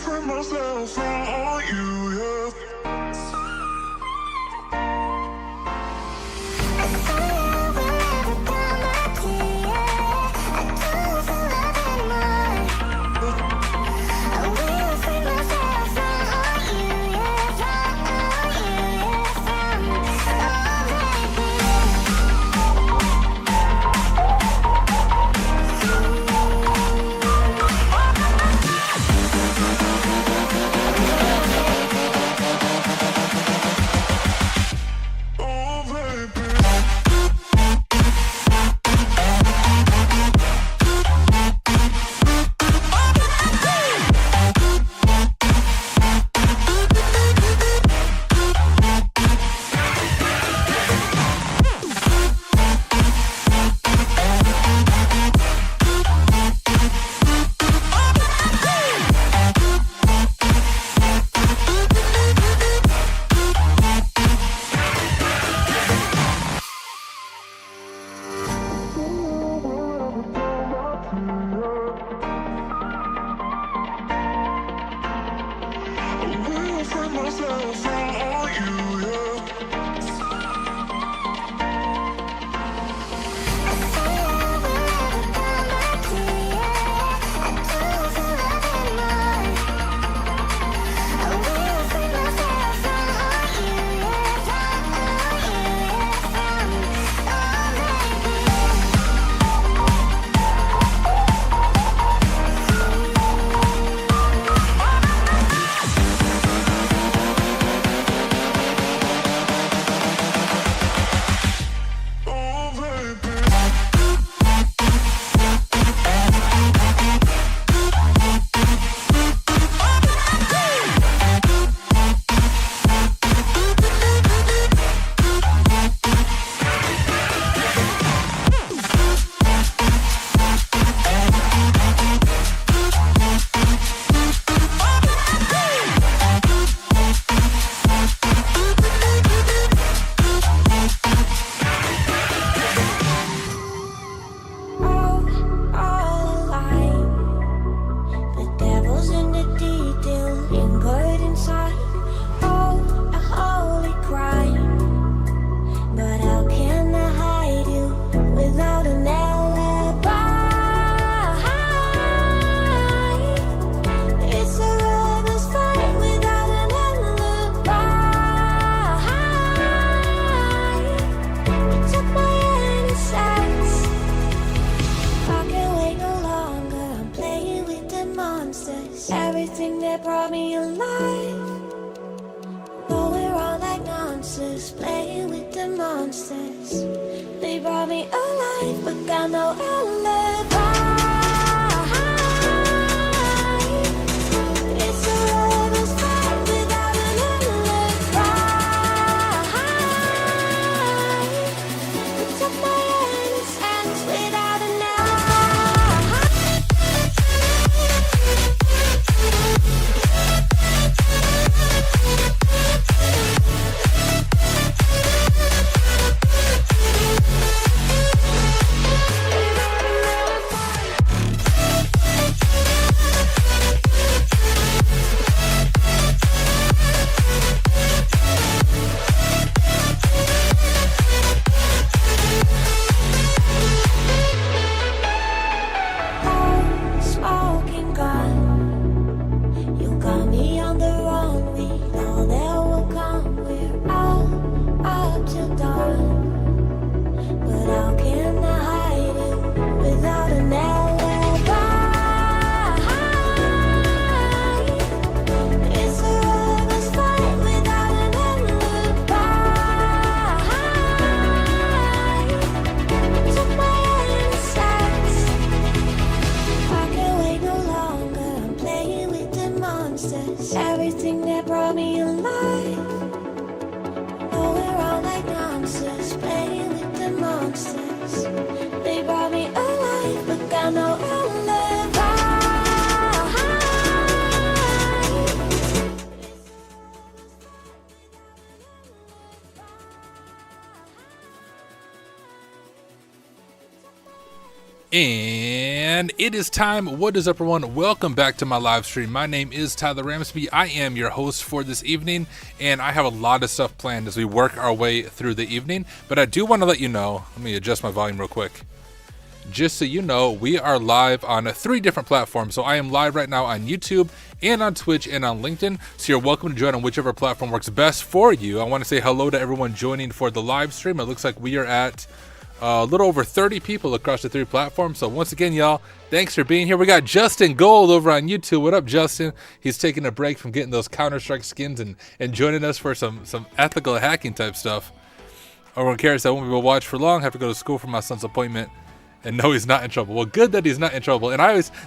free myself from you, yeah. Everything that brought me alive. Though we're all like monsters, playing with the monsters. They brought me alive, but got no alibi. It's a lover's fight without an alibi. It took my innocence without an smoking gun. You got me on the run. We know that will come. We're out up till dawn. But how can I hide it without an alibi? It's a lover's fight without an alibi. Took my innocence. I can't wait no longer. I'm playing with the monsters. Everything that brought me alive. Oh, we're all like monsters, playing with the monsters. They brought me alive, but got no alibi. And it is time. What is up, everyone? Welcome back to my live stream. My name is Tyler Ramsbey. I am your host for this evening, and I have a lot of stuff planned as we work our way through the evening. But I do want to let you know, let me adjust my volume real quick. Just so you know, we are live on 3 different platforms. So I am live right now on YouTube and on Twitch and on LinkedIn. So you're welcome to join on whichever platform works best for you. I want to say hello to everyone joining for the live stream. It looks like we are at a little over 30 people across the 3 platforms. So once again, y'all, thanks for being here. We got Justin Gold over on YouTube. What up, Justin? He's taking a break from getting those Counter-Strike skins and joining us for some ethical hacking type stuff. Everyone cares that I won't be able to watch for long. I have to go to school for my son's appointment. And no, he's not in trouble. Well, good that he's not in trouble. And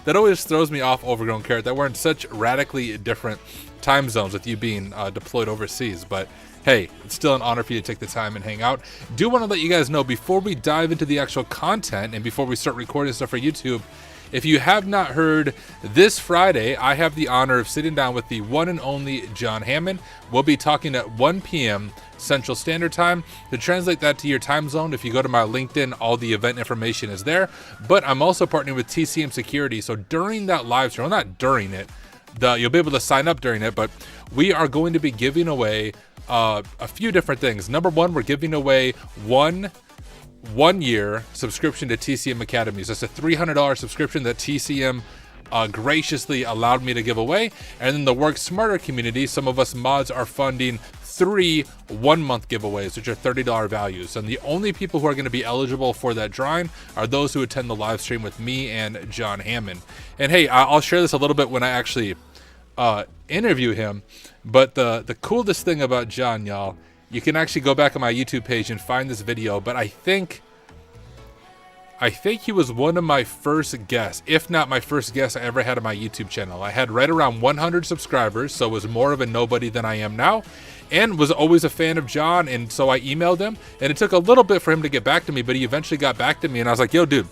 that always throws me off, Overgrown Carrot, that we're in such radically different time zones with you being deployed overseas. But hey, it's still an honor for you to take the time and hang out. Do want to let you guys know, before we dive into the actual content and before we start recording stuff for YouTube, if you have not heard, this Friday, I have the honor of sitting down with the one and only John Hammond. We'll be talking at 1 p.m. Central Standard Time. To translate that to your time zone, if you go to my LinkedIn, all the event information is there. But I'm also partnering with TCM Security. So during that live stream, well, not during it, you'll be able to sign up during it, but we are going to be giving away a few different things. Number one, we're giving away one-year subscription to TCM Academy. So it's a $300 subscription that TCM graciously allowed me to give away. And then the Work Smarter community, some of us mods are funding 3 one-month giveaways, which are $30 values. And the only people who are going to be eligible for that drawing are those who attend the live stream with me and John Hammond. And hey, I'll share this a little bit when I actually interview him. But the coolest thing about John, y'all, you can actually go back on my YouTube page and find this video, but I think he was one of my first guests, if not my first guest I ever had on my YouTube channel. I had right around 100 subscribers, so was more of a nobody than I am now, and was always a fan of John, and so I emailed him, and it took a little bit for him to get back to me, but he eventually got back to me, and I was like, yo, dude,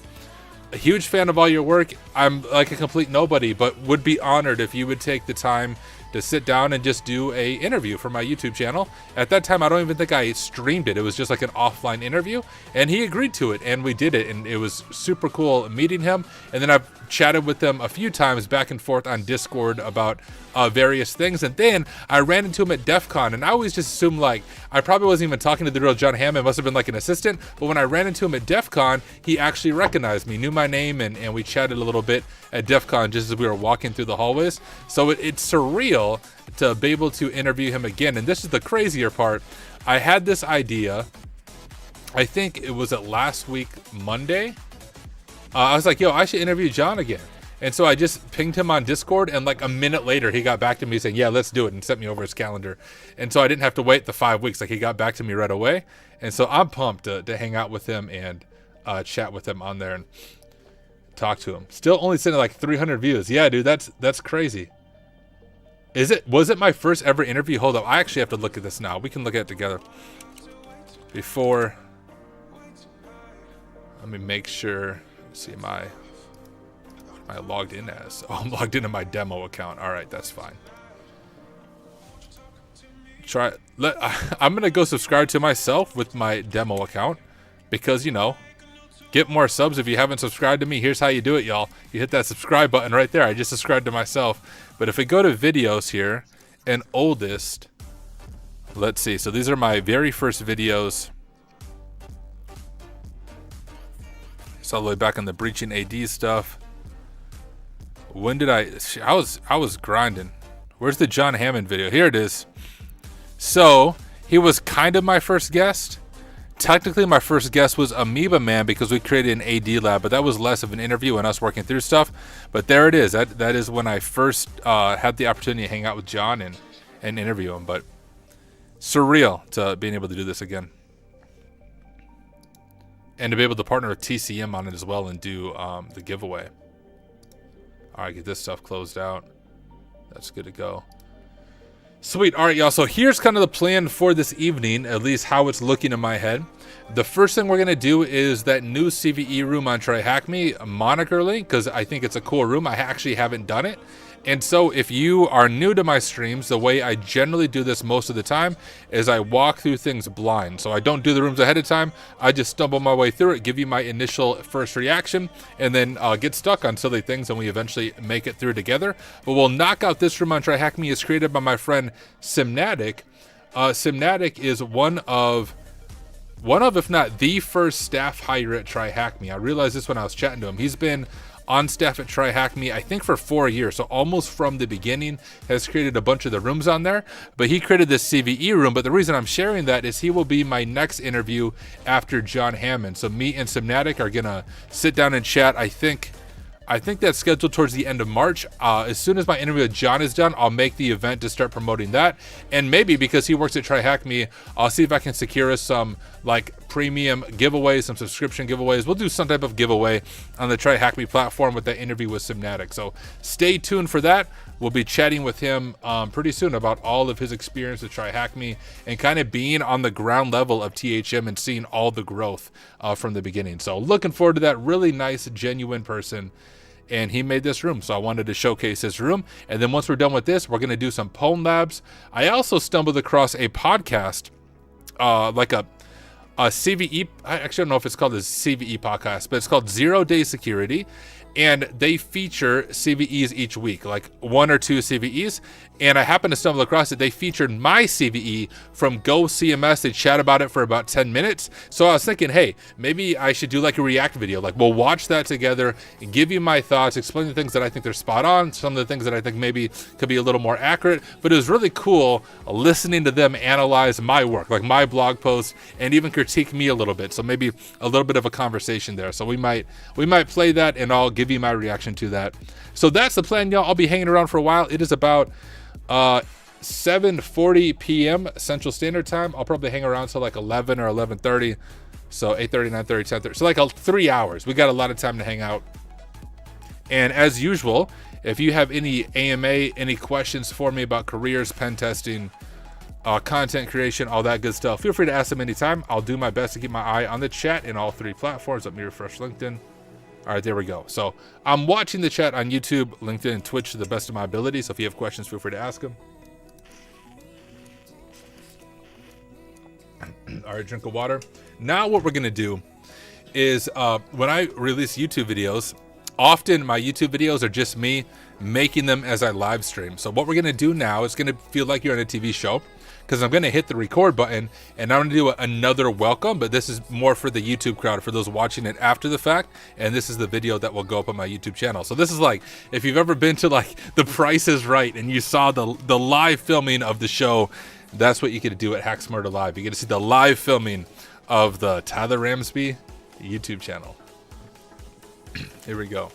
a huge fan of all your work. I'm like a complete nobody, but would be honored if you would take the time to sit down and just do a interview for my YouTube channel. At that time, I don't even think I streamed it. It was just like an offline interview, and he agreed to it, and we did it, and it was super cool meeting him. And then I've chatted with him a few times back and forth on Discord about various things, and then I ran into him at DEF CON, and I always just assumed, like, I probably wasn't even talking to the real John Hammond. It must have been like an assistant, but when I ran into him at DEF CON, he actually recognized me, knew my name, and we chatted a little bit at DEF CON just as we were walking through the hallways. So it's surreal to be able to interview him again. And this is the crazier part. I had this idea, I think it was at last week, Monday. I was like, yo, I should interview John again. And so I just pinged him on Discord, and like a minute later, he got back to me saying, yeah, let's do it, and sent me over his calendar. And so I didn't have to wait the 5 weeks. Like, he got back to me right away. And so I'm pumped to hang out with him and chat with him on there and talk to him. Still only sitting at like 300 views. Yeah, dude, that's crazy. Was it my first ever interview? Hold up, I actually have to look at this now. We can look at it together. Before, let me make sure. Let's see, am I logged in as? Oh, I'm logged into my demo account. All right, that's fine. I'm gonna go subscribe to myself with my demo account, because, you know, get more subs. If you haven't subscribed to me, here's how you do it, y'all. You hit that subscribe button right there. I just subscribed to myself. But if we go to videos here and oldest, let's see. So these are my very first videos. It's all the way back on the breaching AD stuff. When did I was grinding. Where's the John Hammond video? Here it is. So he was kind of my first guest. Technically, my first guest was Amoeba Man, because we created an AD lab, but that was less of an interview and us working through stuff. But there it is. That is when I first had the opportunity to hang out with John and interview him. But surreal to being able to do this again. And to be able to partner with TCM on it as well and do the giveaway. All right, get this stuff closed out. That's good to go. Sweet. All right, y'all. So here's kind of the plan for this evening, at least how it's looking in my head. The first thing we're going to do is that new CVE room on TryHackMe, a moniker link, because I think it's a cool room. I actually haven't done it. And so if you are new to my streams, the way I generally do this most of the time is I walk through things blind. So I don't do the rooms ahead of time. I just stumble my way through it, give you my initial first reaction, and then get stuck on silly things, and we eventually make it through together. But we'll knock out this room on TryHackMe. It's created by my friend Simnatic. Simnatic is one of, if not the first staff hire at TryHackMe. I realized this when I was chatting to him. He's been on staff at TryHackMe, I think, for 4 years, so almost from the beginning, has created a bunch of the rooms on there. But he created this CVE room, but the reason I'm sharing that is he will be my next interview after John Hammond. So me and Simnatic are gonna sit down and chat. I think that's scheduled towards the end of March. As soon as my interview with John is done, I'll make the event to start promoting that. And maybe because he works at TryHackMe, I'll see if I can secure us some like premium giveaways, some subscription giveaways. We'll do some type of giveaway on the TryHackMe platform with that interview with Simnatic. So stay tuned for that. We'll be chatting with him pretty soon about all of his experience with TryHackMe and kind of being on the ground level of THM and seeing all the growth from the beginning. So looking forward to that. Really nice, genuine person. And he made this room, so I wanted to showcase his room. And then once we're done with this, we're going to do some Pwn Labs. I also stumbled across a podcast, like a CVE. I actually don't know if it's called a CVE podcast, but it's called 0 Day Security. And they feature CVEs each week, like 1 or 2 CVEs. And I happened to stumble across it. They featured my CVE from Go CMS. They chat about it for about 10 minutes. So I was thinking, hey, maybe I should do like a react video. Like we'll watch that together and give you my thoughts, explain the things that I think they're spot on, some of the things that I think maybe could be a little more accurate. But it was really cool listening to them analyze my work, like my blog posts, and even critique me a little bit. So maybe a little bit of a conversation there. So we might play that, and I'll give you my reaction to that. So that's the plan, y'all. I'll be hanging around for a while. It is about 7:40 p.m. Central Standard Time. I'll probably hang around till like 11 or 11:30. So 8:30, 9:30, 10:30. So like 3 hours. We got a lot of time to hang out. And as usual, if you have any AMA, any questions for me about careers, pen testing, content creation, all that good stuff, feel free to ask them anytime. I'll do my best to keep my eye on the chat in all 3 platforms. Let me refresh LinkedIn. All right, there we go. So I'm watching the chat on YouTube, LinkedIn, and Twitch to the best of my ability. So if you have questions, feel free to ask them. All right, drink of water. Now what we're going to do is when I release YouTube videos, often my YouTube videos are just me making them as I live stream. So what we're going to do now is going to feel like you're on a TV show, because I'm going to hit the record button and I'm going to do another welcome, but this is more for the YouTube crowd, for those watching it after the fact. And this is the video that will go up on my YouTube channel. So this is like, if you've ever been to like The Price is Right and you saw the live filming of the show, that's what you get to do at Hack Smarter Live. You get to see the live filming of the Tyler Ramsbey YouTube channel. Here we go.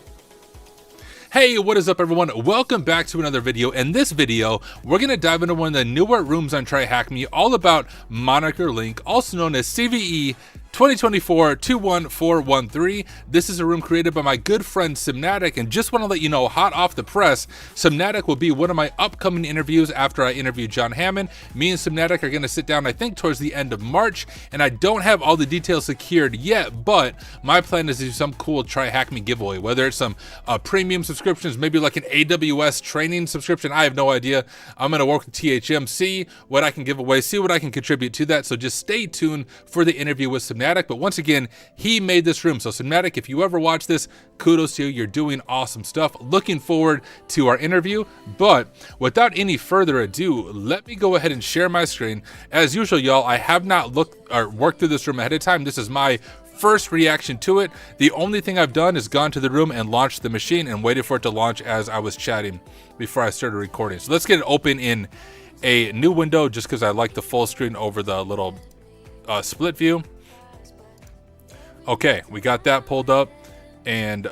Hey, what is up, everyone? Welcome back to another video. In this video, we're going to dive into one of the newer rooms on TryHackMe, all about Moniker Link, also known as CVE 2024-21413. This is a room created by my good friend Simnatic, and just want to let you know, hot off the press, Simnatic will be one of my upcoming interviews after I interview John Hammond. Me and Simnatic are going to sit down, I think, towards the end of March, and I don't have all the details secured yet, but my plan is to do some cool TryHackMe giveaway, whether it's some premium subscriptions, maybe like an AWS training subscription. I have no idea. I'm going to work with THM, see what I can give away, see what I can contribute to that. So just stay tuned for the interview with Simnatic. But once again, he made this room. So Simnatic, if you ever watch this, kudos to you. You're doing awesome stuff. Looking forward to our interview. But without any further ado, let me go ahead and share my screen. As usual, y'all, I have not looked or worked through this room ahead of time. This is my first reaction to it. The only thing I've done is gone to the room and launched the machine and waited for it to launch as I was chatting before I started recording. So let's get it open in a new window, just because I like the full screen over the little split view. Okay, we got that pulled up, and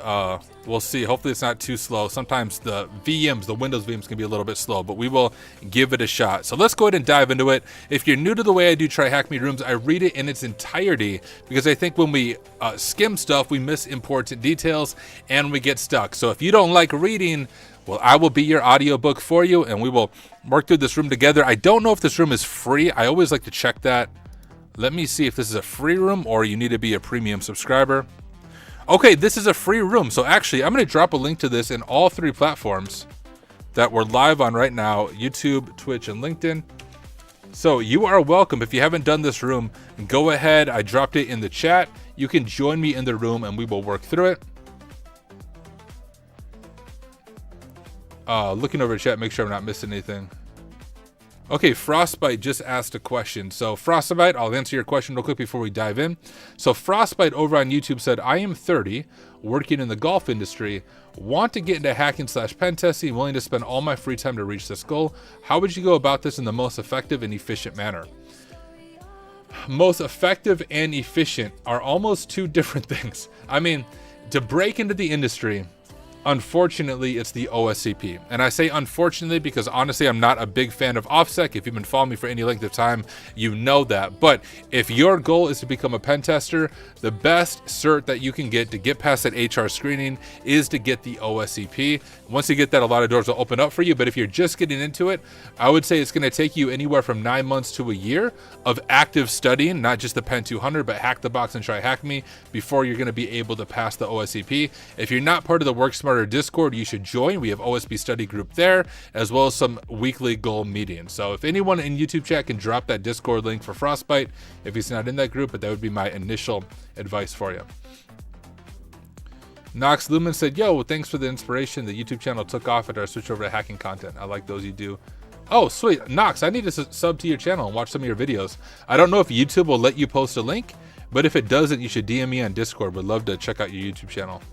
we'll see. Hopefully it's not too slow. Sometimes the VMs, the Windows VMs, can be a little bit slow, but we will give it a shot. So let's go ahead and dive into it. If you're new to the way I do TryHackMe rooms, I read it in its entirety, because I think when we skim stuff, we miss important details and we get stuck. So if you don't like reading, well, I will be your audiobook for you, and we will work through this room together. I don't know if this room is free. I always like to check that. Let me see if this is a free room or you need to be a premium subscriber. Okay, this is a free room. So actually, I'm going to drop a link to this in all 3 platforms. that we're live on right now, YouTube, Twitch, and LinkedIn. So you are welcome. If you haven't done this room, go ahead. I dropped it in the chat. You can join me in the room and we will work through it. Looking over the chat, make sure I'm not missing anything. Okay, Frostbite just asked a question. So Frostbite, I'll answer your question real quick before we dive in. So Frostbite over on YouTube said, I am 30, working in the golf industry, want to get into hacking / pen testing, willing to spend all my free time to reach this goal. How would you go about this in the most effective and efficient manner? Most effective and efficient are almost two different things. I mean, to break into the industry, unfortunately, it's the OSCP. And I say unfortunately because honestly, I'm not a big fan of OffSec. If you've been following me for any length of time, you know that. But if your goal is to become a pen tester, the best cert that you can get to get past that HR screening is to get the OSCP. Once you get that, a lot of doors will open up for you. But if you're just getting into it, I would say it's going to take you anywhere from 9 months to a year of active studying, not just the Pen 200, but Hack the Box and TryHackMe before you're going to be able to pass the OSCP. If you're not part of the Work Smarter Discord, you should join. We have OSP study group there, as well as some weekly goal meetings. So if anyone in YouTube chat can drop that Discord link for Frostbite, if he's not in that group, but that would be my initial advice for you. Nox Lumen said, yo, thanks for the inspiration. The YouTube channel took off after I switched over to hacking content. I like those you do. Oh, sweet. Nox, I need to sub to your channel and watch some of your videos. I don't know if YouTube will let you post a link, but if it doesn't, you should DM me on Discord. Would love to check out your YouTube channel.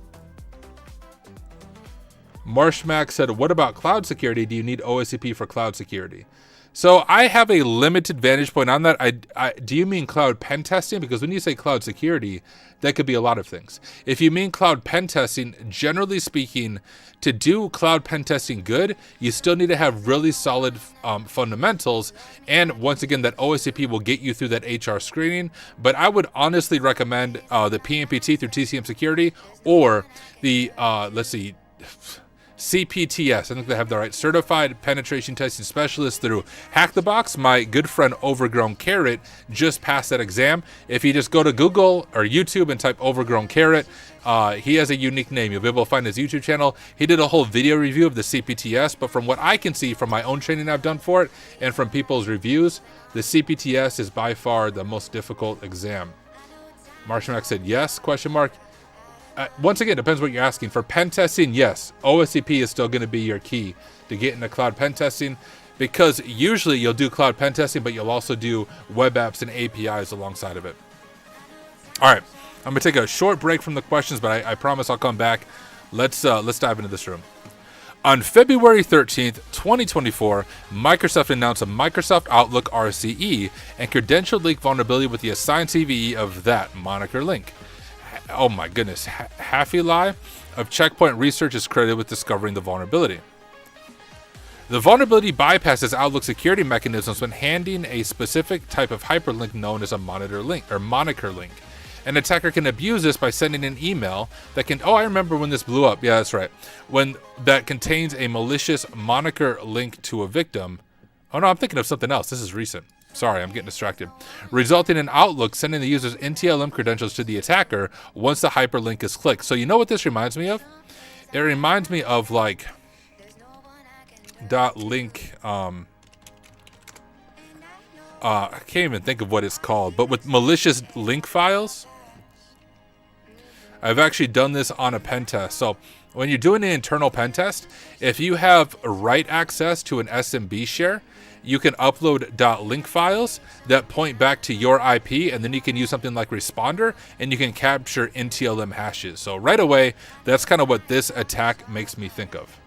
Marshmack said, what about cloud security? Do you need OSCP for cloud security? So I have a limited vantage point on that. Do you mean cloud pen testing? Because when you say cloud security, that could be a lot of things. If you mean cloud pen testing, generally speaking, to do cloud pen testing good, you still need to have really solid fundamentals. And once again, that OSCP will get you through that HR screening. But I would honestly recommend the PNPT through TCM Security or the, let's see, CPTS, I think they have the right, Certified Penetration Testing Specialist through Hack the Box. My good friend Overgrown Carrot just passed that exam. If you just go to Google or YouTube and type Overgrown Carrot, he has a unique name. You'll be able to find his YouTube channel. He did a whole video review of the CPTS, but from what I can see from my own training I've done for it and from people's reviews, the CPTS is by far the most difficult exam. Marshmack said yes, question mark. Once again, depends what you're asking. For pen testing, yes, OSCP is still going to be your key to get into cloud pen testing, because usually you'll do cloud pen testing, but you'll also do web apps and APIs alongside of it. All right, I'm going to take a short break from the questions, but I promise I'll come back. Let's dive into this room. On February 13th, 2024, Microsoft announced a Microsoft Outlook RCE and credential leak vulnerability with the assigned CVE of that moniker link. Oh my goodness, Hafili of Checkpoint Research is credited with discovering the vulnerability. The vulnerability bypasses Outlook security mechanisms when handing a specific type of hyperlink known as a monitor link or moniker link. An attacker can abuse this by sending an email that can, oh, I remember when this blew up. Yeah, that's right. When that contains a malicious moniker link to a victim. Oh no, I'm thinking of something else. This is recent. Sorry, I'm getting distracted. Resulting in Outlook sending the user's NTLM credentials to the attacker once the hyperlink is clicked. So you know what this reminds me of? It reminds me of like .link. I can't even think of what it's called, but with malicious link files. I've actually done this on a pen test. So when you're doing an internal pen test, if you have write access to an SMB share, you can upload .link files that point back to your IP, and then you can use something like Responder, and you can capture NTLM hashes. So right away, that's kind of what this attack makes me think of.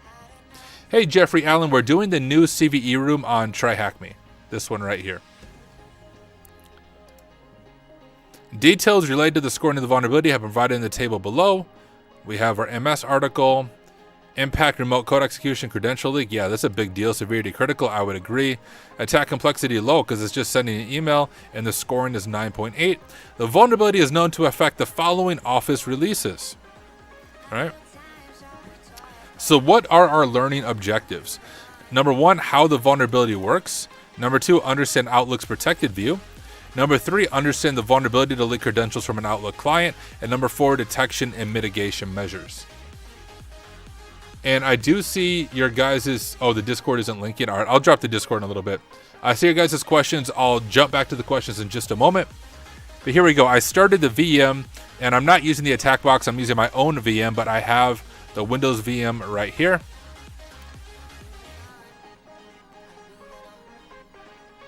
Hey, Jeffrey Allen, we're doing the new CVE room on TryHackMe. This one right here. Details related to the scoring of the vulnerability have been provided in the table below. We have our MS article. Impact remote code execution credential leak. Yeah, that's a big deal. Severity critical. I would agree. Attack complexity low because it's just sending an email, and the scoring is 9.8. The vulnerability is known to affect the following Office releases. All right. So what are our learning objectives? Number 1, how the vulnerability works. Number 2, understand Outlook's protected view. Number 3, understand the vulnerability to leak credentials from an Outlook client. And number 4, detection and mitigation measures. And I do see your guys's, oh, the Discord isn't linking. All right, I'll drop the Discord in a little bit. I see your guys's questions. I'll jump back to the questions in just a moment. But here we go. I started the VM, and I'm not using the attack box. I'm using my own VM, but I have the Windows VM right here.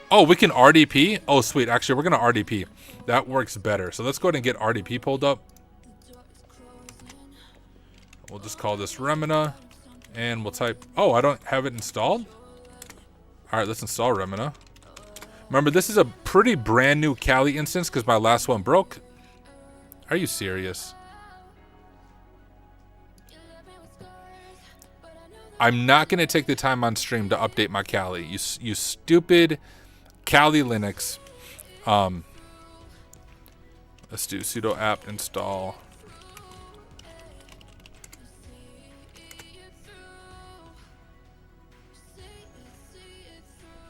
Oh, we can RDP? Oh, sweet. Actually, we're going to RDP. That works better. So let's go ahead and get RDP pulled up. We'll just call this Remina, and we'll type, oh, I don't have it installed? All right, let's install Remina. Remember, this is a pretty brand new Kali instance because my last one broke. Are you serious? I'm not going to take the time on stream to update my Kali. You stupid Kali Linux. Let's do sudo apt install.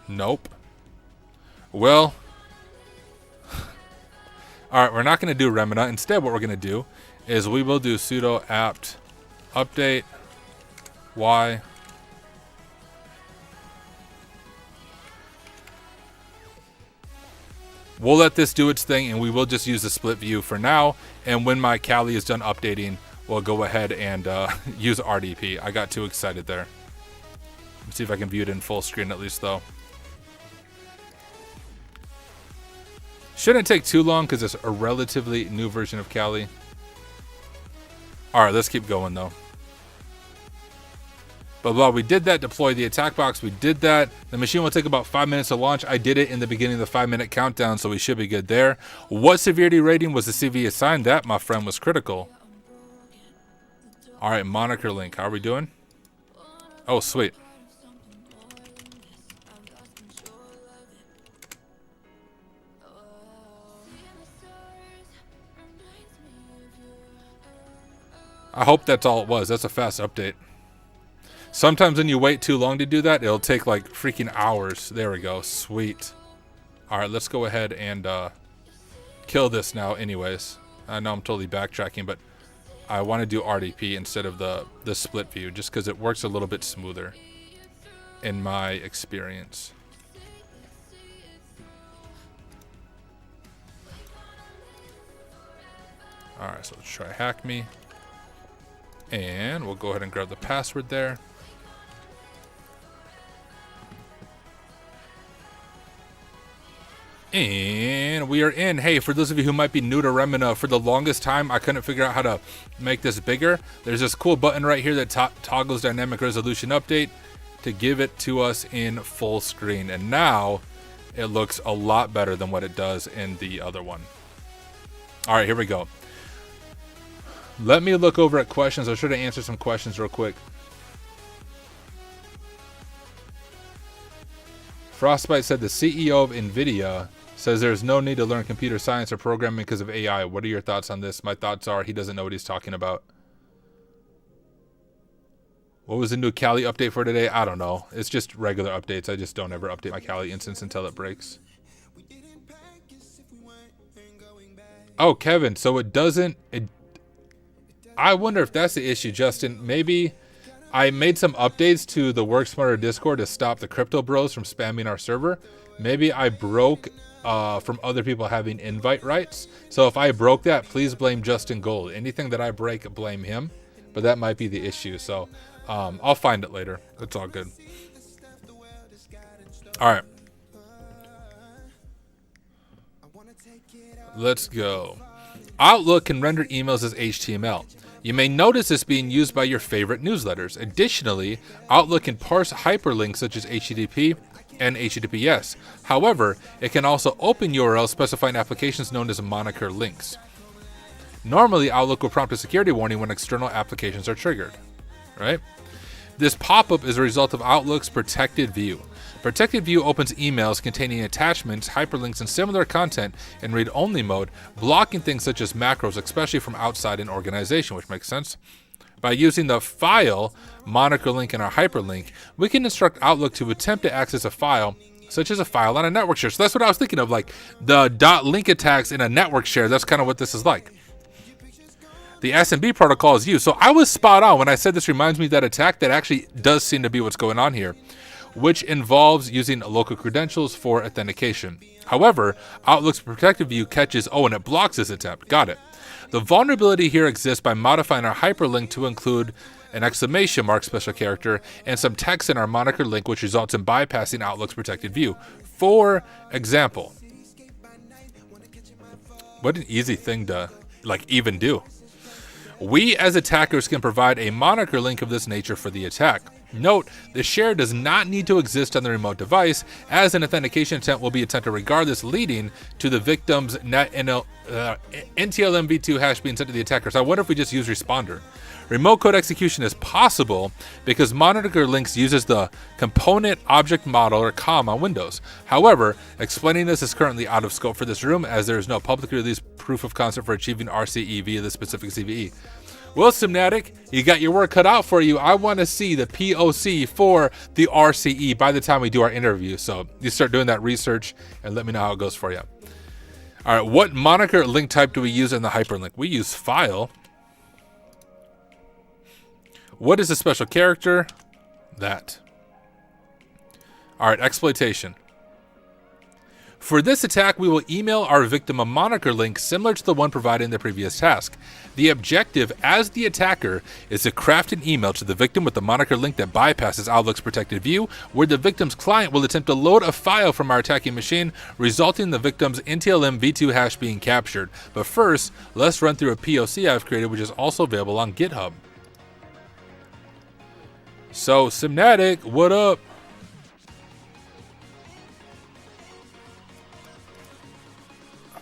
Nope. Well, all right, we're not going to do Remina. Instead, what we're going to do is we will do sudo apt update y. We'll let this do its thing, and we will just use the split view for now. And when my Kali is done updating, we'll go ahead and use RDP. I got too excited there. Let's see if I can view it in full screen at least, though. Shouldn't take too long because it's a relatively new version of Kali. All right, let's keep going, though. But while we did that, deploy the attack box, we did that. The machine will take about 5 minutes to launch. I did it in the beginning of the 5-minute countdown, so we should be good there. What severity rating was the CV assigned? That, my friend, was critical. All right, moniker link. How are we doing? Oh, sweet. I hope that's all it was. That's a fast update. Sometimes when you wait too long to do that, it'll take like freaking hours. There we go. Sweet. All right, let's go ahead and kill this now anyways. I know I'm totally backtracking, but I want to do RDP instead of the split view just because it works a little bit smoother in my experience. All right, so let's try TryHackMe. And we'll go ahead and grab the password there. And we are in. Hey, for those of you who might be new to Remina, for the longest time, I couldn't figure out how to make this bigger. There's this cool button right here that toggles dynamic resolution update to give it to us in full screen. And now it looks a lot better than what it does in the other one. All right, here we go. Let me look over at questions. I should have answered some questions real quick. Frostbite said the CEO of NVIDIA says there's no need to learn computer science or programming because of AI. What are your thoughts on this? My thoughts are he doesn't know what he's talking about. What was the new Kali update for today? I don't know. It's just regular updates. I just don't ever update my Kali instance until it breaks. Oh, Kevin. So it doesn't... I wonder if that's the issue, Justin. Maybe I made some updates to the Work Smarter Discord to stop the crypto bros from spamming our server. Maybe I broke from other people having invite rights. So if I broke that, please blame Justin Gold. Anything that I break, blame him. But that might be the issue. So I'll find it later. It's all good. All right. Let's go. Outlook can render emails as HTML. You may notice this being used by your favorite newsletters. Additionally, Outlook can parse hyperlinks such as HTTP and HTTPS. However, it can also open URLs specifying applications known as moniker links. Normally, Outlook will prompt a security warning when external applications are triggered, right? This pop-up is a result of Outlook's protected view. Protected view opens emails containing attachments, hyperlinks, and similar content in read-only mode, blocking things such as macros, especially from outside an organization, which makes sense. By using the file, moniker link, and our hyperlink, we can instruct Outlook to attempt to access a file, such as a file on a network share. So that's what I was thinking of, like the .link attacks in a network share. That's kind of what this is like. The SMB protocol is used. So I was spot on when I said this reminds me of that attack. That actually does seem to be what's going on here, which involves using local credentials for authentication. However, Outlook's protected view catches, and it blocks this attempt. Got it. The vulnerability here exists by modifying our hyperlink to include an exclamation mark special character and some text in our moniker link, which results in bypassing Outlook's protected view. For example, what an easy thing to even do. We as attackers can provide a moniker link of this nature for the attack. Note, the share does not need to exist on the remote device, as an authentication attempt will be attempted regardless, leading to the victim's NTLM-v2 hash being sent to the attacker. So I wonder if we just use responder. Remote code execution is possible because moniker links uses the component object model or COM on Windows. However, explaining this is currently out of scope for this room, as there is no publicly released proof of concept for achieving RCE via the specific CVE. Well, Simnatic, you got your work cut out for you. I want to see the POC for the RCE by the time we do our interview. So you start doing that research and let me know how it goes for you. All right, what moniker link type do we use in the hyperlink? We use file. What is a special character? That. All right, exploitation. For this attack, we will email our victim a moniker link similar to the one provided in the previous task. The objective, as the attacker, is to craft an email to the victim with the moniker link that bypasses Outlook's protected view, where the victim's client will attempt to load a file from our attacking machine, resulting in the victim's NTLM v2 hash being captured. But first, let's run through a POC I've created, which is also available on GitHub. So, Simnatic, what up?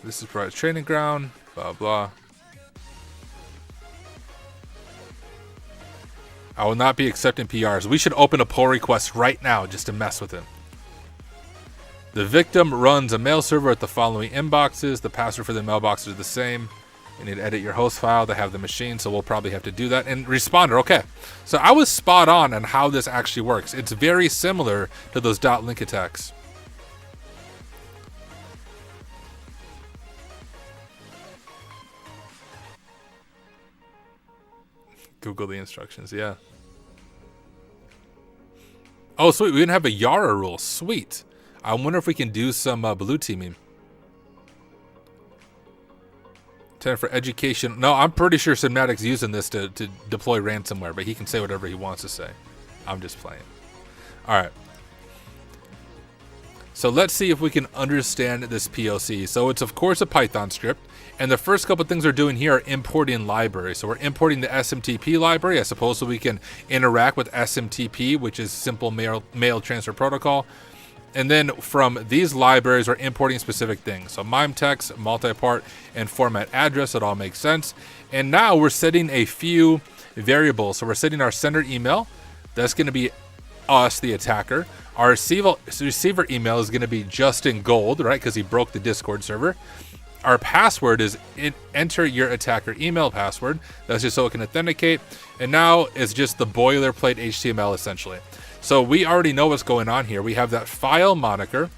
This is for training ground, blah, blah. I will not be accepting PRs. We should open a pull request right now just to mess with him. The victim runs a mail server at the following inboxes. The password for the mailbox is the same. You need to edit your host file to have the machine, so we'll probably have to do that. And responder, okay. So I was spot on how this actually works. It's very similar to those .link attacks. Google the instructions, yeah. Oh, sweet. We didn't have a Yara rule. Sweet. I wonder if we can do some blue teaming. 10 for education. No, I'm pretty sure Simnatic's using this to deploy ransomware, but he can say whatever he wants to say. I'm just playing. All right. So let's see if we can understand this POC. So it's, of course, a Python script. And the first couple things we're doing here are importing libraries. So we're importing the SMTP library, I suppose, so we can interact with SMTP, which is Simple Mail Transfer Protocol. And then from these libraries, we're importing specific things. So MIME text, multipart, and format address. It all makes sense. And now we're setting a few variables. So we're setting our sender email. That's going to be us, the attacker. Our receiver email is going to be Justin Gold, right? Because he broke the Discord server. Our password is enter your attacker email password. That's just so it can authenticate. And now it's just the boilerplate HTML essentially. So we already know what's going on here. We have that file moniker,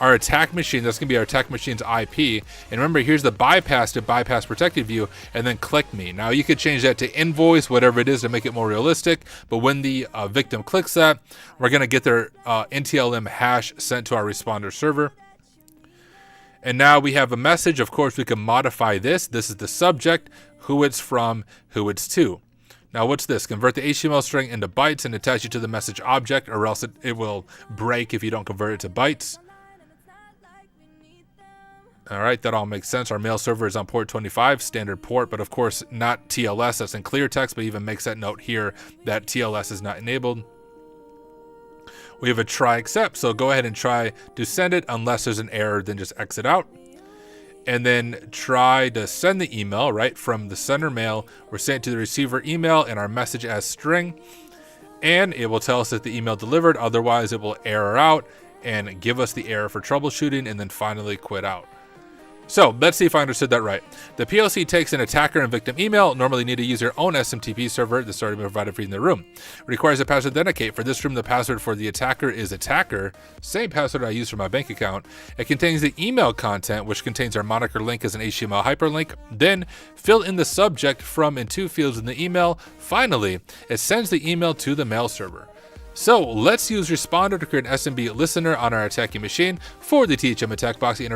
our attack machine. That's going to be our attack machine's IP. And remember, here's the bypass to bypass protected view, and then click me. Now you could change that to invoice, whatever it is, to make it more realistic. But when the victim clicks that, we're going to get their NTLM hash sent to our responder server. And now we have a message. Of course, we can modify this. This is the subject, who it's from, who it's to. Now, what's this? Convert the HTML string into bytes and attach it to the message object, or else it will break if you don't convert it to bytes. All right, that all makes sense. Our mail server is on port 25, standard port, but of course not TLS. That's in clear text, but even makes that note here that TLS is not enabled. We have a try accept, so go ahead and try to send it. Unless there's an error, then just exit out. And then try to send the email, right? From the sender mail, we're sent to the receiver email and our message as string. And it will tell us that the email delivered. Otherwise, it will error out and give us the error for troubleshooting and then finally quit out. So let's see if I understood that right. The POC takes an attacker and victim email, normally need to use your own SMTP server that's already been provided for you in the room. Requires a password to authenticate. For this room, the password for the attacker is attacker, same password I use for my bank account. It contains the email content, which contains our moniker link as an HTML hyperlink. Then fill in the subject from and to fields in the email. Finally, it sends the email to the mail server. So let's use Responder to create an SMB listener on our attacking machine. For the THM attack box, the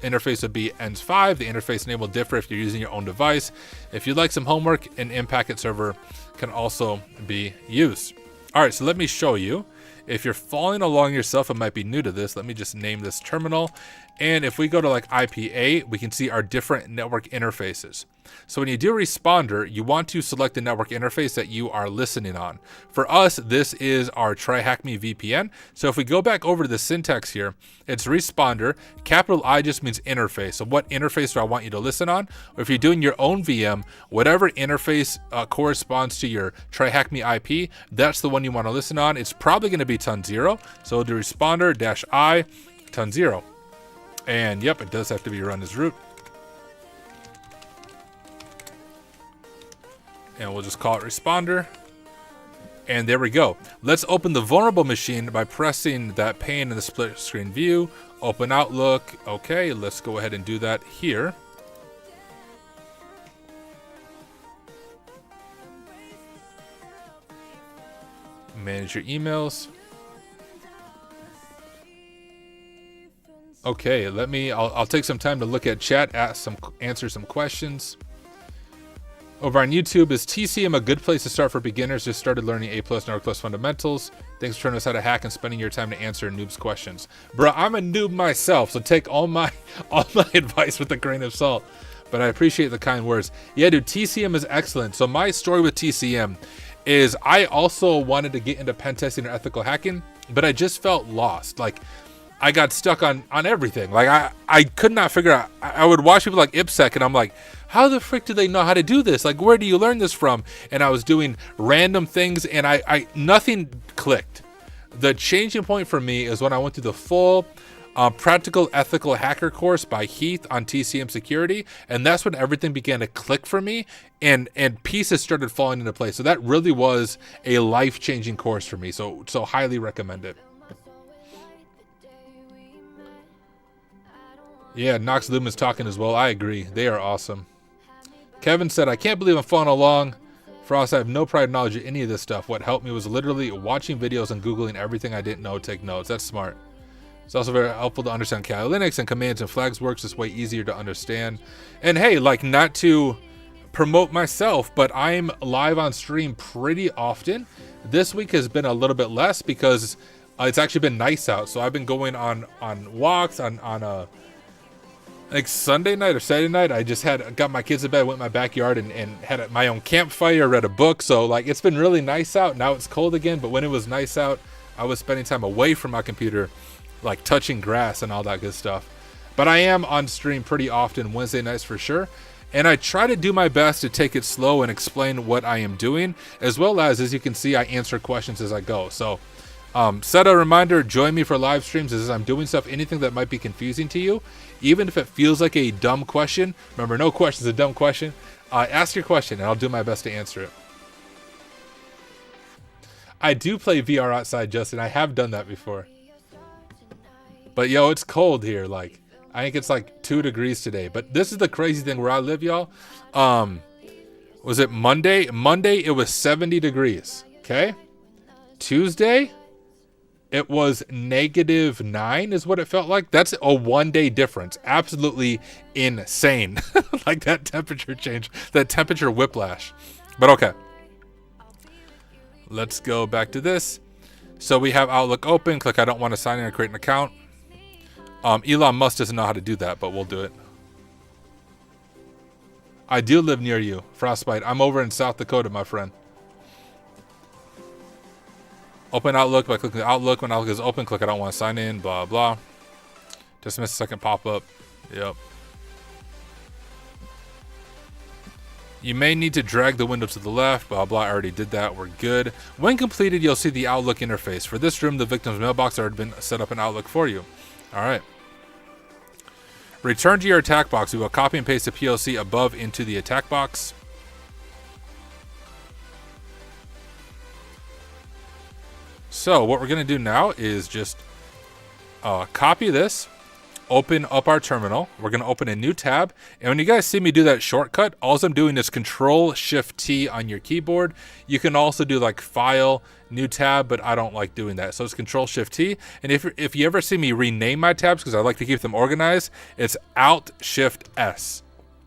interface would be ENS5. The interface name will differ if you're using your own device. If you'd like some homework, an in-packet server can also be used. All right, so let me show you. If you're following along yourself and might be new to this, let me just name this terminal. And if we go to like IPA, we can see our different network interfaces. So when you do Responder, you want to select the network interface that you are listening on. For us, this is our TryHackMe VPN. So if we go back over to the syntax here, it's Responder. Capital I just means interface. So what interface do I want you to listen on? Or if you're doing your own VM, whatever interface corresponds to your TryHackMe IP, that's the one you want to listen on. It's probably going to be ton 0. So we'll do Responder-I ton 0. And yep, it does have to be run as root. And we'll just call it Responder. And there we go. Let's open the vulnerable machine by pressing that pane in the split screen view. Open Outlook. Okay, let's go ahead and do that here. Manage your emails. Okay, I'll take some time to look at chat, answer some questions. Over on YouTube, is TCM a good place to start for beginners? Just started learning A+ Network Plus fundamentals. Thanks for showing us how to hack and spending your time to answer noobs' questions. Bro, I'm a noob myself, so take all my advice with a grain of salt. But I appreciate the kind words. Yeah, dude, TCM is excellent. So my story with TCM is I also wanted to get into pen testing or ethical hacking, but I just felt lost. Like, I got stuck on everything. Like I could not figure out. I would watch people like IPSec and I'm like, how the frick do they know how to do this? Like, where do you learn this from? And I was doing random things and I nothing clicked. The changing point for me is when I went through the full practical ethical hacker course by Heath on TCM security. And that's when everything began to click for me and pieces started falling into place. So that really was a life-changing course for me. So highly recommend it. Yeah, Nox Lumen's talking as well. I agree. They are awesome. Kevin said, I can't believe I'm following along. Frost, I have no prior knowledge of any of this stuff. What helped me was literally watching videos and Googling everything I didn't know, take notes. That's smart. It's also very helpful to understand Kali Linux and commands and flags works. It's way easier to understand. And hey, like, not to promote myself, but I'm live on stream pretty often. This week has been a little bit less because it's actually been nice out. So I've been going on walks on a like Sunday night or Saturday night. I just got my kids to bed, went in my backyard and had my own campfire, read a book. So like, it's been really nice out. Now it's cold again, but when it was nice out, I was spending time away from my computer, like touching grass and all that good stuff. But I am on stream pretty often Wednesday nights for sure. And I try to do my best to take it slow and explain what I am doing, as well as you can see, I answer questions as I go. So set a reminder, join me for live streams as I'm doing stuff, anything that might be confusing to you. Even if it feels like a dumb question, remember, no question is a dumb question. Ask your question and I'll do my best to answer it. I do play VR outside, Justin. I have done that before. But yo, it's cold here. Like, I think it's like 2 degrees today. But this is the crazy thing where I live, y'all. Was it Monday? Monday, it was 70 degrees. Okay. Tuesday, it was -9 is what it felt like. That's a 1-day difference. Absolutely insane. Like that temperature change, that temperature whiplash. But okay. Let's go back to this. So we have Outlook open. Click I don't want to sign in or create an account. Elon Musk doesn't know how to do that, but we'll do it. I do live near you, Frostbite. I'm over in South Dakota, my friend. Open Outlook by clicking Outlook. When Outlook is open, click I don't want to sign in, blah, blah. Just missed a second pop-up. Yep. You may need to drag the window to the left, blah, blah. I already did that. We're good. When completed, you'll see the Outlook interface. For this room, the victim's mailbox already been set up in Outlook for you. All right. Return to your attack box. We will copy and paste the POC above into the attack box. So what we're going to do now is just copy this, open up our terminal. We're going to open a new tab. And when you guys see me do that shortcut, all I'm doing is Control-Shift-T on your keyboard. You can also do like File, New Tab, but I don't like doing that. So it's Control-Shift-T. And if you ever see me rename my tabs, because I like to keep them organized, it's Alt-Shift-S.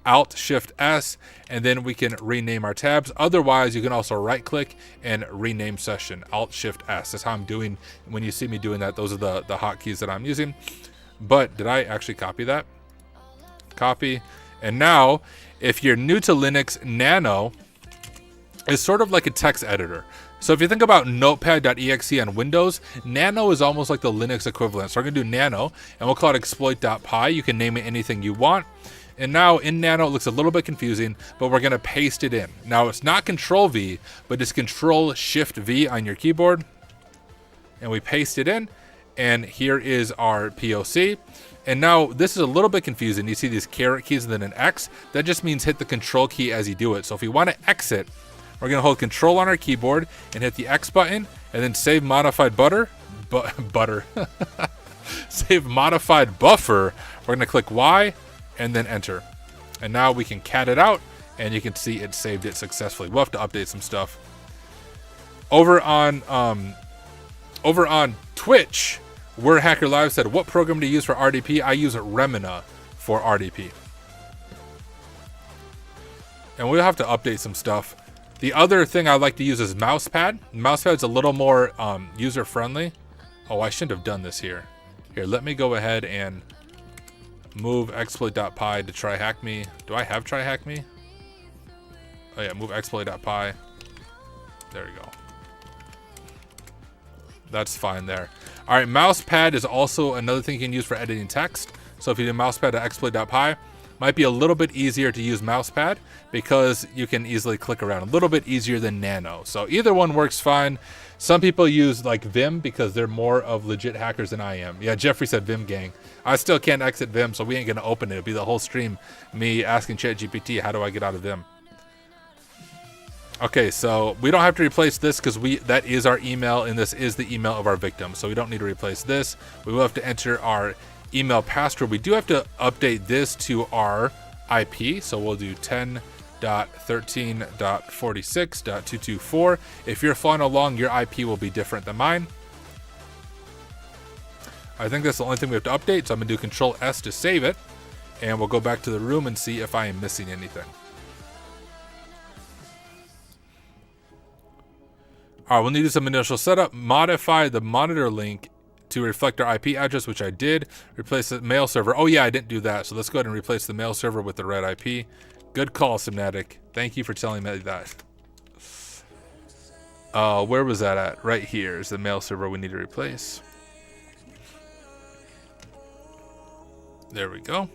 Alt-Shift-S, and then we can rename our tabs. Otherwise, you can also right-click and rename session. Alt-Shift-S. That's how I'm doing. When you see me doing that, those are the hotkeys that I'm using. But did I actually copy that? Copy. And now, if you're new to Linux, Nano is sort of like a text editor. So if you think about notepad.exe on Windows, Nano is almost like the Linux equivalent. So we're going to do Nano, and we'll call it exploit.py. You can name it anything you want. And now in Nano, it looks a little bit confusing, but we're going to paste it in. Now it's not Control-V, but it's Control-Shift-V on your keyboard. And we paste it in. And here is our POC. And now this is a little bit confusing. You see these caret keys and then an X. That just means hit the Control key as you do it. So if we want to exit, we're going to hold Control on our keyboard and hit the X button and then save modified save modified buffer. We're going to click Y and then enter. And now we can cat it out and you can see it saved it successfully. We'll have to update some stuff. Over on Twitch, Word Hacker Live said, what program to use for RDP? I use Remina for RDP. And we'll have to update some stuff. The other thing I like to use is Mousepad. Mousepad's a little more user-friendly. Oh, I shouldn't have done this here. Here, let me go ahead and move exploit.py to TryHackMe. Do I have TryHackMe? Oh yeah, move exploit.py. There we go. That's fine there. All right, Mousepad is also another thing you can use for editing text. So if you do mousepad.exploit.py, might be a little bit easier to use Mousepad because you can easily click around. A little bit easier than Nano. So either one works fine. Some people use like Vim because they're more of legit hackers than I am. Yeah, Jeffrey said Vim gang. I still can't exit Vim, so we ain't gonna open it. It'll be the whole stream me asking ChatGPT, how do I get out of Vim? Okay, so we don't have to replace this because that is our email and this is the email of our victim. So we don't need to replace this. We will have to enter our email password. We do have to update this to our IP. So we'll do 10.13.46.224. If you're following along, your IP will be different than mine. I think that's the only thing we have to update. So I'm gonna do Control S to save it. And we'll go back to the room and see if I am missing anything. All right, we'll need to do some initial setup. Modify the monitor link to reflect our IP address, which I did. Replace the mail server. Oh yeah, I didn't do that. So let's go ahead and replace the mail server with the red IP. Good call, Simnatic. Thank you for telling me that. Where was that at? Right here is the mail server we need to replace. There we go.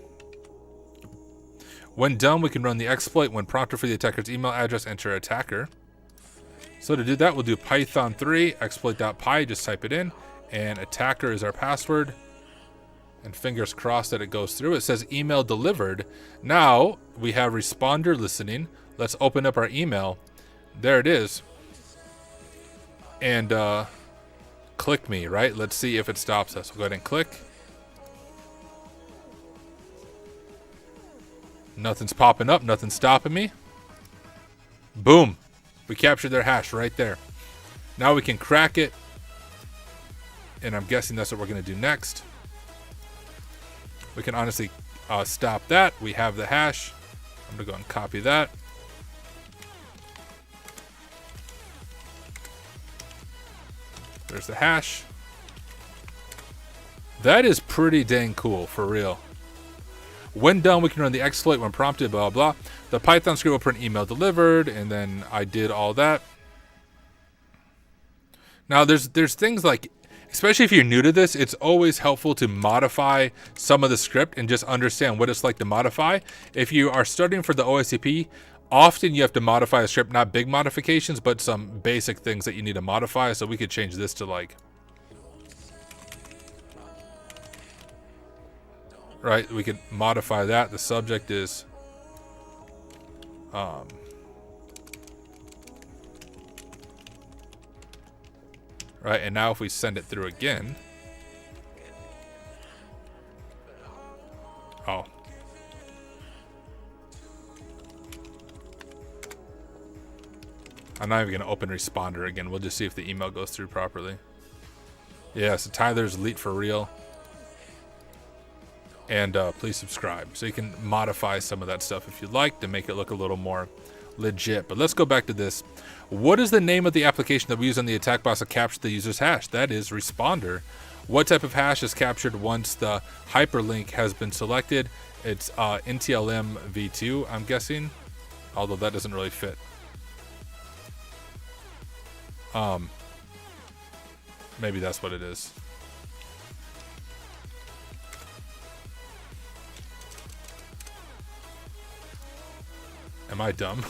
When done, we can run the exploit. When prompted for the attacker's email address, enter attacker. So to do that, we'll do Python 3 exploit.py, just type it in, and attacker is our password. And fingers crossed that it goes through. It says email delivered. Now we have responder listening. Let's open up our email. There it is. And click me, right? Let's see if it stops us. We'll go ahead and click. Nothing's popping up, nothing's stopping me. Boom. We captured their hash right there. Now we can crack it. And I'm guessing that's what we're going to do next. We can honestly stop that. We have the hash. I'm going to go and copy that. There's the hash. That is pretty dang cool, for real. When done, we can run the exploit when prompted, blah, blah. The Python script will print email delivered, and then I did all that. Now, there's things like, especially if you're new to this, it's always helpful to modify some of the script and just understand what it's like to modify. If you are studying for the OSCP, often you have to modify a script, not big modifications, but some basic things that you need to modify. So we could change this to like, right? We could modify that. The subject is right, and now if we send it through again, oh, I'm not even gonna open responder again. We'll just see if the email goes through properly. Yeah, so Tyler's elite for real. And please subscribe. So you can modify some of that stuff if you'd like to make it look a little more legit. But let's go back to this. What is the name of the application that we use on the attack box to capture the user's hash? That is responder. What type of hash is captured once the hyperlink has been selected? It's NTLM v2, I'm guessing, although that doesn't really fit. Maybe that's what it is. Am I dumb?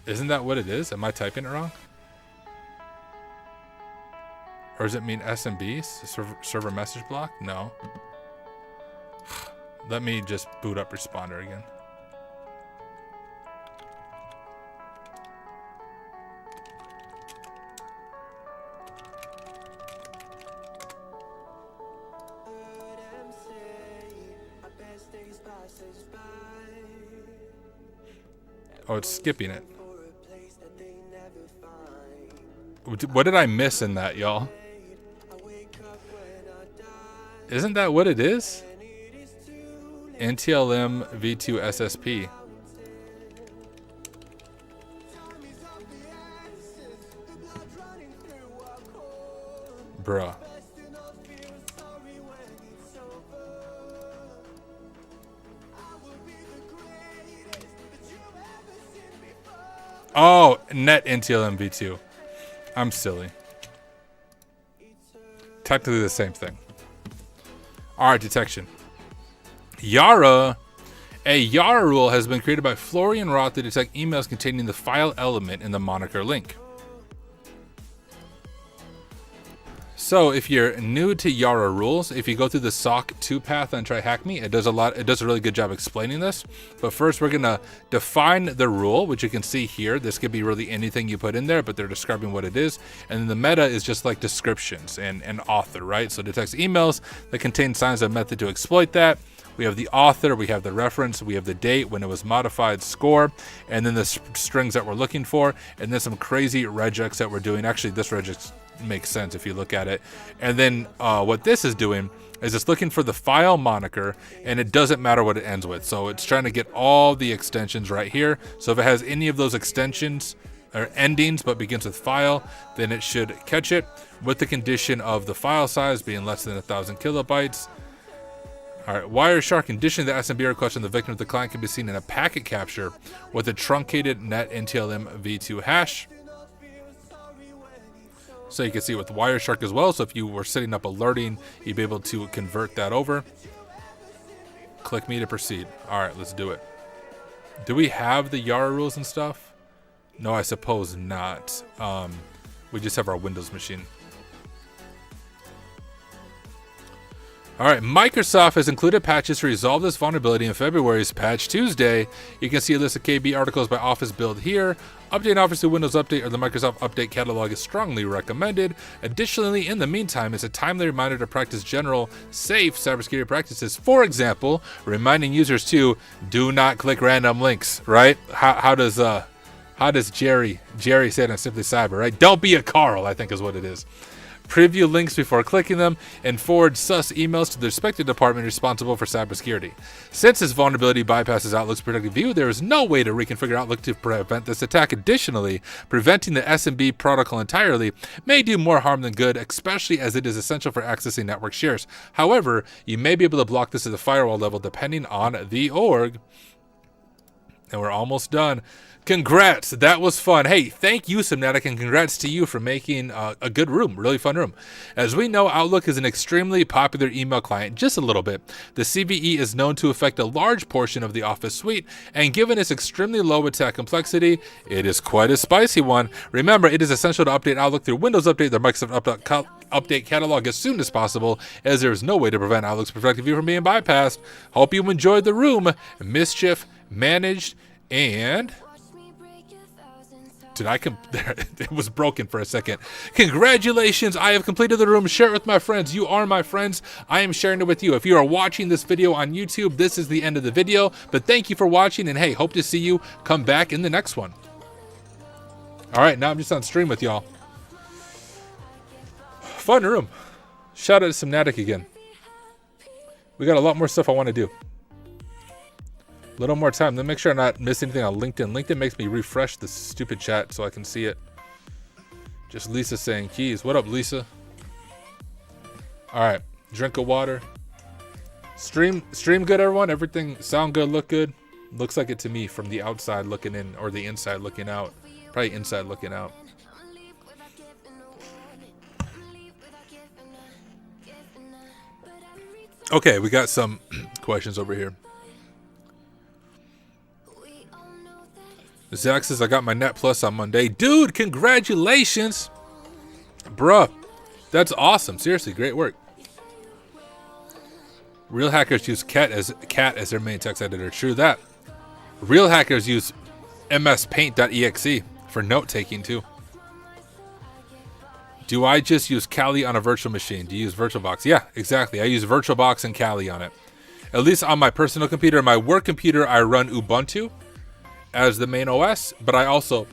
Isn't that what it is? Am I typing it wrong? Or does it mean SMB? Server message block? No. Let me just boot up responder again. Oh, it's skipping it. What did I miss in that, y'all? Isn't that what it is? NTLM v2 SSP. Bruh. Oh, net NTLM v2. I'm silly. Technically the same thing. Alright, detection. Yara. A Yara rule has been created by Florian Roth to detect emails containing the file element in the moniker link. So if you're new to Yara rules, if you go through the SOC 2 path on TryHackMe, it does a really good job explaining this. But first we're gonna define the rule, which you can see here. This could be really anything you put in there, but they're describing what it is. And then the meta is just like descriptions and author, right? So it detects emails that contain signs of method to exploit that. We have the author, we have the reference, we have the date when it was modified, score, and then the strings that we're looking for, and then some crazy regex that we're doing. Actually, this regex makes sense if you look at it. And then what this is doing is it's looking for the file moniker, and it doesn't matter what it ends with. So it's trying to get all the extensions right here. So if it has any of those extensions or endings but begins with file, then it should catch it with the condition of the file size being less than 1,000 kilobytes. All right, Wireshark conditioning the SMB request on the victim of the client can be seen in a packet capture with a truncated net NTLM v2 hash. So you can see it with Wireshark as well. So if you were setting up alerting, you'd be able to convert that over. Click me to proceed. All right, let's do it. Do we have the Yara rules and stuff? No, I suppose not. We just have our Windows machine. All right, Microsoft has included patches to resolve this vulnerability in February's Patch Tuesday. You can see a list of KB articles by Office build here. Update Office to Windows Update or the Microsoft Update catalog is strongly recommended. Additionally, in the meantime, it's a timely reminder to practice general safe cybersecurity practices. For example, reminding users to do not click random links, right? How does Jerry say it on Simply Cyber, right? Don't be a Carl, I think is what it is. Preview links before clicking them, and forward sus emails to the respective department responsible for cybersecurity. Since this vulnerability bypasses Outlook's protected view, there is no way to reconfigure Outlook to prevent this attack. Additionally, preventing the SMB protocol entirely may do more harm than good, especially as it is essential for accessing network shares. However, you may be able to block this at the firewall level depending on the org. And we're almost done. Congrats. That was fun. Hey, thank you, Subnetic, and congrats to you for making a good room, really fun room. As we know, Outlook is an extremely popular email client, just a little bit. The CVE is known to affect a large portion of the Office suite, and given its extremely low attack complexity, it is quite a spicy one. Remember, it is essential to update Outlook through Windows Update, the Microsoft Update catalog as soon as possible, as there is no way to prevent Outlook's protective view from being bypassed. Hope you enjoyed the room. Mischief managed, and... it was broken for a second. Congratulations, I have completed the room. Share it with my friends. You are my friends. I am sharing it with you. If you are watching this video on YouTube, this is the end of the video. But thank you for watching, and hey, hope to see you come back in the next one. All right, now I'm just on stream with y'all. Fun room. Shout out to Subnetic again. We got a lot more stuff I want to do. A little more time. Let me make sure I'm not missing anything on LinkedIn. LinkedIn makes me refresh this stupid chat so I can see it. Just Lisa saying keys. What up, Lisa? All right. Drink of water. Stream good, everyone. Everything sound good, look good. Looks like it to me from the outside looking in, or the inside looking out. Probably inside looking out. Okay, we got some questions over here. Zach says, I got my Net Plus on Monday. Dude, congratulations. Bruh, that's awesome. Seriously, great work. Real hackers use Cat as their main text editor. True that. Real hackers use mspaint.exe for note-taking, too. Do I just use Kali on a virtual machine? Do you use VirtualBox? Yeah, exactly. I use VirtualBox and Kali on it. At least on my personal computer. My work computer, I run Ubuntu as the main OS, but I also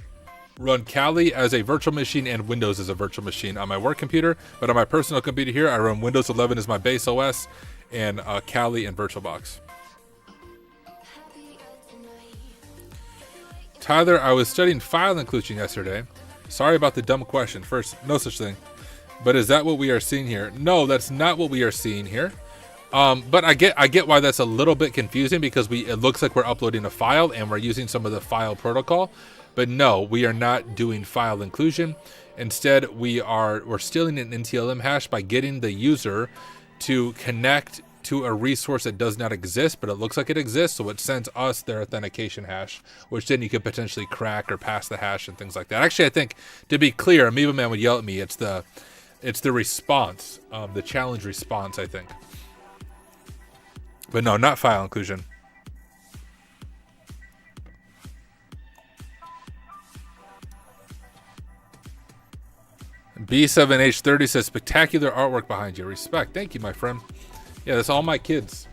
run Kali as a virtual machine and Windows as a virtual machine on my work computer. But on my personal computer here, I run Windows 11 as my base OS and Kali and VirtualBox. Tyler, I was studying file inclusion yesterday. Sorry about the dumb question. First, no such thing. But is that what we are seeing here? No, that's not what we are seeing here. But I get why that's a little bit confusing, because it looks like we're uploading a file and we're using some of the file protocol. But no, we are not doing file inclusion. Instead, we're stealing an NTLM hash by getting the user to connect to a resource that does not exist, but it looks like it exists, so it sends us their authentication hash, which then you could potentially crack or pass the hash and things like that. Actually, I think, to be clear, Amoeba Man would yell at me, it's the response, the challenge response, I think. But no, not file inclusion. B7H30 says, spectacular artwork behind you. Respect. Thank you, my friend. Yeah, that's all my kids.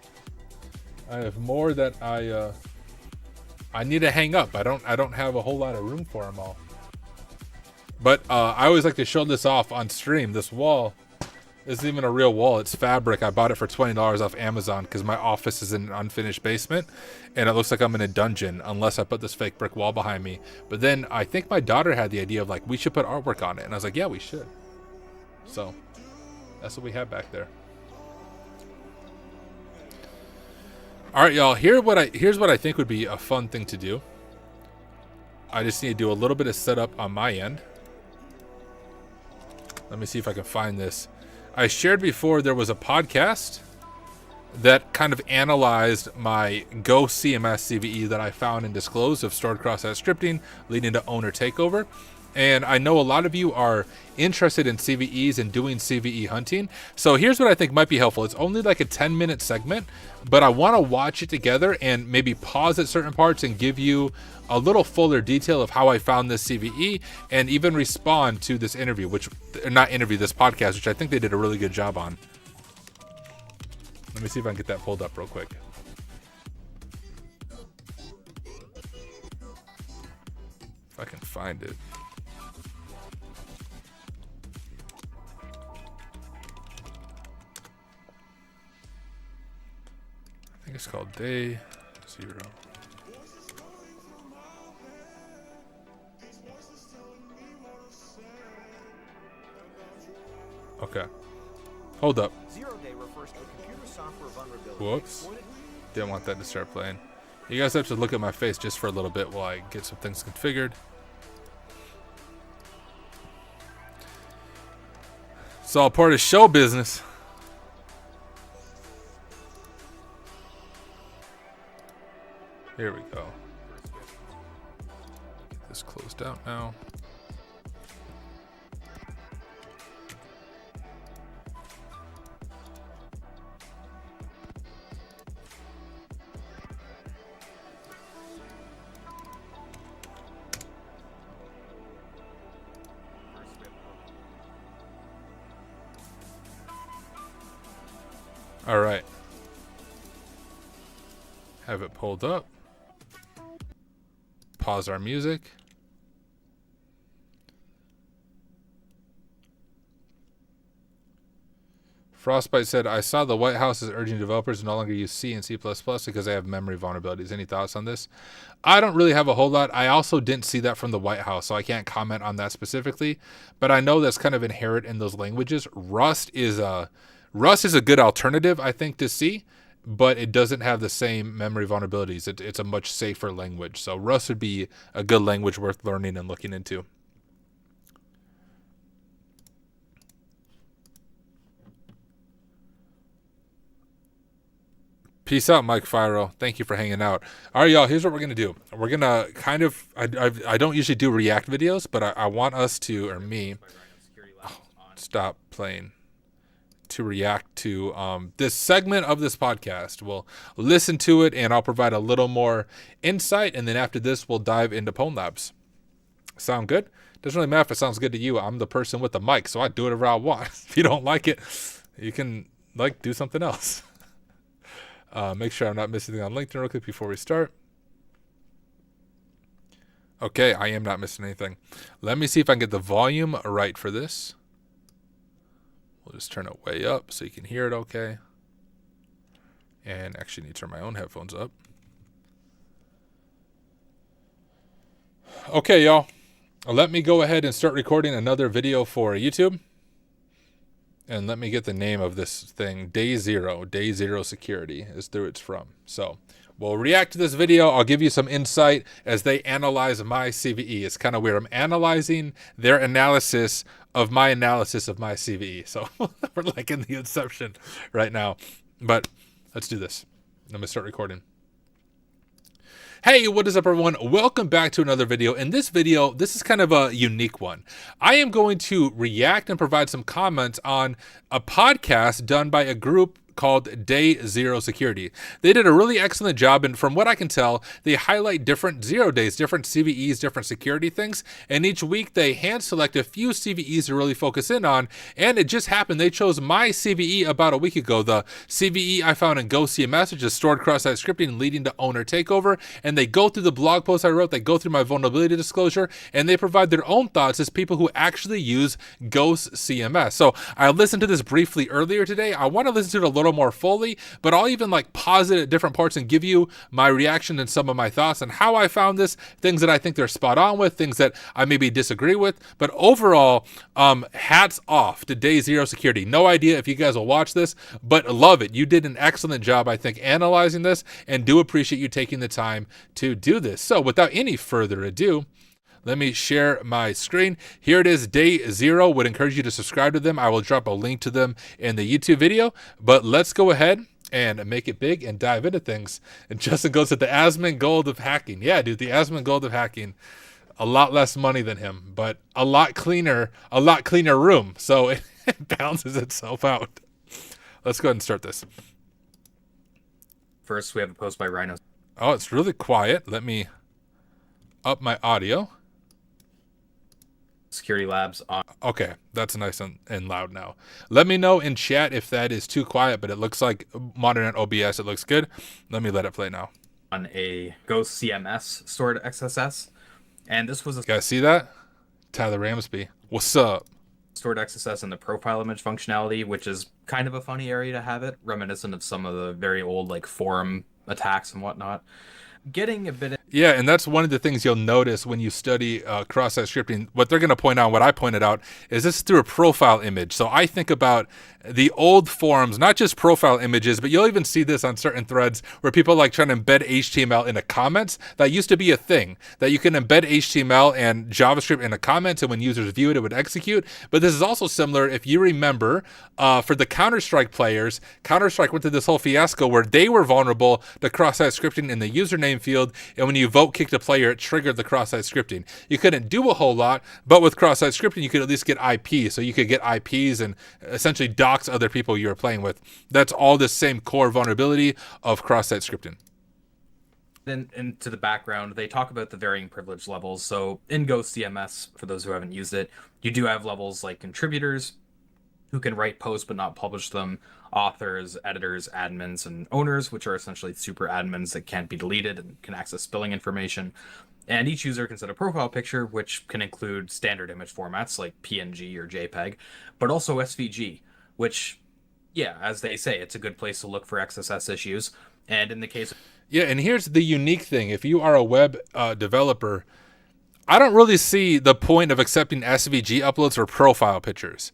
I have more that I need to hang up. I don't have a whole lot of room for them all. But I always like to show this off on stream. This wall isn't even a real wall. It's fabric. I bought it for $20 off Amazon because my office is in an unfinished basement, and it looks like I'm in a dungeon unless I put this fake brick wall behind me. But then I think my daughter had the idea of, like, we should put artwork on it, and I was like, yeah, we should. So that's what we have back there. All right, y'all. Here's what I think would be a fun thing to do. I just need to do a little bit of setup on my end. Let me see if I can find this. I shared before there was a podcast that kind of analyzed my Go CMS CVE that I found and disclosed of stored cross-site scripting leading to owner takeover. And I know a lot of you are interested in CVEs and doing CVE hunting. So here's what I think might be helpful. It's only like a 10-minute segment, but I want to watch it together and maybe pause at certain parts and give you a little fuller detail of how I found this CVE, and even respond to this interview, this podcast, which I think they did a really good job on. Let me see if I can get that pulled up real quick. If I can find it. I think it's called Day 0. Okay. Hold up. 0 day refers to a computer software vulnerability. Whoops. Didn't want that to start playing. You guys have to look at my face just for a little bit while I get some things configured. It's all part of show business. Here we go. Get this closed out now. All right. Have it pulled up. Pause our music. Frostbite said, I saw the White House is urging developers to no longer use C and C++ because they have memory vulnerabilities. Any thoughts on this? I don't really have a whole lot. I also didn't see that from the White House, so I can't comment on that specifically. But I know that's kind of inherent in those languages. Rust is a good alternative, I think, to C, but it doesn't have the same memory vulnerabilities. It's a much safer language. So Rust would be a good language worth learning and looking into. Peace out, Mike Firo. Thank you for hanging out. All right, y'all, here's what we're going to do. We're going to kind of, I don't usually do React videos, but I want us to, or me, stop playing, to react to this segment of this podcast. We'll listen to it, and I'll provide a little more insight, and then after this, we'll dive into Pwn Labs. Sound good? Doesn't really matter if it sounds good to you. I'm the person with the mic, so I do whatever I want. If you don't like it, you can, do something else. Make sure I'm not missing anything on LinkedIn real quick before we start. Okay, I am not missing anything. Let me see if I can get the volume right for this. We'll just turn it way up so you can hear it okay. And actually need to turn my own headphones up. Okay, y'all. Let me go ahead and start recording another video for YouTube. And let me get the name of this thing. Day Zero Security is who it's from. So we'll react to this video. I'll give you some insight as they analyze my CVE. It's kind of weird. I'm analyzing their analysis of my CVE. So we're like in the inception right now. But let's do this. Let me start recording. Hey, what is up, everyone? Welcome back to another video. In this video, this is kind of a unique one. I am going to react and provide some comments on a podcast done by a group called Day Zero Security. They did a really excellent job, and from what I can tell, they highlight different 0 days, different CVEs, different security things, and each week they hand select a few CVEs to really focus in on, and it just happened they chose my CVE about a week ago, the CVE I found in Go CMS, which is stored cross-site scripting leading to owner takeover, and they go through the blog post I wrote, they go through my vulnerability disclosure, and they provide their own thoughts as people who actually use Ghost CMS. So I listened to this briefly earlier today. I want to listen to it a little more fully, but I'll even pause it at different parts and give you my reaction and some of my thoughts on how I found this, things that I think they're spot on with, things that I maybe disagree with. But overall, hats off to Day Zero Security. No idea if you guys will watch this, but love it. You did an excellent job, I think, analyzing this, and do appreciate you taking the time to do this. So without any further ado, let me share my screen. Here it is, Day Zero. Would encourage you to subscribe to them. I will drop a link to them in the YouTube video. But let's go ahead and make it big and dive into things. And Justin goes to the Asmongold of hacking. Yeah, dude, the Asmongold of hacking. A lot less money than him, but a lot cleaner room. So it balances itself out. Let's go ahead and start this. First, we have a post by Rhino. Oh, it's really quiet. Let me up my audio. Security Labs on. Okay, that's nice and loud now. Let me know in chat if that is too quiet, but it looks like modern OBS. It looks good. Let me let it play now. On a Ghost CMS stored XSS. And this was a You guys see that? Tyler Ramsbey. What's up? stored XSS in the profile image functionality, which is kind of a funny area to have it, reminiscent of some of the very old forum attacks and whatnot. Getting a bit Yeah, and that's one of the things you'll notice when you study cross-site scripting. What they're going to point out, what I pointed out, is this is through a profile image. So I think about the old forums, not just profile images, but you'll even see this on certain threads where people like trying to embed HTML in the comments. That used to be a thing, that you can embed HTML and JavaScript in the comments, and when users view it, it would execute. But this is also similar, if you remember, for the Counter-Strike players, Counter-Strike went through this whole fiasco where they were vulnerable to cross-site scripting in the username field, and when you vote kicked a player, it triggered the cross-site scripting. You couldn't do a whole lot, but with cross-site scripting, you could at least get IP. So you could get IPs and essentially dox other people you were playing with. That's all the same core vulnerability of cross-site scripting. Then into the background, they talk about the varying privilege levels. So in Go CMS, for those who haven't used it, you do have levels like contributors, who can write posts but not publish them, authors, editors, admins, and owners, which are essentially super admins that can't be deleted and can access billing information. And each user can set a profile picture, which can include standard image formats like PNG or JPEG, but also SVG, which, yeah, as they say, it's a good place to look for XSS issues. And in the case of... Yeah, and here's the unique thing. If you are a web developer, I don't really see the point of accepting SVG uploads for profile pictures.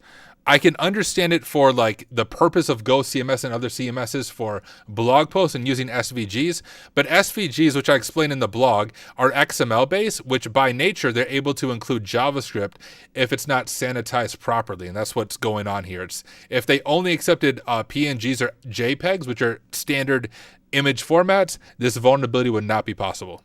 I can understand it for like the purpose of Go CMS and other CMSs for blog posts and using SVGs, but SVGs, which I explained in the blog, are XML based, which by nature they're able to include JavaScript if it's not sanitized properly, and that's what's going on here. It's if they only accepted PNGs or JPEGs, which are standard image formats, this vulnerability would not be possible.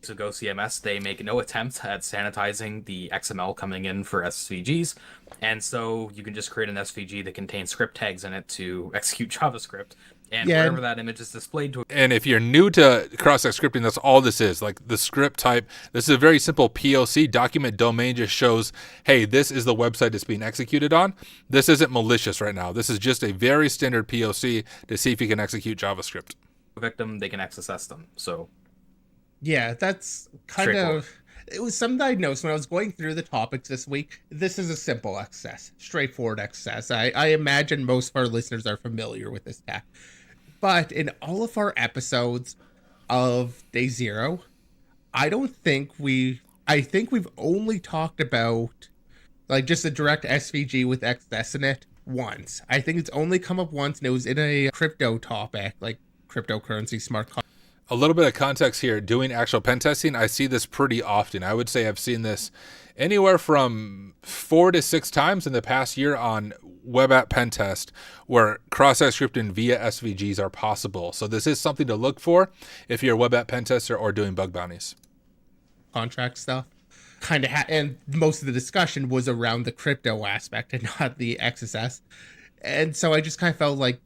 So Go CMS, they make no attempt at sanitizing the XML coming in for SVGs, and so you can just create an SVG that contains script tags in it to execute JavaScript, and wherever that image is displayed to. And if you're new to cross-site scripting, that's all this is. Like the script type, this is a very simple POC. Document domain just shows, hey, this is the website it's being executed on. This isn't malicious right now. This is just a very standard POC to see if you can execute JavaScript. Victim, they can XSS them, so... Yeah, that's kind of... It was something I noticed when I was going through the topics this week. This is a simple XSS, straightforward XSS. I imagine most of our listeners are familiar with this tech. But in all of our episodes of Day Zero, I think we've only talked about like just a direct SVG with XSS in it once. I think it's only come up once, and it was in a crypto topic, like cryptocurrency smart contracts. A little bit of context here, doing actual pen testing, I see this pretty often. I would say I've seen this anywhere from 4 to 6 times in the past year on web app pen test where cross-site scripting via SVGs are possible. So this is something to look for if you're a web app pen tester or doing bug bounties. Contract stuff. And most of the discussion was around the crypto aspect and not the XSS. And so I just kind of felt like,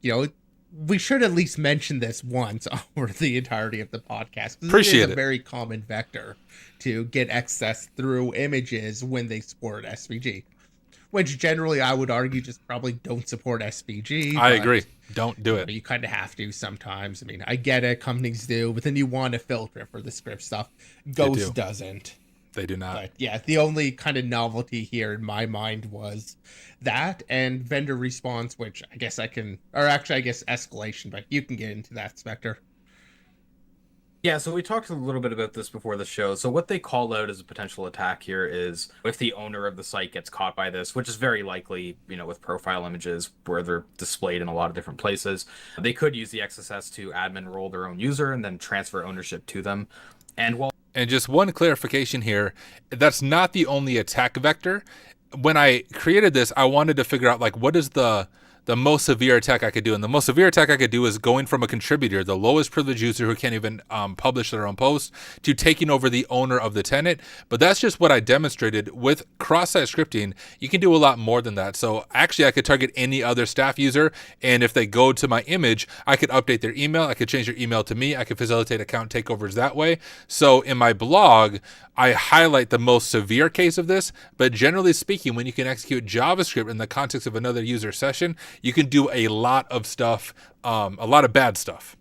we should at least mention this once over the entirety of the podcast. Appreciate it is a very common vector to get access through images when they support SVG, which generally I would argue just probably don't support SVG. I agree. Don't do it. You kind of have to sometimes. I mean, I get it. Companies do, but then you want to filter for the script stuff. Ghost doesn't. They do not. But yeah, the only kind of novelty here in my mind was that and vendor response, which I guess escalation, but you can get into that, Spectre. Yeah, so we talked a little bit about this before the show. So what they call out as a potential attack here is if the owner of the site gets caught by this, which is very likely, with profile images where they're displayed in a lot of different places, they could use the XSS to admin role their own user and then transfer ownership to them. And just one clarification here, that's not the only attack vector. When I created this, I wanted to figure out what is the most severe attack I could do. And the most severe attack I could do is going from a contributor, the lowest privileged user who can't even publish their own post, to taking over the owner of the tenant. But that's just what I demonstrated. With cross-site scripting, you can do a lot more than that. So actually, I could target any other staff user. And if they go to my image, I could update their email. I could change their email to me. I could facilitate account takeovers that way. So in my blog, I highlight the most severe case of this. But generally speaking, when you can execute JavaScript in the context of another user session, you can do a lot of stuff, a lot of bad stuff.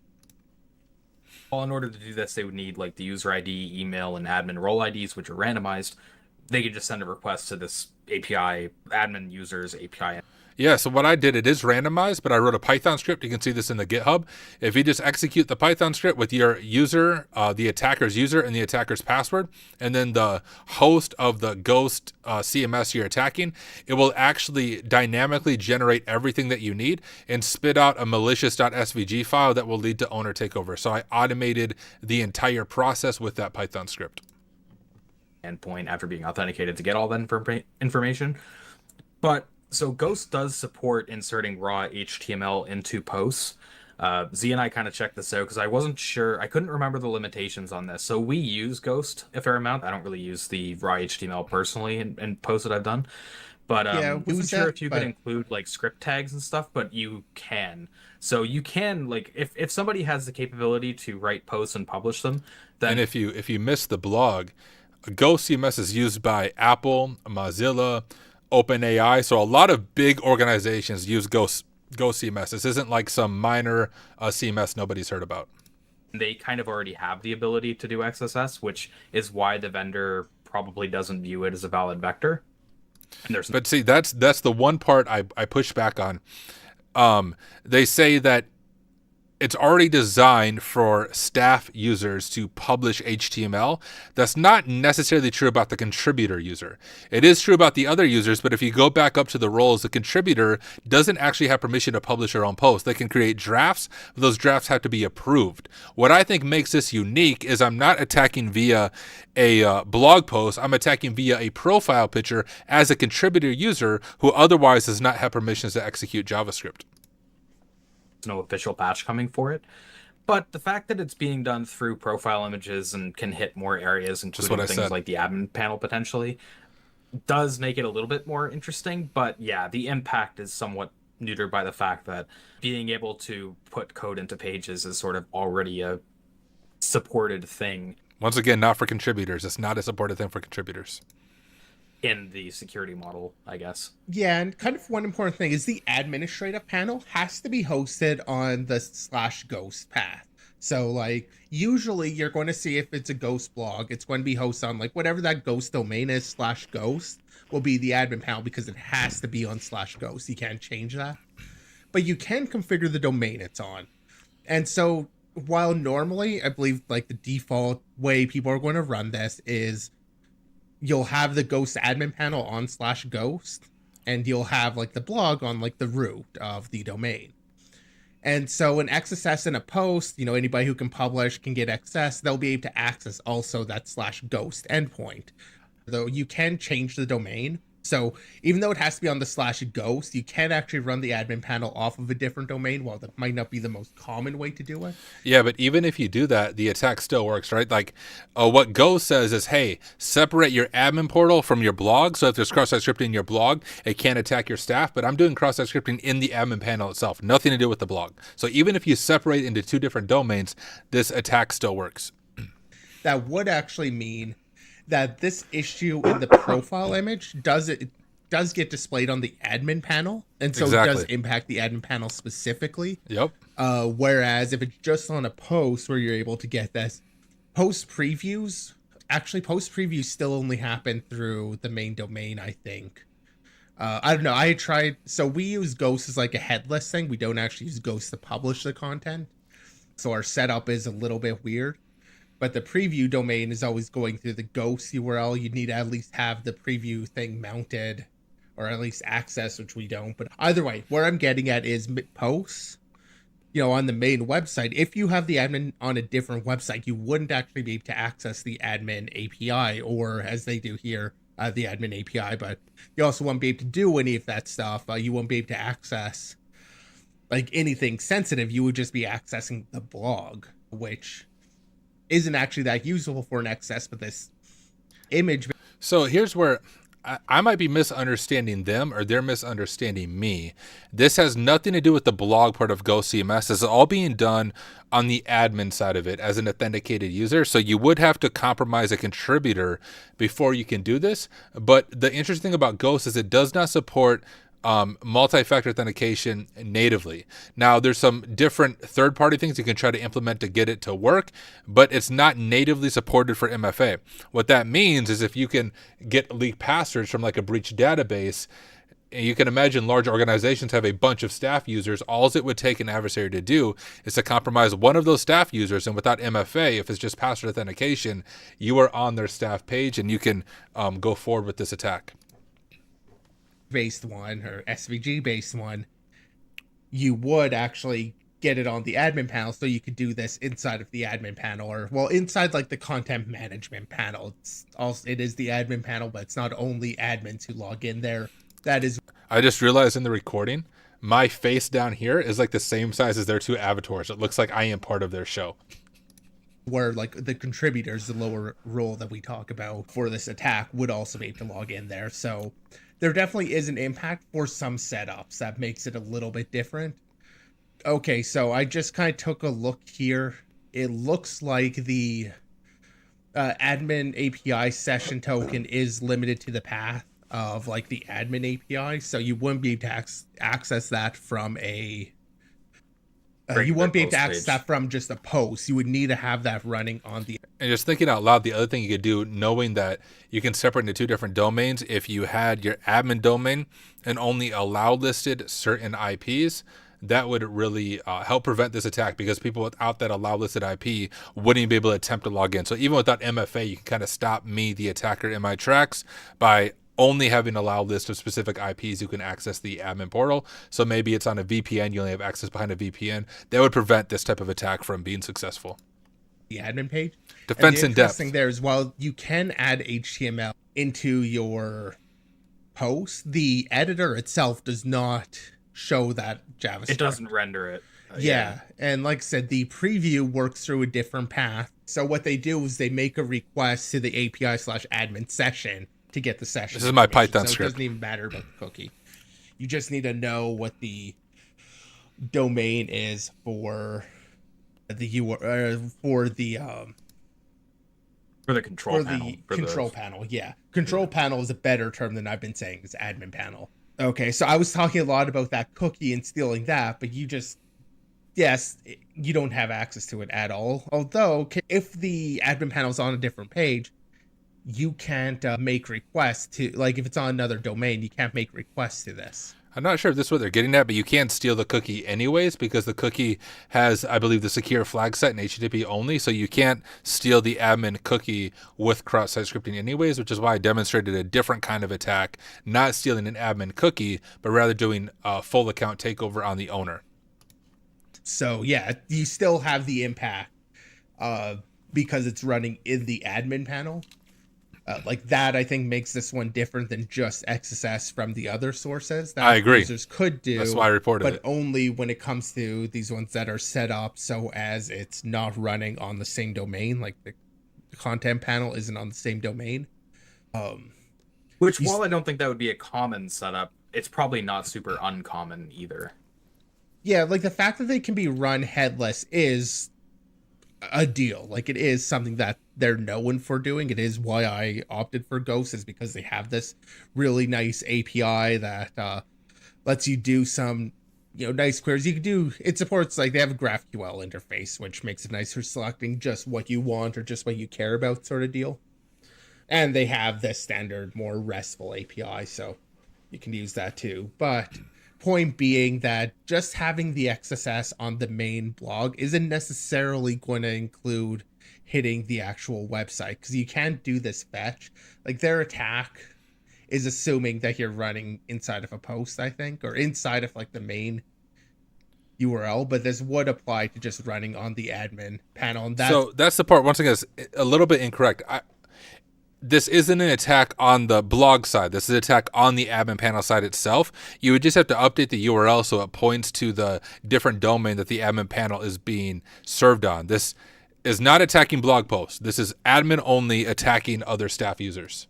Well, in order to do this, they would need the user ID, email, and admin role IDs, which are randomized. They could just send a request to this API admin users API. Yeah, so what I did, it is randomized, but I wrote a Python script. You can see this in the GitHub. If you just execute the Python script with your user, the attacker's user and the attacker's password, and then the host of the ghost CMS you're attacking, it will actually dynamically generate everything that you need and spit out a malicious.svg file that will lead to owner takeover. So I automated the entire process with that Python script. Endpoint after being authenticated to get all that information. But so Ghost does support inserting raw HTML into posts. Z and I kind of checked this out because I wasn't sure. I couldn't remember the limitations on this. So we use Ghost a fair amount. I don't really use the raw HTML personally in posts that I've done. But we wasn't sure if you could include like script tags and stuff, but you can. So you can, like, if somebody has the capability to write posts and publish them, then... And if you miss the blog, Ghost CMS is used by Apple, Mozilla, OpenAI, so a lot of big organizations use Ghost CMS. This isn't like some minor CMS nobody's heard about. They kind of already have the ability to do XSS, which is why the vendor probably doesn't view it as a valid vector. But see, that's the one part I push back on. They say that it's already designed for staff users to publish HTML. That's not necessarily true about the contributor user. It is true about the other users, but if you go back up to the roles, the contributor doesn't actually have permission to publish their own posts. They can create drafts, but those drafts have to be approved. What I think makes this unique is I'm not attacking via a blog post. I'm attacking via a profile picture as a contributor user who otherwise does not have permissions to execute JavaScript. No official patch coming for it, but the fact that it's being done through profile images and can hit more areas, including things like the admin panel potentially, does make it a little bit more interesting. But yeah, the impact is somewhat neutered by the fact that being able to put code into pages is sort of already a supported thing. Once again, not for contributors. It's not a supported thing for contributors. In the security model, I guess. Yeah, and kind of one important thing is the administrative panel has to be hosted on the /ghost path. So, like, usually you're going to see if it's a ghost blog, it's going to be hosted on, like, whatever that ghost domain is, /ghost will be the admin panel because it has to be on /ghost. You can't change that. But you can configure the domain it's on. And so, while normally, I believe, like, the default way people are going to run this is you'll have the Ghost admin panel on /ghost, and you'll have like the blog on like the root of the domain. And so an XSS in a post, anybody who can publish can get access. They'll be able to access also that /ghost endpoint. Though you can change the domain. So even though it has to be on the /ghost, you can actually run the admin panel off of a different domain. While that might not be the most common way to do it. Yeah, but even if you do that, the attack still works, right? Like what Ghost says is, hey, separate your admin portal from your blog. So if there's cross-site scripting in your blog, it can't attack your staff. But I'm doing cross-site scripting in the admin panel itself. Nothing to do with the blog. So even if you separate into two different domains, this attack still works. That would actually mean that this issue in the profile image does get displayed on the admin panel, and so It does impact the admin panel specifically. Yep. Whereas if it's just on a post where you're able to get this post previews still only happen through the main domain, I think. I don't know. I tried. So we use Ghost as like a headless thing. We don't actually use Ghost to publish the content. So our setup is a little bit weird. But the preview domain is always going through the Ghost URL. You need to at least have the preview thing mounted, or at least access, which we don't. But either way, where I'm getting at is posts, on the main website. If you have the admin on a different website, you wouldn't actually be able to access the admin API, or as they do here, the admin API. But you also won't be able to do any of that stuff. You won't be able to access like anything sensitive. You would just be accessing the blog, which isn't actually that useful for an XS, but this image. So here's where I might be misunderstanding them, or they're misunderstanding me. This has nothing to do with the blog part of Ghost CMS. This is all being done on the admin side of it as an authenticated user. So you would have to compromise a contributor before you can do this. But the interesting thing about Ghost is it does not support multi-factor authentication natively. Now, there's some different third-party things you can try to implement to get it to work, but it's not natively supported for MFA. What that means is if you can get leaked passwords from like a breached database, you can imagine large organizations have a bunch of staff users. All it would take an adversary to do is to compromise one of those staff users, and without MFA, if it's just password authentication, you are on their staff page and you can go forward with this attack. Based one or SVG based one, you would actually get it on the admin panel, so you could do this inside of the admin panel, or well, inside like the content management panel. It is the admin panel, but it's not only admins who log in there. That is, I just realized in the recording, my face down here is like the same size as their two avatars. It looks like I am part of their show. Where like the contributors, the lower role that we talk about for this attack, would also be able to log in there. So there definitely is an impact for some setups that makes it a little bit different. Okay, so I just kind of took a look here. It looks like the admin API session token is limited to the path of like the admin API, so you wouldn't be able to access that from a you wouldn't be able to access that from just a post. You would need to have that running on the. And just thinking out loud, the other thing you could do, knowing that you can separate into two different domains, if you had your admin domain and only allow listed certain IPs, that would really help prevent this attack, because people without that allow listed IP wouldn't be able to attempt to log in. So even without MFA, you can kind of stop me, the attacker, in my tracks by only having a allowed list of specific IPs who can access the admin portal. So maybe it's on a VPN, you only have access behind a VPN. That would prevent this type of attack from being successful. The admin page. Defense in depth. Thing there as well, you can add HTML into your post. The editor itself does not show that JavaScript. It doesn't render it. Yeah, and like I said, the preview works through a different path. So what they do is they make a request to the API/admin session to get the session. This is my Python so script. It doesn't even matter about the cookie. You just need to know what the domain is for the URL for the control panel. Control panel. Yeah, control panel is a better term than I've been saying. It's admin panel. Okay, so I was talking a lot about that cookie and stealing that, but you don't have access to it at all. Although, if the admin panel is on a different page, you can't make requests to, like, if it's on another domain, you can't make requests to this. I'm not sure if this is what they're getting at, but you can't steal the cookie anyways, because the cookie has, I believe, the secure flag set in HTTP only, so you can't steal the admin cookie with cross-site scripting anyways, which is why I demonstrated a different kind of attack, not stealing an admin cookie, but rather doing a full account takeover on the owner. So yeah, you still have the impact because it's running in the admin panel. Like that, I think, makes this one different than just XSS from the other sources that I agree. users could do. That's why I reported but it. Only when it comes to these ones that are set up so as it's not running on the same domain. Like the content panel isn't on the same domain. Which, while I don't think that would be a common setup, it's probably not super uncommon either. Yeah, like the fact that they can be run headless is a deal. Like it is something that they're known for doing. It is why I opted for Ghost, is because they have this really nice API that lets you do some, nice queries. You can do, it supports, like, they have a GraphQL interface, which makes it nice for selecting just what you want or just what you care about sort of deal. And they have the standard, more RESTful API, so you can use that too. But point being that just having the XSS on the main blog isn't necessarily going to include hitting the actual website, because you can't do this fetch. Like, their attack is assuming that you're running inside of a post, I think, or inside of like the main URL, but this would apply to just running on the admin panel. And so that's the part, once again, is a little bit incorrect. This isn't an attack on the blog side. This is an attack on the admin panel side itself. You would just have to update the URL so it points to the different domain that the admin panel is being served on. This is not attacking blog posts. This is admin only attacking other staff users.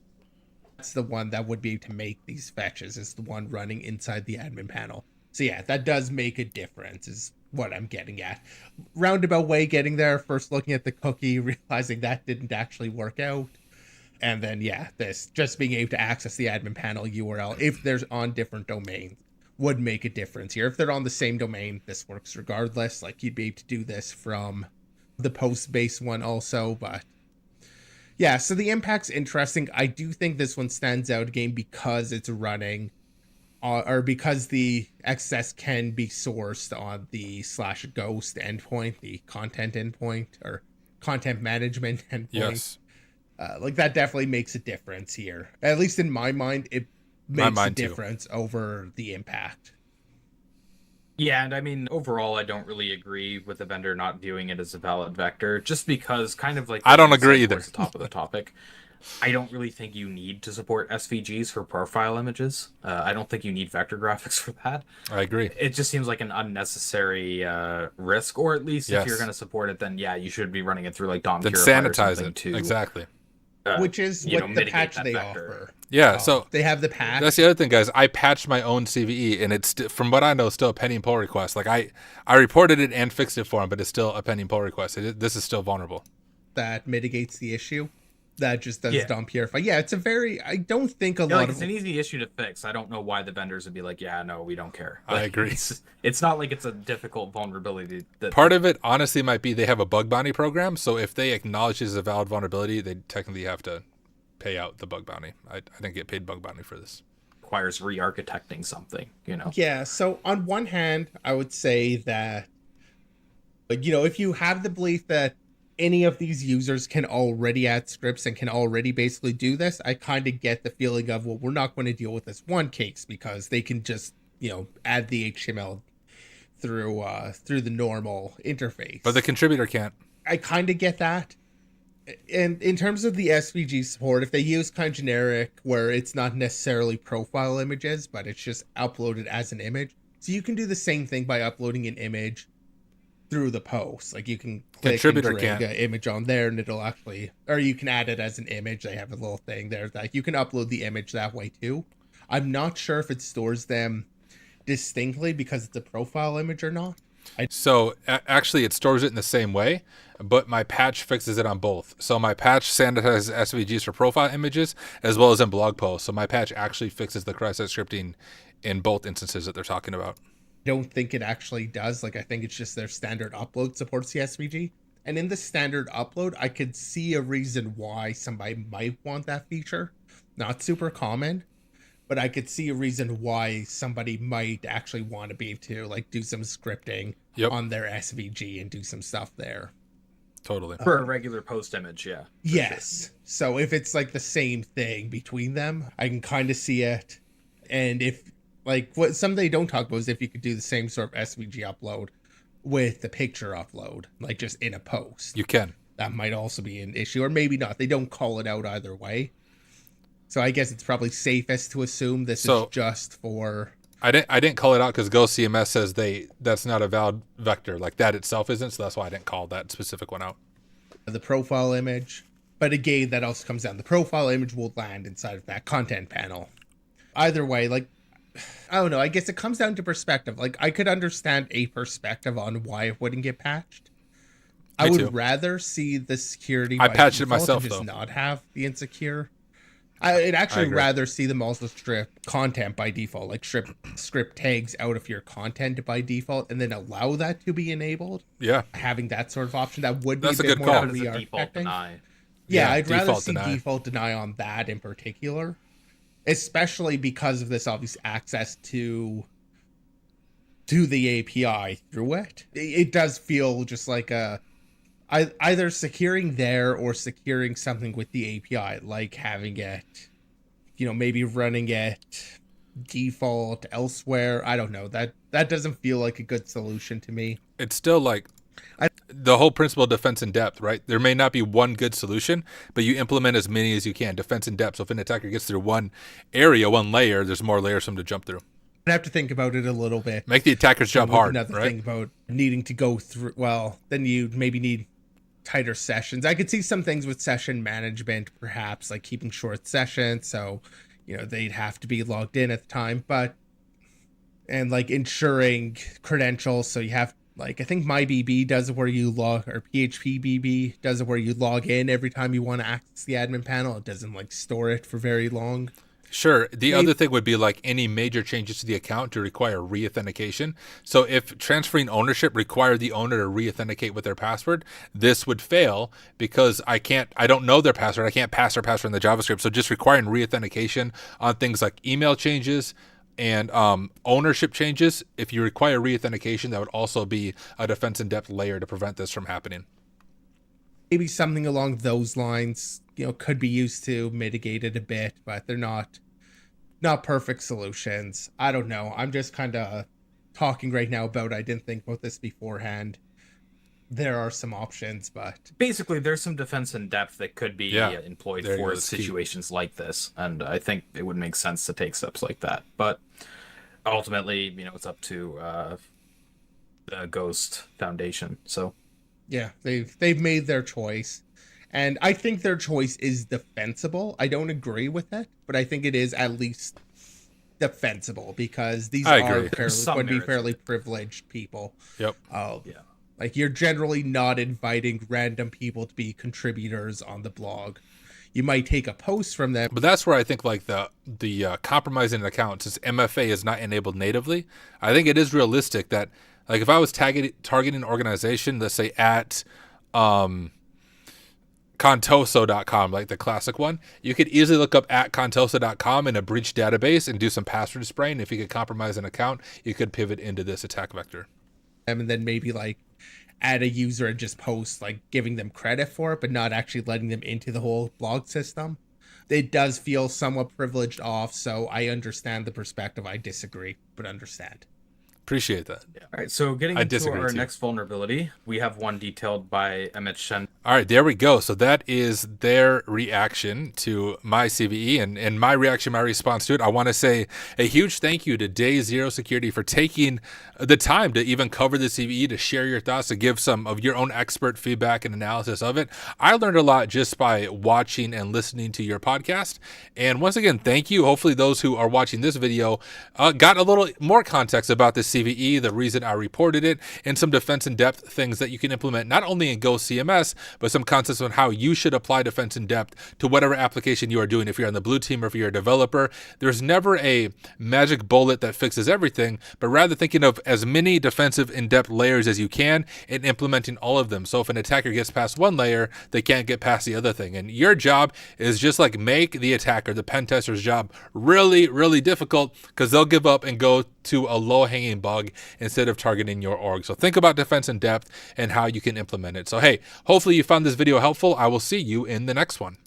That's the one that would be to make these fetches, is the one running inside the admin panel. So yeah, that does make a difference, is what I'm getting at. Roundabout way getting there, first looking at the cookie, realizing that didn't actually work out. And then, yeah, this just being able to access the admin panel URL if they're on different domains would make a difference here. If they're on the same domain, this works regardless. Like, you'd be able to do this from the post-based one also, but yeah, so the impact's interesting. I do think this one stands out again because it's running, or because the XS can be sourced on the /ghost endpoint, the content endpoint, or content management endpoint. Yes. Like, that definitely makes a difference here. At least in my mind, it makes a difference over the impact. Yeah, and I mean, overall, I don't really agree with the vendor not viewing it as a valid vector, just because, kind of like I don't agree either. Towards the top of the topic, I don't really think you need to support SVGs for profile images. I don't think you need vector graphics for that. I agree. It just seems like an unnecessary risk, or at least if you're going to support it, then yeah, you should be running it through like DOM then Purify sanitize or something it too. Exactly. Which is what the patch they offer. Yeah, so they have the patch. That's the other thing, guys. I patched my own CVE, and it's from what I know, still a pending pull request. Like I reported it and fixed it for him, but it's still a pending pull request. This is still vulnerable. That mitigates the issue. That just does DOM Purify. Yeah, it's a very. I don't think lot of. It's an easy issue to fix. I don't know why the vendors would be like, yeah, no, we don't care. I agree. It's not like it's a difficult vulnerability. Part of it, honestly, might be they have a bug bounty program. So if they acknowledge it as a valid vulnerability, they technically have to pay out the bug bounty. I didn't get paid bug bounty for this. Requires re-architecting something, Yeah, so on one hand, I would say that, if you have the belief that any of these users can already add scripts and can already basically do this, I kind of get the feeling of, well, we're not going to deal with this one case because they can just, add the HTML through the normal interface. But the contributor can't. I kind of get that. And in terms of the SVG support, if they use kind of generic where it's not necessarily profile images, but it's just uploaded as an image. So you can do the same thing by uploading an image through the post. Like, you can click and drag an image on there and it'll actually, or you can add it as an image. They have a little thing there that you can upload the image that way too. I'm not sure if it stores them distinctly because it's a profile image or not. So actually it stores it in the same way, but my patch fixes it on both. So my patch sanitizes SVGs for profile images as well as in blog posts. So my patch actually fixes the cross-site scripting in both instances that they're talking about. I don't think it actually does. Like, I think it's just their standard upload supports the SVG. And in the standard upload, I could see a reason why somebody might want that feature. Not super common, but I could see a reason why somebody might actually want to be able to, like, do some scripting on their SVG and do some stuff there. Totally. For a regular post image, yeah. Yes. Sure. So if it's like the same thing between them, I can kind of see it. And if, like, what some they don't talk about is if you could do the same sort of SVG upload with the picture upload, like just in a post. You can. That might also be an issue, or maybe not. They don't call it out either way. So I guess it's probably safest to assume this is just for. I didn't call it out because Go CMS says that's not a valid vector. Like, that itself isn't, so that's why I didn't call that specific one out. The profile image, but again, that also comes down. The profile image will land inside of that content panel. Either way, like, I don't know. I guess it comes down to perspective. Like, I could understand a perspective on why it wouldn't get patched. I would rather see the security. I patched it myself, and just though. Not have the insecure. I'd actually rather see them also strip content by default, like script tags out of your content by default, and then allow that to be enabled. Yeah, having that sort of option, that would be that's a bit good more call. Default deny. Yeah, I'd rather see default deny on that in particular, especially because of this obvious access to the API through it. It does feel just like either securing there or securing something with the API, like having it, maybe running it default elsewhere. I don't know. That doesn't feel like a good solution to me. It's still like the whole principle of defense in depth, right? There may not be one good solution, but you implement as many as you can. Defense in depth. So if an attacker gets through one area, one layer, there's more layers for them to jump through. I have to think about it a little bit. Make the attackers jump hard. Another thing about needing to go through. Well, then you maybe need tighter sessions. I could see some things with session management, perhaps like keeping short sessions, so they'd have to be logged in at the time, and like ensuring credentials, so you have Like I think MyBB does it where you log, or PHPBB does it where you log in every time you want to access the admin panel. It doesn't like store it for very long. Sure. The other thing would be like any major changes to the account to require re-authentication. So if transferring ownership required the owner to re-authenticate with their password, this would fail because I don't know their password. I can't pass their password in the JavaScript. So just requiring re-authentication on things like email changes and ownership changes, if you require re-authentication, that would also be a defense in depth layer to prevent this from happening. Maybe something along those lines, could be used to mitigate it a bit, but they're not perfect solutions. I don't know. I'm just kind of talking right now about I didn't think about this beforehand. There are some options, but basically there's some defense in depth that could be employed for situations like this, and I think it would make sense to take steps like that. But ultimately, it's up to the Ghost Foundation. So yeah, they've made their choice, and I think their choice is defensible. I don't agree with it, but I think it is at least defensible because these would be fairly privileged people. Yep. Like you're generally not inviting random people to be contributors on the blog. You might take a post from them, but that's where I think like the compromising an account, since MFA is not enabled natively, I think it is realistic that like if I was targeting an organization, let's say at contoso.com, like the classic one, you could easily look up at contoso.com in a breach database and do some password spraying. If you could compromise an account, you could pivot into this attack vector. And then maybe like add a user and just post like giving them credit for it, but not actually letting them into the whole blog system. It does feel somewhat privileged off, so I understand the perspective. I disagree, but understand. Appreciate that. Yeah. All right, so getting into our next vulnerability, we have one detailed by Emmett Shen. All right, there we go. So that is their reaction to my CVE and my reaction, my response to it. I want to say a huge thank you to Day Zero Security for taking the time to even cover the CVE, to share your thoughts, to give some of your own expert feedback and analysis of it. I learned a lot just by watching and listening to your podcast. And once again, thank you. Hopefully those who are watching this video got a little more context about the CVE, the reason I reported it, and some defense in depth things that you can implement not only in Go CMS, but some concepts on how you should apply defense in depth to whatever application you are doing. If you're on the blue team or if you're a developer, there's never a magic bullet that fixes everything, but rather thinking of as many defensive in depth layers as you can and implementing all of them. So if an attacker gets past one layer, they can't get past the other thing. And your job is just like make the attacker, the pen tester's job, really, really difficult, because they'll give up and go to a low-hanging bug instead of targeting your org. So think about defense in depth and how you can implement it. So hey, hopefully you found this video helpful. I will see you in the next one.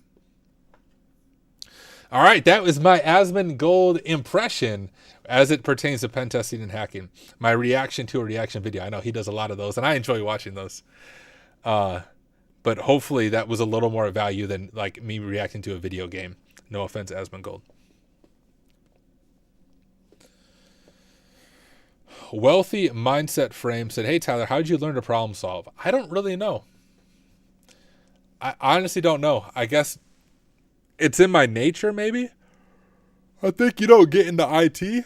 All right, that was my Asmongold impression as it pertains to pen testing and hacking. My reaction to a reaction video. I know he does a lot of those, and I enjoy watching those. But hopefully that was a little more value than like me reacting to a video game. No offense, Asmongold. Wealthy Mindset Frame said, hey, Tyler, how did you learn to problem solve? I don't really know. I honestly don't know. I guess it's in my nature, maybe. I think you don't get into IT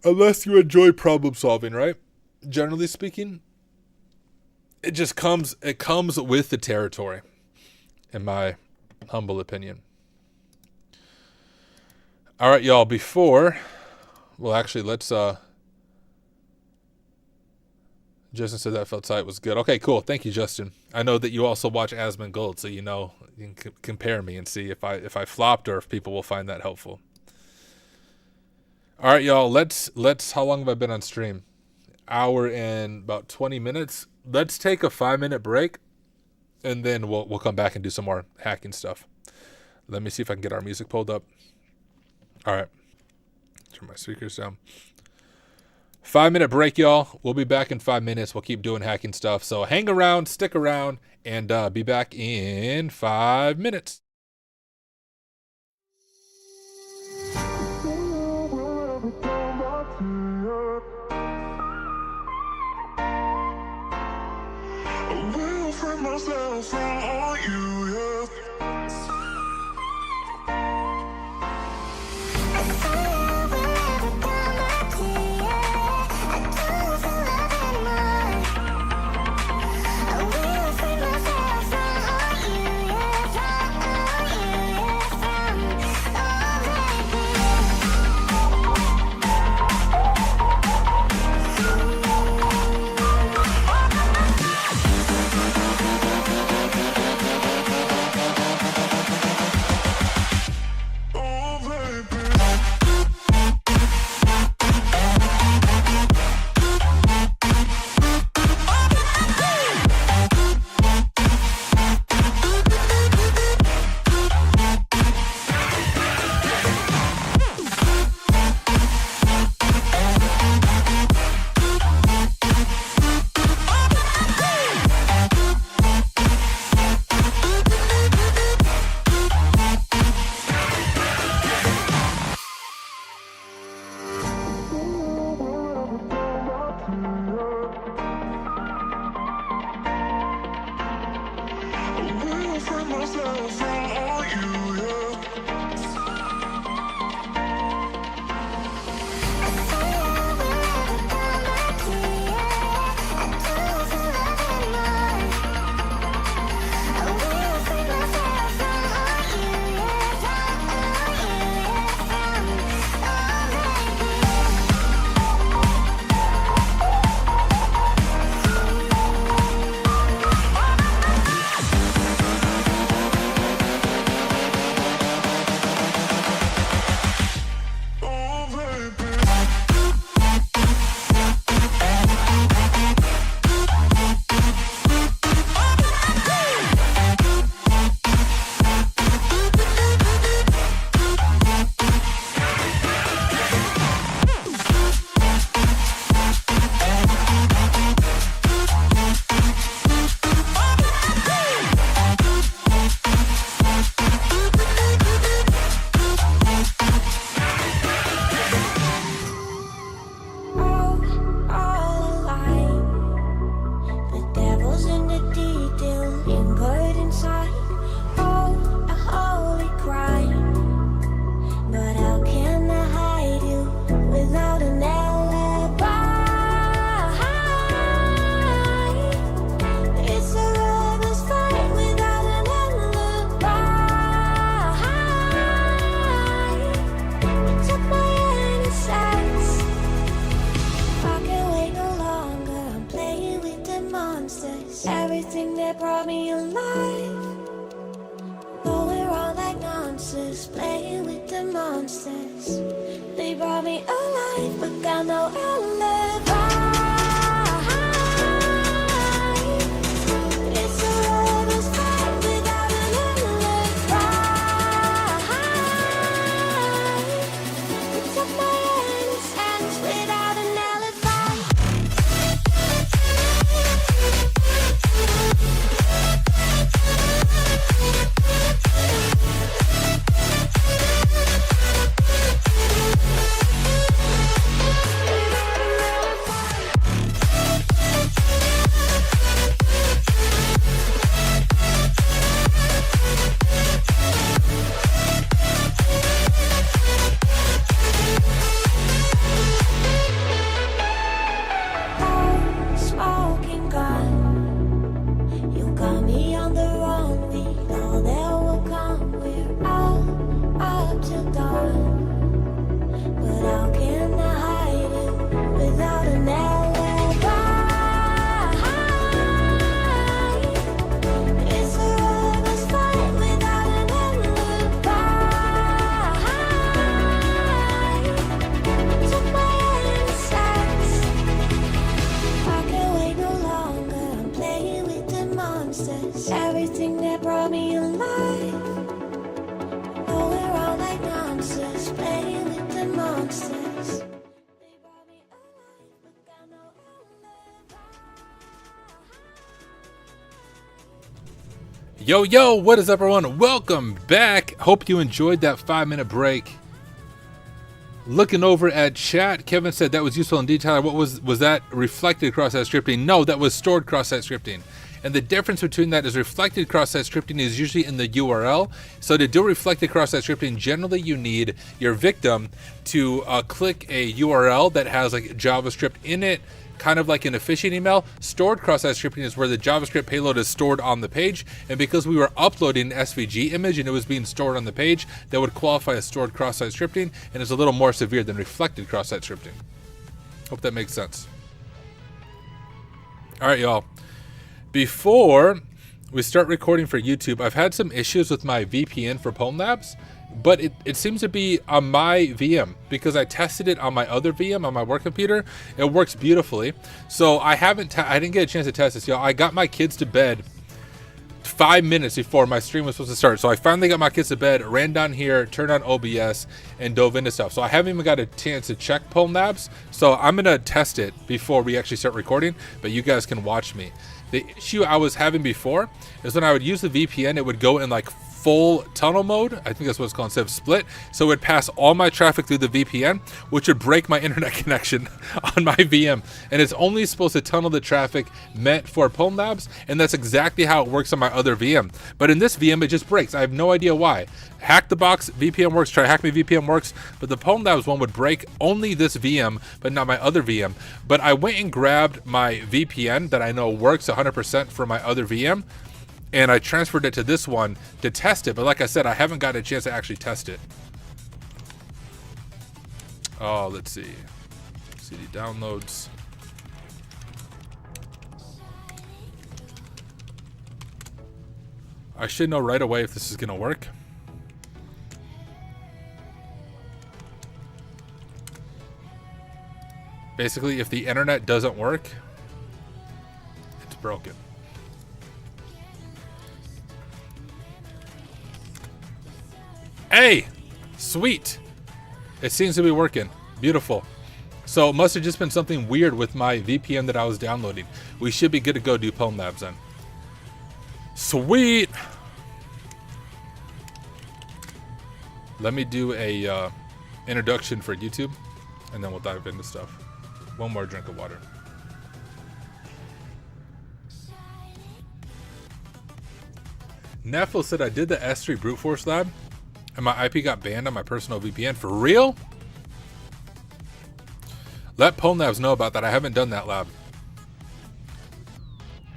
unless you enjoy problem solving, right? Generally speaking, it comes with the territory, in my humble opinion. All right, y'all, let's Justin said that felt tight was good. Okay, cool. Thank you, Justin. I know that you also watch Asmongold, so you can compare me and see if I flopped or if people will find that helpful. All right, y'all. Let's. How long have I been on stream? Hour and about 20 minutes. Let's take a 5-minute break, and then we'll come back and do some more hacking stuff. Let me see if I can get our music pulled up. All right. Turn my speakers down. 5-minute break, y'all. We'll be back in 5 minutes. We'll keep doing hacking stuff. So hang around, stick around, and be back in 5 minutes. I will free myself from all you have. monsters. They brought me alive, but got no alibi. It's a lover's fight without an alibi. It's up my innocence without an alibi. Smoking gun, you got me on the run. We know that will come. We're out up till dawn, but how can I hide it without an alibi? It's a lover's fight without an alibi. Took my innocence. I can't wait no longer. I'm playing with the monsters. Everything that brought me alive. Going around like monsters, playing with the monsters. They brought me alive, but got no alibi. Yo, what is up, everyone? Welcome back. Hope you enjoyed that 5-minute break. Looking over at chat, Kevin said that was useful in detail. What was that reflected cross-site scripting? No, that was stored cross-site scripting. And the difference between that is reflected cross-site scripting is usually in the URL. So to do reflected cross-site scripting, generally you need your victim to click a URL that has like JavaScript in it, kind of like in a phishing email. Stored cross-site scripting is where the JavaScript payload is stored on the page. And because we were uploading an SVG image and it was being stored on the page, that would qualify as stored cross-site scripting, and is a little more severe than reflected cross-site scripting. Hope that makes sense. All right, y'all. Before we start recording for YouTube, I've had some issues with my VPN for Pwn Labs, but it seems to be on my VM because I tested it on my other VM on my work computer. It works beautifully. So I didn't get a chance to test this, y'all. I got my kids to bed 5 minutes before my stream was supposed to start. So I finally got my kids to bed, ran down here, turned on OBS, and dove into stuff. So I haven't even got a chance to check Pwn Labs. So I'm gonna test it before we actually start recording, but you guys can watch me. The issue I was having before is when I would use the VPN, it would go in like full tunnel mode. I think that's what it's called, instead of split. So it would pass all my traffic through the VPN, which would break my internet connection on my VM. And it's only supposed to tunnel the traffic meant for Pwn Labs, and that's exactly how it works on my other VM. But in this VM, it just breaks. I have no idea why. Hack the Box VPN works, TryHackMe VPN works, but the Pwn Labs one would break only this VM, but not my other VM. But I went and grabbed my VPN that I know works 100% for my other VM, and I transferred it to this one to test it. But like I said, I haven't got a chance to actually test it. Oh, let's see. CD downloads. I should know right away if this is going to work. Basically, if the internet doesn't work, it's broken. Hey, sweet. It seems to be working. Beautiful. So it must have just been something weird with my VPN that I was downloading. We should be good to go do Pwn Labs then. Sweet. Let me do a introduction for YouTube, and then we'll dive into stuff. One more drink of water. Neffel said I did the S3 brute force lab, and my IP got banned on my personal VPN. For real? Let Pwn Labs know about that. I haven't done that lab.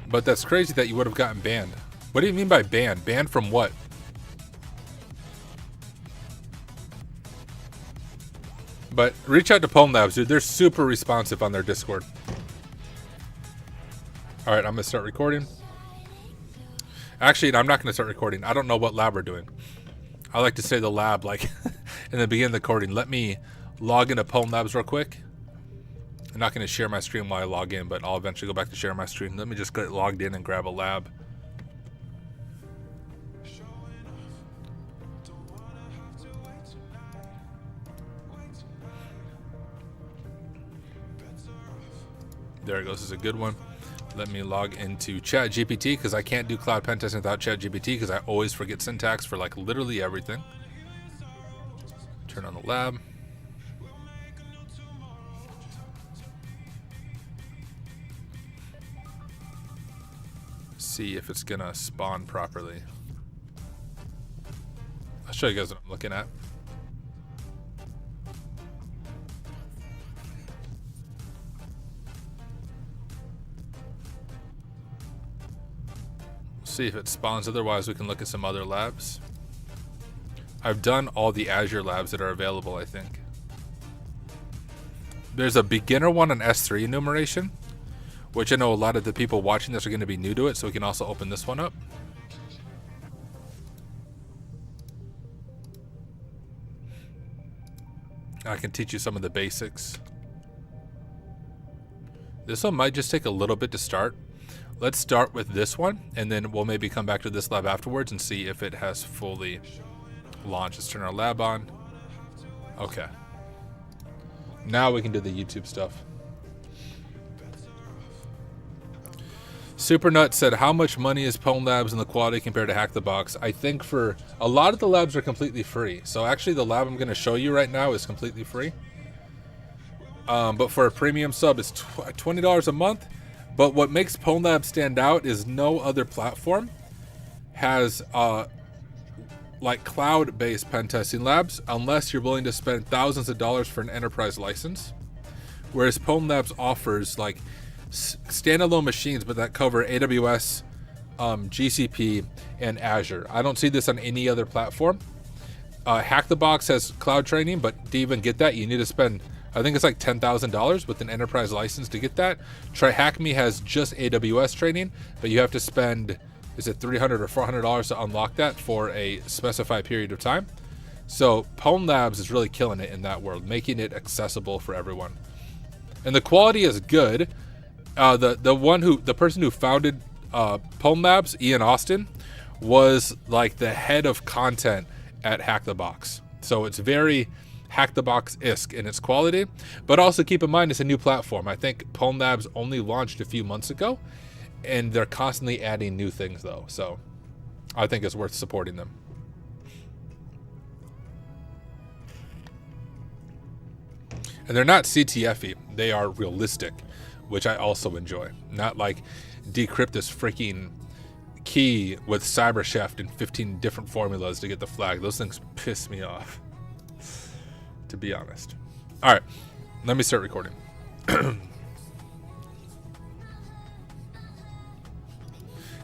But that's crazy that you would have gotten banned. What do you mean by banned? Banned from what? But reach out to Pwn Labs, dude. They're super responsive on their Discord. All right, I'm going to start recording. Actually, I'm not going to start recording. I don't know what lab we're doing. I like to say the lab like and then begin the recording. Let me log into Pwn Labs real quick. I'm not going to share my screen while I log in, but I'll eventually go back to share my screen. Let me just get logged in and grab a lab. There it goes. This is a good one. Let me log into ChatGPT because I can't do cloud pen testing without ChatGPT because I always forget syntax for like literally everything. Turn on the lab. See if it's gonna spawn properly. I'll show you guys what I'm looking at. See if it spawns, otherwise we can look at some other labs. I've done all the Azure labs that are available, I think. There's a beginner one on S3 enumeration, which I know a lot of the people watching this are going to be new to it, so we can also open this one up. I can teach you some of the basics. This one might just take a little bit to start. Let's start with this one, and then we'll maybe come back to this lab afterwards and see if it has fully launched. Let's turn our lab on. Okay. Now we can do the YouTube stuff. Supernut said, how much money is Pwn Labs and the quality compared to Hack the Box? I think for a lot of the labs are completely free. So actually the lab I'm going to show you right now is completely free. But for a premium sub, it's $20 a month. But what makes Pwn Labs stand out is no other platform has like cloud-based pen testing labs unless you're willing to spend thousands of dollars for an enterprise license. Whereas Pwn Labs offers like standalone machines, but that cover AWS, GCP, and Azure. I don't see this on any other platform. Hack the Box has cloud training, but to even get that, you need to spend, I think it's like $10,000 with an enterprise license to get that. TryHackMe has just AWS training, but you have to spend, is it $300 or $400 to unlock that for a specified period of time? So Pwn Labs is really killing it in that world, making it accessible for everyone. And the quality is good. The person who founded Pwn Labs, Ian Austin, was like the head of content at Hack the Box. So it's very Hack the Box-esque in its quality, but also keep in mind it's a new platform. I think Pwn Labs only launched a few months ago, and they're constantly adding new things though. So I think it's worth supporting them. And they're not CTF-y, they are realistic, which I also enjoy. Not like decrypt this freaking key with CyberChef and 15 different formulas to get the flag. Those things piss me off, to be honest. All right, let me start recording.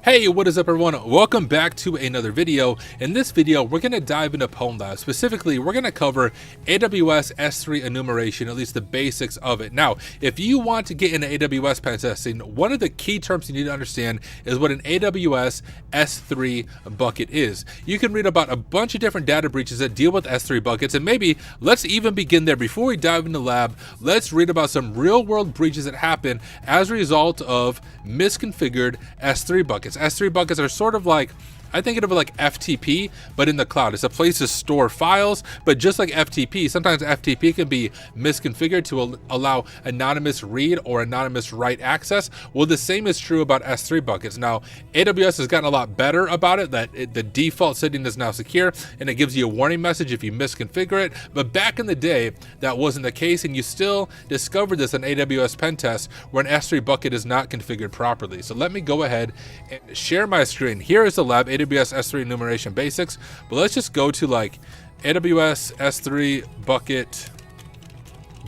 Hey, what is up everyone? Welcome back to another video. In this video, we're going to dive into Pwn Labs. Specifically, we're going to cover AWS S3 enumeration, at least the basics of it. Now, if you want to get into AWS pen testing, one of the key terms you need to understand is what an AWS S3 bucket is. You can read about a bunch of different data breaches that deal with S3 buckets, and maybe let's even begin there. Before we dive into the lab, let's read about some real world breaches that happen as a result of misconfigured S3 buckets. S3 buckets are sort of like, I think of it like FTP, but in the cloud. It's a place to store files, but just like FTP, sometimes FTP can be misconfigured to allow anonymous read or anonymous write access. Well, the same is true about S3 buckets. Now, AWS has gotten a lot better about it, that the default setting is now secure, and it gives you a warning message if you misconfigure it. But back in the day, that wasn't the case, and you still discovered this in AWS pen test where an S3 bucket is not configured properly. So let me go ahead and share my screen. Here is the lab, AWS S3 enumeration basics, but let's just go to like AWS S3 bucket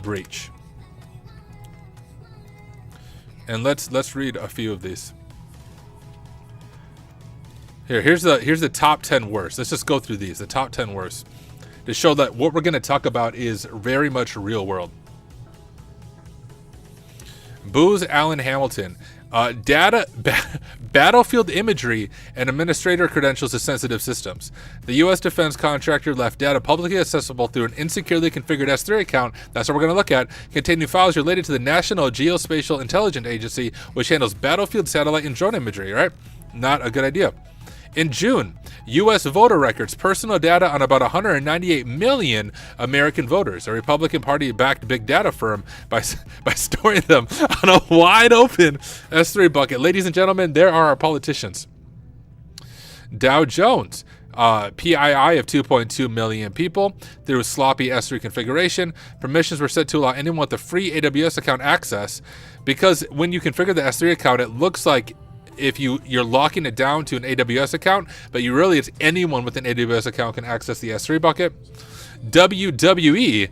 breach, and let's read a few of these. Here's the top 10 worst. Let's just go through these, the top 10 worst, to show that what we're going to talk about is very much real world. Booz Allen Hamilton. battlefield imagery and administrator credentials to sensitive systems. The U.S. defense contractor left data publicly accessible through an insecurely configured S3 account, that's what we're going to look at, containing files related to the National Geospatial Intelligence Agency, which handles battlefield satellite and drone imagery, right? Not a good idea. In June, U.S. voter records, personal data on about 198 million American voters. A Republican Party-backed big data firm by storing them on a wide-open S3 bucket. Ladies and gentlemen, there are our politicians. Dow Jones, PII of 2.2 million people through sloppy S3 configuration. Permissions were set to allow anyone with a free AWS account access, because when you configure the S3 account, it looks like if you're locking it down to an AWS account, but it's anyone with an AWS account can access the S3 bucket. WWE,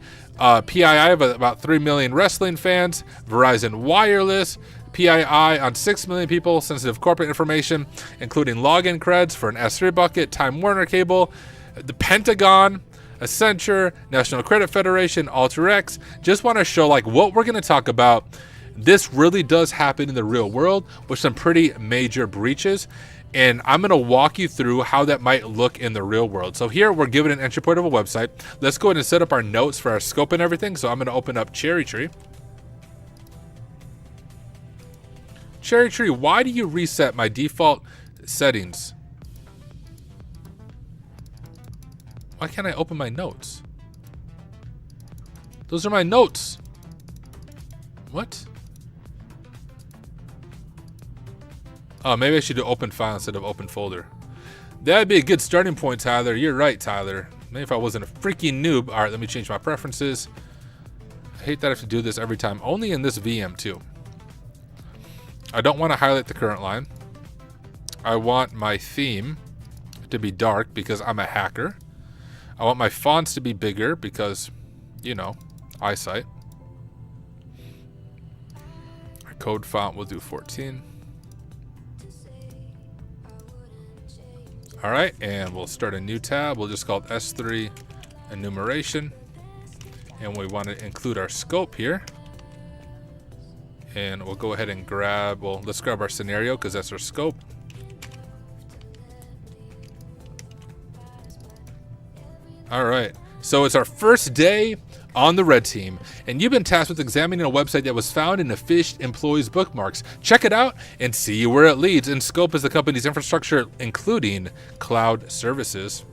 PII of about 3 million wrestling fans. Verizon Wireless, PII on 6 million people, sensitive corporate information, including login creds for an S3 bucket. Time Warner Cable, the Pentagon, Accenture, National Credit Federation, AlterX. Just want to show like what we're going to talk about. This really does happen in the real world with some pretty major breaches, and I'm going to walk you through how that might look in the real world. So here we're given an entry point of a website. Let's go ahead and set up our notes for our scope and everything. So I'm going to open up Cherry Tree. Cherry Tree, why do you reset my default settings? Why can't I open my notes? Those are my notes. What? Oh, maybe I should do open file instead of open folder. That'd be a good starting point, Tyler. You're right, Tyler. Maybe if I wasn't a freaking noob. All right, let me change my preferences. I hate that I have to do this every time. Only in this VM, too. I don't want to highlight the current line. I want my theme to be dark because I'm a hacker. I want my fonts to be bigger because, you know, eyesight. Our code font will do 14. All right, and we'll start a new tab. We'll just call it S3 enumeration. And we want to include our scope here. And we'll go ahead and grab, well, let's grab our scenario because that's our scope. All right, so it's our first day on the red team, and you've been tasked with examining a website that was found in a phished employee's bookmarks. Check it out and see where it leads. And scope is the company's infrastructure, including cloud services.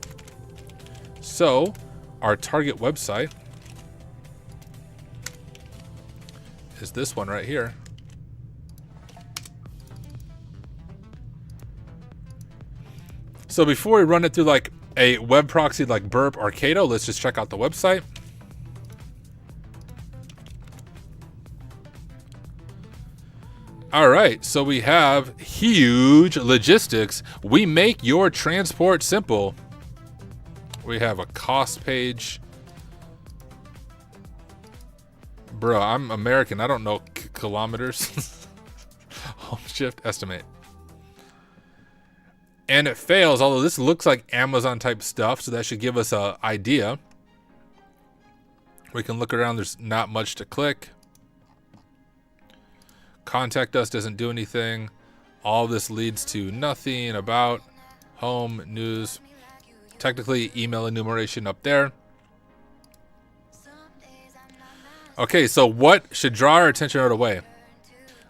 So our target website is this one right here. So before we run it through like a web proxy like Burp or Cato, let's just check out the website. All right, so we have huge logistics. We make your transport simple. We have a cost page. Bro, I'm American. I don't know kilometers. Home shift estimate. And it fails, although this looks like Amazon type stuff, so that should give us an idea. We can look around. There's not much to click. Contact us doesn't do anything. All this leads to nothing. About, home, news. Technically, email enumeration up there. Okay, so what should draw our attention right away?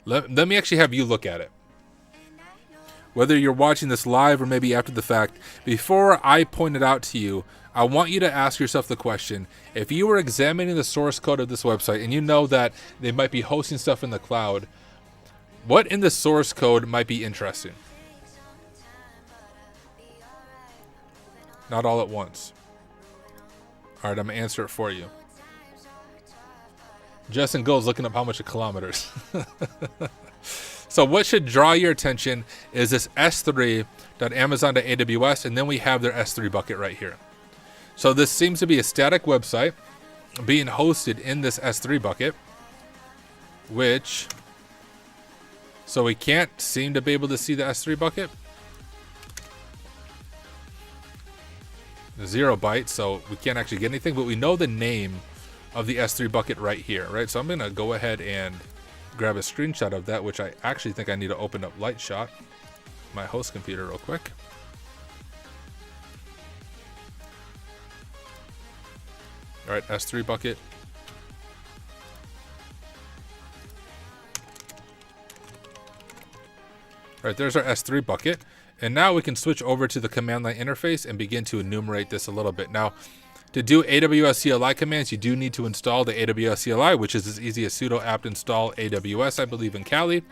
Let me actually have you look at it. Whether you're watching this live or maybe after the fact, before I point it out to you, I want you to ask yourself the question, if you were examining the source code of this website and you know that they might be hosting stuff in the cloud, what in the source code might be interesting? Not all at once. All right, I'm going to answer it for you. Justin Gold's looking up how much kilometers. So what should draw your attention is this s3.amazon.aws, and then we have their S3 bucket right here. So this seems to be a static website being hosted in this S3 bucket, which, so we can't seem to be able to see the S3 bucket. 0 bytes, so we can't actually get anything, but we know the name of the S3 bucket right here, right? So I'm going to go ahead and grab a screenshot of that, which I actually think I need to open up Lightshot. my host computer real quick. All right, S3 bucket. All right, there's our S3 bucket. And now we can switch over to the command line interface and begin to enumerate this a little bit. Now, to do AWS CLI commands, you do need to install the AWS CLI, which is as easy as sudo apt install AWS, I believe, in Kali.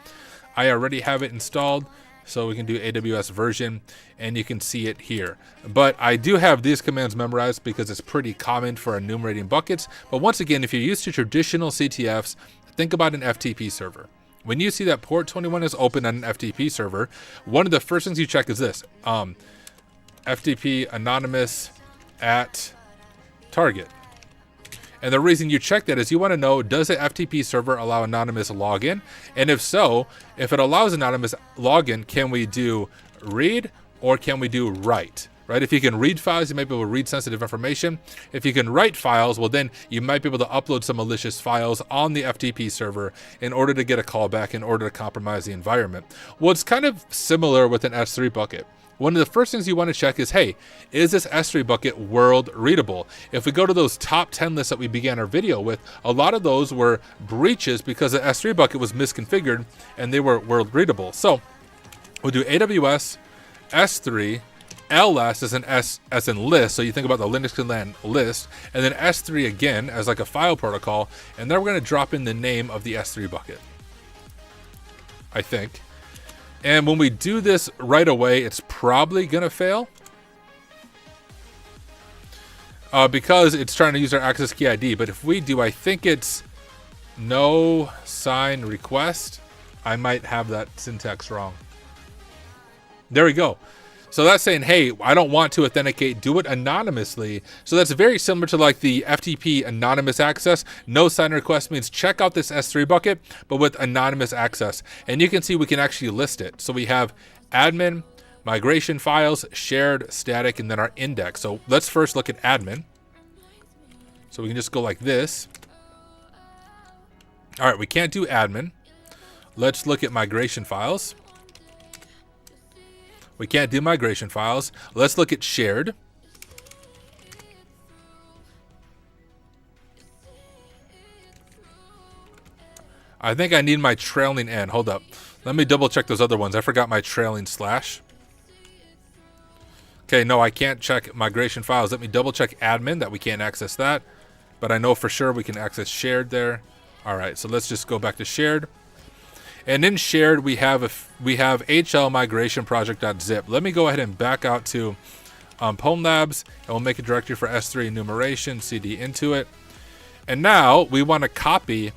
I already have it installed, so we can do AWS version, and you can see it here. But I do have these commands memorized because it's pretty common for enumerating buckets. But once again, if you're used to traditional CTFs, think about an FTP server. When you see that port 21 is open on an FTP server, one of the first things you check is this, FTP anonymous at target. And the reason you check that is you want to know, does the FTP server allow anonymous login? And if so, if it allows anonymous login, can we do read or can we do write? Right? If you can read files, you might be able to read sensitive information. If you can write files, well, then you might be able to upload some malicious files on the FTP server in order to get a callback, in order to compromise the environment. Well, it's kind of similar with an S3 bucket. One of the first things you want to check is, hey, is this S3 bucket world readable? If we go to those top 10 lists that we began our video with, a lot of those were breaches because the S3 bucket was misconfigured and they were world readable. So we'll do AWS S3 LS as an S as in list, so you think about the Linux command list, and then S3 again as like a file protocol, and then we're going to drop in the name of the S3 bucket, I think. And when we do this right away, it's probably going to fail because it's trying to use our access key ID. But if we do, I think it's no sign request. I might have that syntax wrong. There we go. So that's saying, hey, I don't want to authenticate, do it anonymously. So that's very similar to like the FTP anonymous access. No sign request means check out this S3 bucket, but with anonymous access. And you can see we can actually list it. So we have admin, migration files, shared, static, and then our index. So let's first look at admin. So we can just go like this. All right, we can't do admin. Let's look at migration files. We can't do migration files. Let's look at shared. I think I need my trailing n. Hold up. Let me double check those other ones. I forgot my trailing slash. Okay, no, I can't check migration files. Let me double check admin, that we can't access that. But I know for sure we can access shared there. All right, so let's just go back to shared. And in shared, we have HL migration project.zip. Let me go ahead and back out to Pwn Labs, and we'll make a directory for S3 enumeration, cd into it. And now we want to copy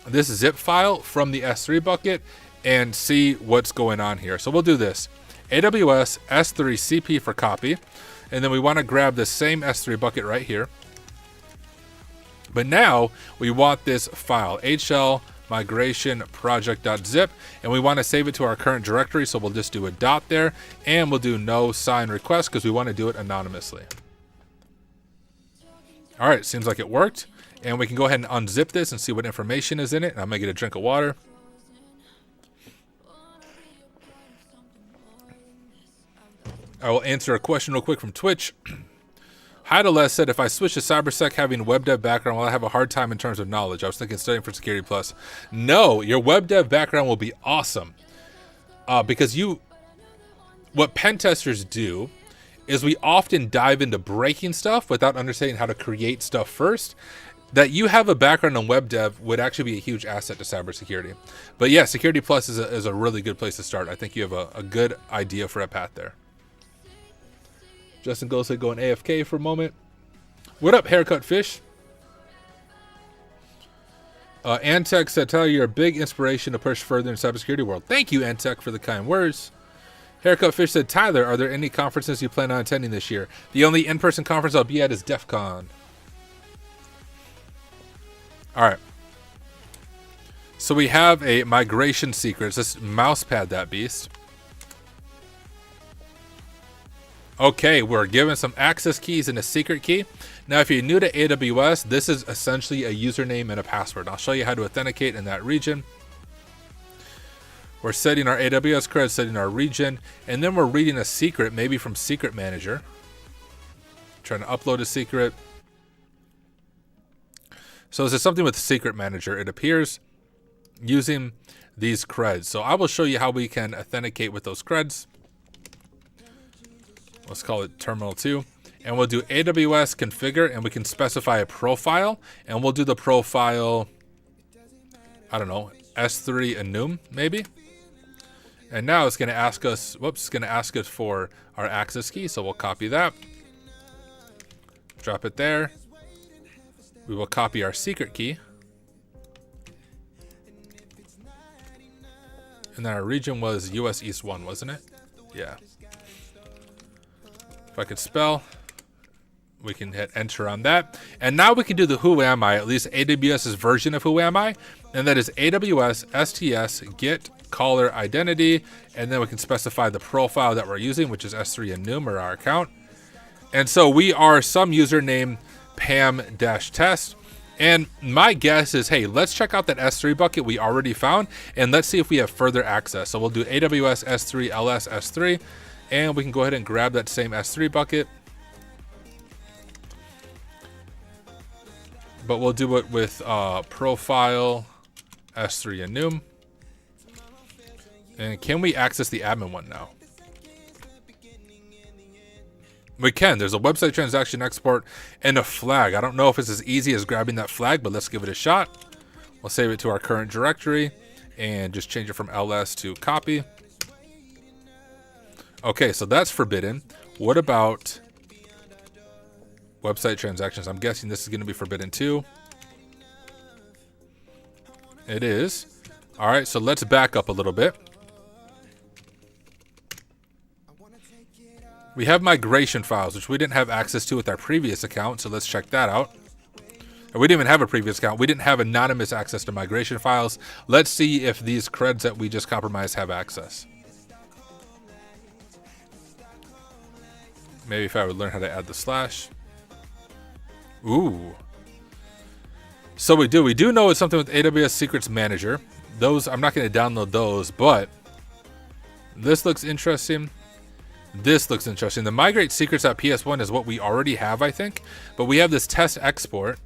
this zip file from the S3 bucket and see what's going on here. So we'll do this. AWS S3 CP for copy. And then we want to grab this same S3 bucket right here. But now we want this file, HL migration project.zip, and we want to save it to our current directory, so we'll just do a dot there, and we'll do no sign request because we want to do it anonymously. All right, seems like it worked, and we can go ahead and unzip this and see what information is in it. I'm gonna get a drink of water. I will answer a question real quick from Twitch. Heideless said, if I switch to cybersec having web dev background, will I have a hard time in terms of knowledge? I was thinking studying for Security Plus. No, your web dev background will be awesome. Because what pen testers do is we often dive into breaking stuff without understanding how to create stuff first. That you have a background in web dev would actually be a huge asset to cybersecurity. But yeah, Security Plus is a really good place to start. I think you have a good idea for a path there. Justin Gold said going AFK for a moment. What up, Haircut Fish? Antec said, Tyler, you're a big inspiration to push further in the cybersecurity world. Thank you, Antec, for the kind words. Haircut Fish said, Tyler, are there any conferences you plan on attending this year? The only in-person conference I'll be at is DEF CON. All right. So we have a migration secrets. Let's mouse pad that beast. Okay, we're given some access keys and a secret key. Now, if you're new to AWS, this is essentially a username and a password. I'll show you how to authenticate in that region. We're setting our AWS cred, setting our region, and then we're reading a secret, maybe from Secret Manager. Trying to upload a secret. So this is something with Secret Manager, it appears, using these creds. So I will show you how we can authenticate with those creds. Let's call it terminal 2. And we'll do AWS configure, and we can specify a profile. And we'll do the profile, I don't know, S3 enum, maybe. And now it's going to ask us, whoops, it's going to ask us for our access key. So we'll copy that. Drop it there. We will copy our secret key. And then our region was US East 1, wasn't it? Yeah. If I could spell, we can hit enter on that. And now we can do the who am I, at least AWS's version of who am I. And that is AWS STS get caller identity. And then we can specify the profile that we're using, which is S3 enum, or our account. And so we are some username pam-test. And my guess is, hey, let's check out that S3 bucket we already found, and let's see if we have further access. So we'll do AWS S3 LS S3, and we can go ahead and grab that same S3 bucket. But we'll do it with profile S3 enum. And can we access the admin one now? We can. There's a website transaction export and a flag. I don't know if it's as easy as grabbing that flag, but let's give it a shot. We'll save it to our current directory and just change it from LS to copy. Okay, so that's forbidden. What about website transactions? I'm guessing this is going to be forbidden too. It is. All right, so let's back up a little bit. We have migration files, which we didn't have access to with our previous account, so let's check that out. And we didn't even have a previous account. We didn't have anonymous access to migration files. Let's see if these creds that we just compromised have access. Maybe if I would learn how to add the slash. Ooh. So we do know it's something with AWS Secrets Manager. Those, I'm not going to download those, but this looks interesting. This looks interesting. The migrate secrets.ps1 is what we already have, I think. But we have this test export.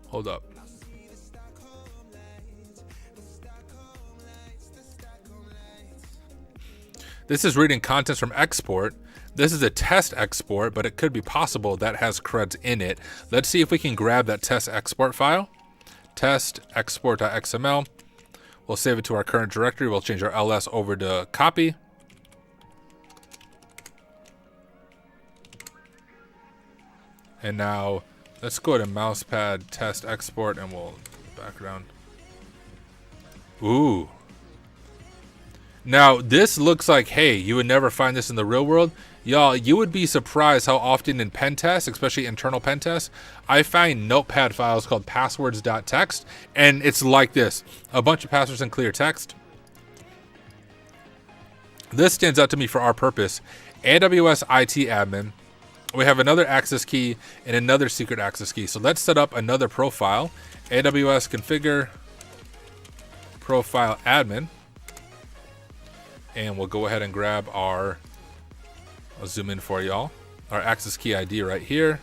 Hold up. This is reading contents from export. This is a test export, but it could be possible that has creds in it. Let's see if we can grab that test export file. Test export.xml. We'll save it to our current directory. We'll change our ls over to copy. And now let's go to mousepad test export, and we'll back around. Ooh. Now this looks like, hey, you would never find this in the real world. Y'all, you would be surprised how often in pen tests, especially internal pen tests, I find notepad files called passwords.txt, and it's like this. A bunch of passwords in clear text. This stands out to me for our purpose. AWS IT admin. We have another access key and another secret access key. So let's set up another profile. AWS configure profile admin. And we'll go ahead and grab our, I'll zoom in for y'all, our access key ID right here.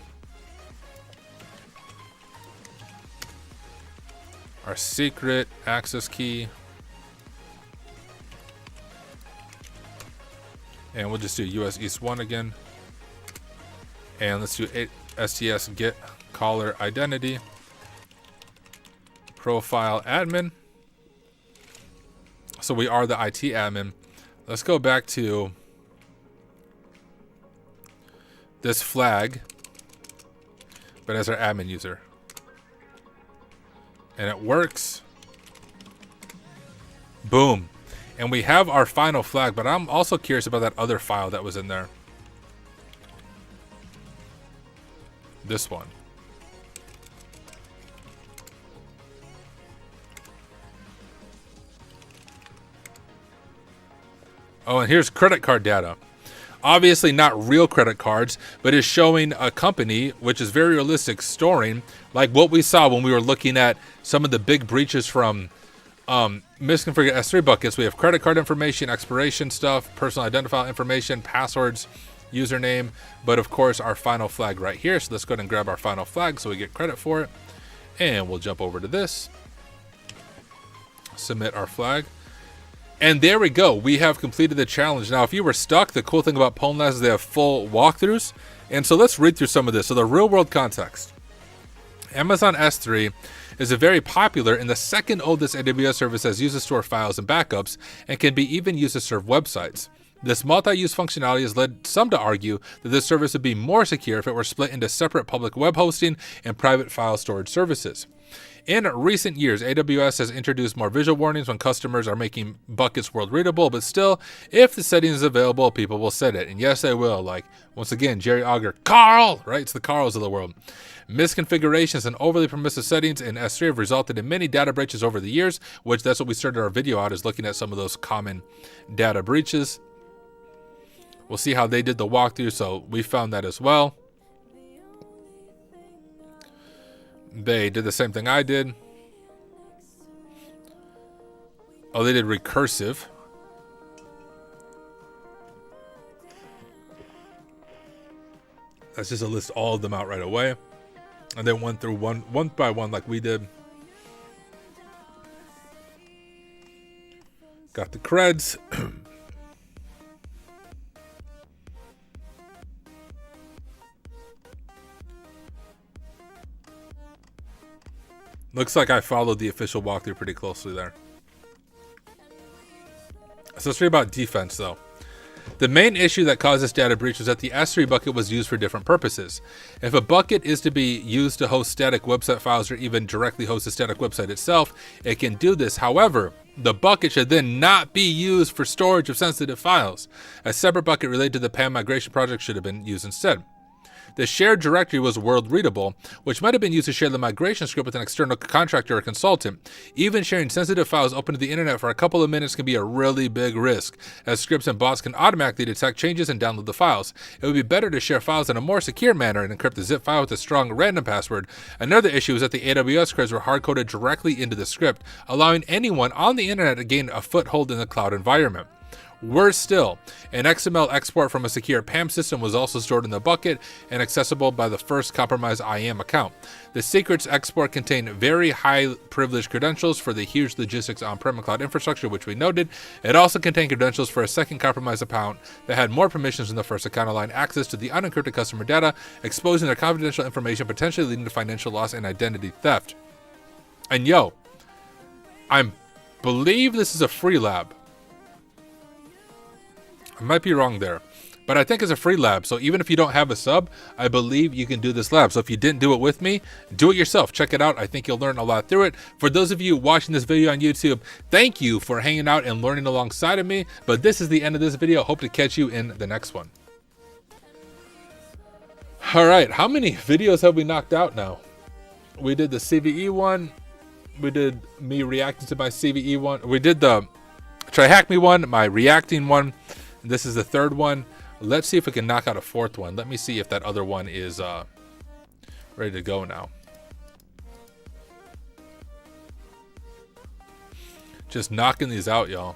Our secret access key. And we'll just do US East 1 again. And let's do STS get caller identity. Profile admin. So we are the IT admin. Let's go back to this flag, but as our admin user. And it works. Boom. And we have our final flag, but I'm also curious about that other file that was in there. This one. Oh, and here's credit card data. Obviously not real credit cards, but is showing a company, which is very realistic, storing like what we saw when we were looking at some of the big breaches from Misconfigured S3 buckets. We have credit card information, expiration stuff, personal identifier information, passwords, username, but of course our final flag right here. So let's go ahead and grab our final flag so we get credit for it. And we'll jump over to this. Submit our flag. And there we go. We have completed the challenge. Now, if you were stuck, the cool thing about Pwn Labs is they have full walkthroughs. And so let's read through some of this. So the real world context. Amazon S3 is a very popular and the second oldest AWS service that uses to store files and backups and can be even used to serve websites. This multi-use functionality has led some to argue that this service would be more secure if it were split into separate public web hosting and private file storage services. In recent years, AWS has introduced more visual warnings when customers are making buckets world readable, but still, if the setting is available, people will set it. And yes, they will. Like, once again, Jerry Auger, Carl, right? It's the Carls of the world. Misconfigurations and overly permissive settings in S3 have resulted in many data breaches over the years, which that's what we started our video out, is looking at some of those common data breaches. We'll see how they did the walkthrough, so we found that as well. They did the same thing I did. Oh, they did recursive. Let's just list all of them out right away. And then went through one by one like we did. Got the creds. Looks like I followed the official walkthrough pretty closely there. So let's read about defense though. The main issue that caused this data breach was that the S3 bucket was used for different purposes. If a bucket is to be used to host static website files or even directly host the static website itself, it can do this. However, the bucket should then not be used for storage of sensitive files. A separate bucket related to the PAM migration project should have been used instead. The shared directory was world readable, which might have been used to share the migration script with an external contractor or consultant. Even sharing sensitive files open to the internet for a couple of minutes can be a really big risk, as scripts and bots can automatically detect changes and download the files. It would be better to share files in a more secure manner and encrypt the zip file with a strong random password. Another issue is that the AWS creds were hard-coded directly into the script, allowing anyone on the internet to gain a foothold in the cloud environment. Worse still, an XML export from a secure PAM system was also stored in the bucket and accessible by the first compromised IAM account. The secrets export contained very high privileged credentials for the huge logistics on-prem cloud infrastructure, which we noted. It also contained credentials for a second compromised account that had more permissions than the first account, allowing access to the unencrypted customer data, exposing their confidential information, potentially leading to financial loss and identity theft. And yo, I believe this is a free lab. I might be wrong there, but I think it's a free lab. So even if you don't have a sub, I believe you can do this lab. So if you didn't do it with me, do it yourself. Check it out. I think you'll learn a lot through it. For those of you watching this video on YouTube, thank you for hanging out and learning alongside of me. But this is the end of this video. Hope to catch you in the next one. All right, how many videos have we knocked out now? We did the CVE one. We did me reacting to my CVE one. We did the TryHackMe one, my reacting one. This is the third one. Let's see if we can knock out a fourth one. Let me see if that other one is ready to go now. Just knocking these out, y'all.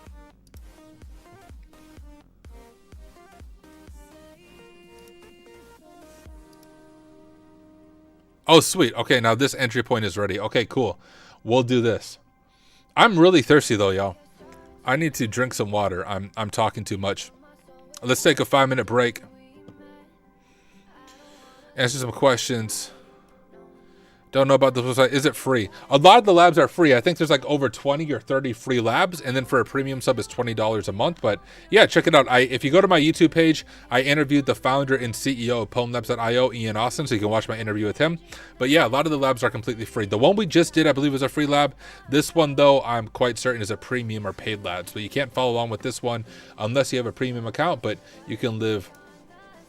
Oh, sweet. Okay, now this entry point is ready. Okay, cool. We'll do this. I'm really thirsty though, y'all. I need to drink some water. I'm talking too much. Let's take a 5-minute break. Answer some questions. Don't know about the website. Is it free? A lot of the labs are free. I think there's like over 20 or 30 free labs, and then for a premium sub it's $20 a month. But yeah, check it out. If you go to my YouTube page, I interviewed the founder and CEO of Pwn Labs.io, Ian Austin, so you can watch my interview with him. But yeah, a lot of the labs are completely free. The one we just did, I believe, was a free lab. This one, though, I'm quite certain is a premium or paid lab. So you can't follow along with this one unless you have a premium account, but you can live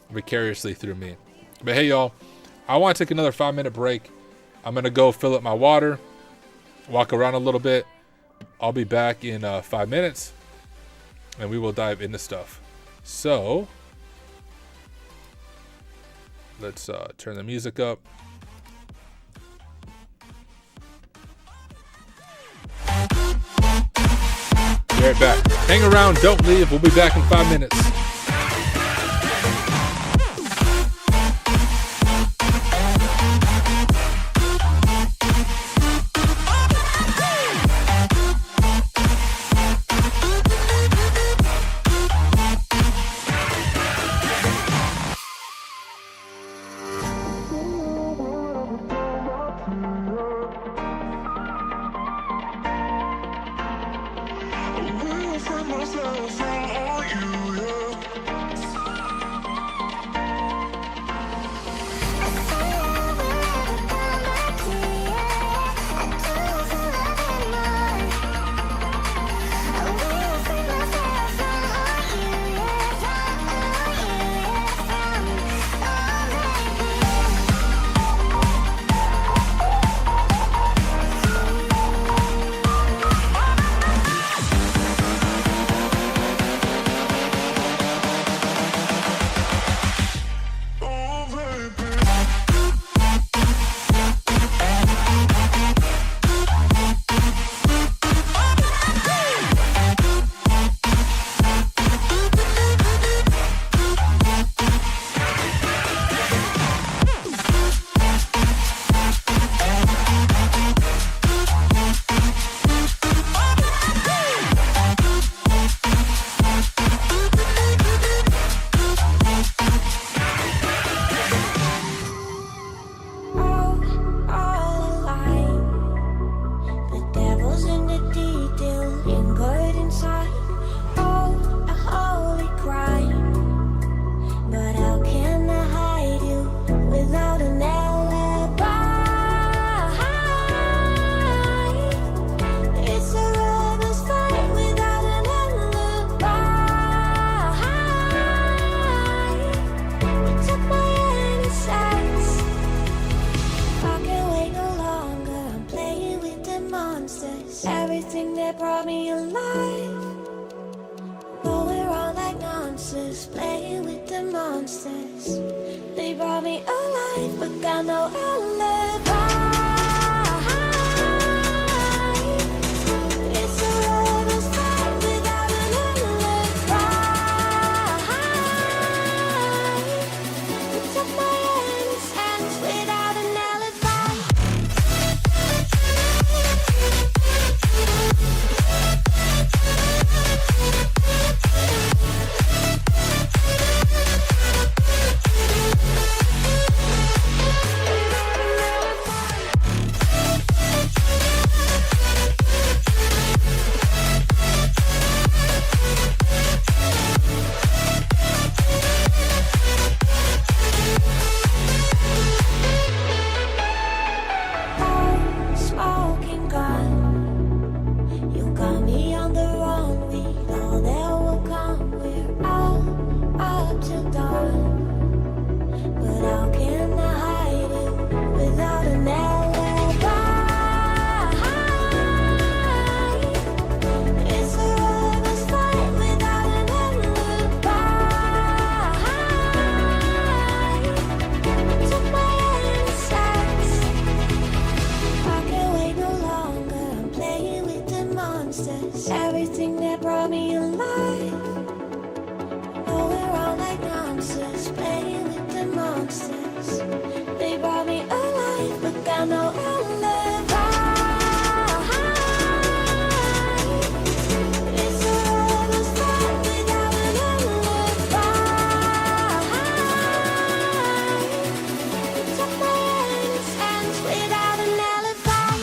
vicariously through me. But hey, y'all, I want to take another 5-minute break. I'm going to go fill up my water, walk around a little bit. I'll be back in 5 minutes, and we will dive into stuff. So, let's turn the music up. Be right back. Hang around, don't leave. We'll be back in 5 minutes. Away from myself, from you, yeah. Oh, baby. All alive. The devil's in the detail, lingered inside. Oh, a holy crime. But how can I hide you without an alibi? It's a lover's fight without an alibi. You took my innocence. I can't wait no longer. I'm playing with the monsters. Everything that brought me alive. Going around like nonsense. Playing with the monsters. They brought me alive, but got no alibi. It's a lover's fight without an alibi. You took my innocence without an alibi. Oh, smoking gun. You got me on the run. We know that will come. We're out up till dawn. But how can I hide it without an alibi? It's a lover's fight without an alibi. Took my innocence. I can't wait no longer. I'm playing with the monsters. Everything that brought me alive. Going around like nonsense. Playing with the monsters. They brought me alive, but got no alibi. It's a lover's fight without an alibi. You took my innocence without an alibi.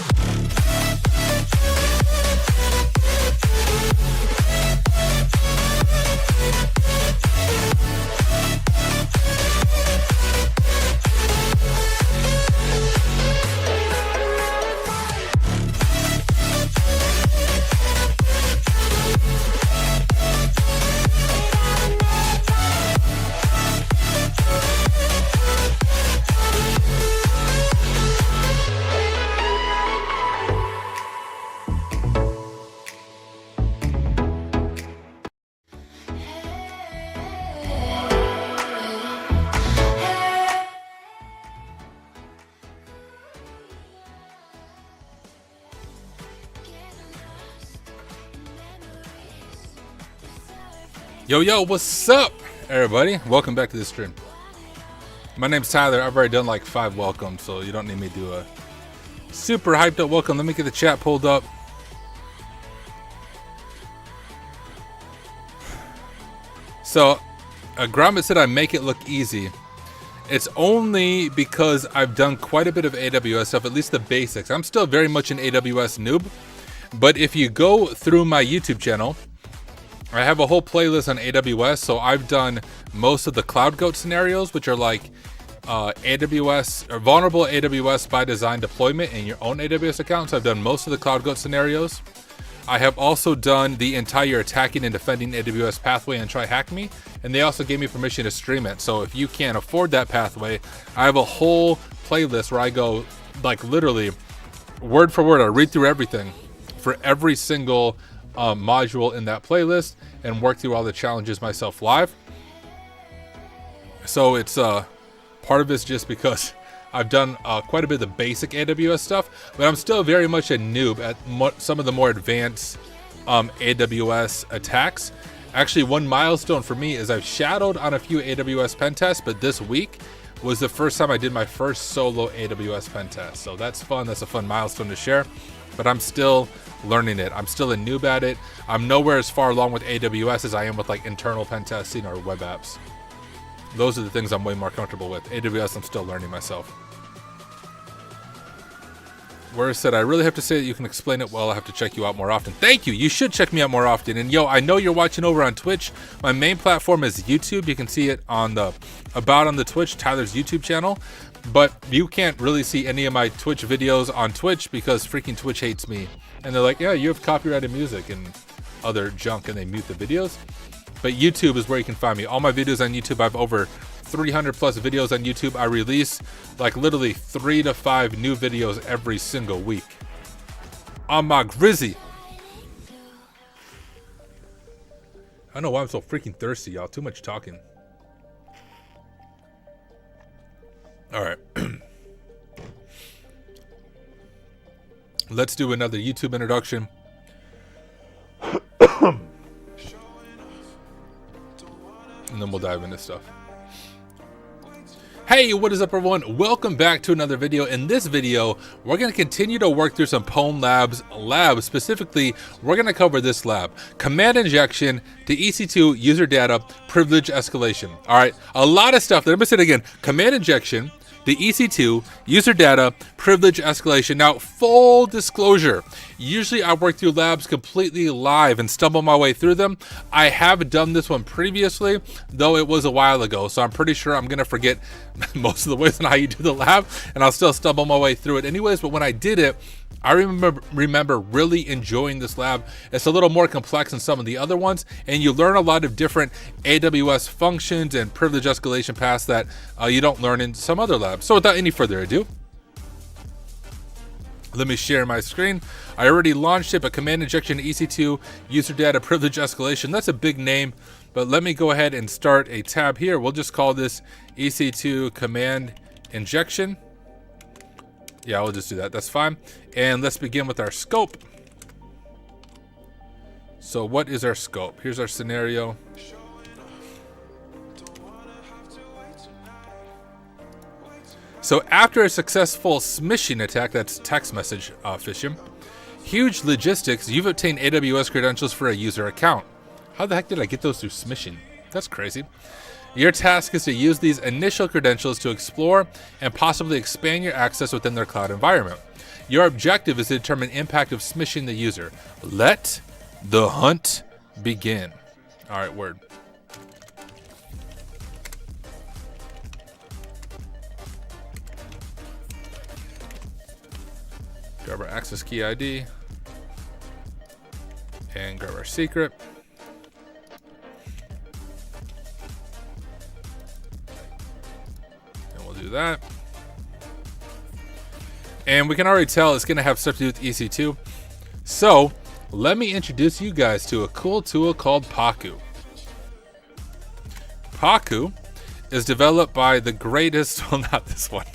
Yo, what's up, everybody? Welcome back to the stream. My name's Tyler. I've already done like 5 welcomes, so you don't need me to do a super hyped up welcome. Let me get the chat pulled up. So, Gromit said I make it look easy. It's only because I've done quite a bit of AWS stuff, at least the basics. I'm still very much an AWS noob, but if you go through my YouTube channel, I have a whole playlist on AWS, so I've done most of the Cloud Goat scenarios, which are like AWS or vulnerable AWS by design deployment in your own AWS account. So I've done most of the Cloud Goat scenarios. I have also done the entire attacking and defending AWS pathway on TryHackMe, and they also gave me permission to stream it. So if you can't afford that pathway, I have a whole playlist where I go like literally word for word. I read through everything for every single module in that playlist and work through all the challenges myself live. So it's part of it's just because I've done quite a bit of the basic AWS stuff, but I'm still very much a noob at some of the more advanced AWS attacks. Actually, one milestone for me is I've shadowed on a few AWS pen tests, but this week was the first time I did my first solo AWS pen test. So that's fun. That's a fun milestone to share, but I'm still learning it. I'm still a noob at it. I'm nowhere as far along with AWS as I am with like internal pen testing or web apps. Those are the things I'm way more comfortable with. AWS, I'm still learning myself. Where said, I really have to say that you can explain it well. I have to check you out more often. Thank you. You should check me out more often. And yo, I know you're watching over on Twitch. My main platform is YouTube. You can see it on the on the Twitch, Tyler's YouTube channel. But you can't really see any of my Twitch videos on Twitch because freaking Twitch hates me. And they're like, yeah, you have copyrighted music and other junk, and they mute the videos. But YouTube is where you can find me. All my videos on YouTube, I have over 300 plus videos on YouTube. I release like literally 3 to 5 new videos every single week. On my Grizzy. I don't know why I'm so freaking thirsty, y'all. Too much talking. All right. Let's do another YouTube introduction. And then we'll dive into stuff. Hey, what is up everyone? Welcome back to another video. In this video, we're going to continue to work through some Pwn Labs labs. Specifically, we're going to cover this lab. Command injection to EC2 user data privilege escalation. All right, a lot of stuff. Let me say it again. Command injection to EC2 user data privilege escalation. Now, full disclosure, usually I work through labs completely live and stumble my way through them. I have done this one previously, though it was a while ago, so I'm pretty sure I'm gonna forget most of the ways on how you do the lab, and I'll still stumble my way through it anyways. But when I did it, I remember really enjoying this lab. It's a little more complex than some of the other ones, and you learn a lot of different AWS functions and privilege escalation paths that you don't learn in some other labs. So without any further ado, let me share my screen. I already launched it, but command injection to EC2 user data privilege escalation. That's a big name, but let me go ahead and start a tab here. We'll just call this EC2 command injection. Yeah, we'll just do that. That's fine. And let's begin with our scope. So what is our scope? Here's our scenario. So after a successful smishing attack, that's text message phishing, huge logistics, you've obtained AWS credentials for a user account. How the heck did I get those through smishing? That's crazy. Your task is to use these initial credentials to explore and possibly expand your access within their cloud environment. Your objective is to determine impact of smishing the user. Let the hunt begin. All right, word. Grab our access key ID and grab our secret. And we'll do that. And we can already tell it's going to have stuff to do with EC2. So let me introduce you guys to a cool tool called Pwn. Pwn is developed by the greatest, well, not this one.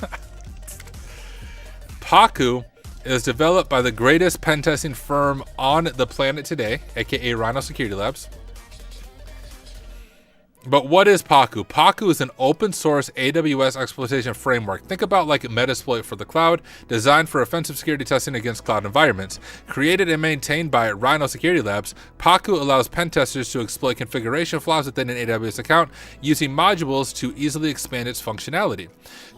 Pwn is developed by the greatest pen testing firm on the planet today, aka Rhino Security Labs. But what is Paku? Paku is an open source AWS exploitation framework. Think about like Metasploit for the cloud, designed for offensive security testing against cloud environments. Created and maintained by Rhino Security Labs, Paku allows pen testers to exploit configuration flaws within an AWS account using modules to easily expand its functionality.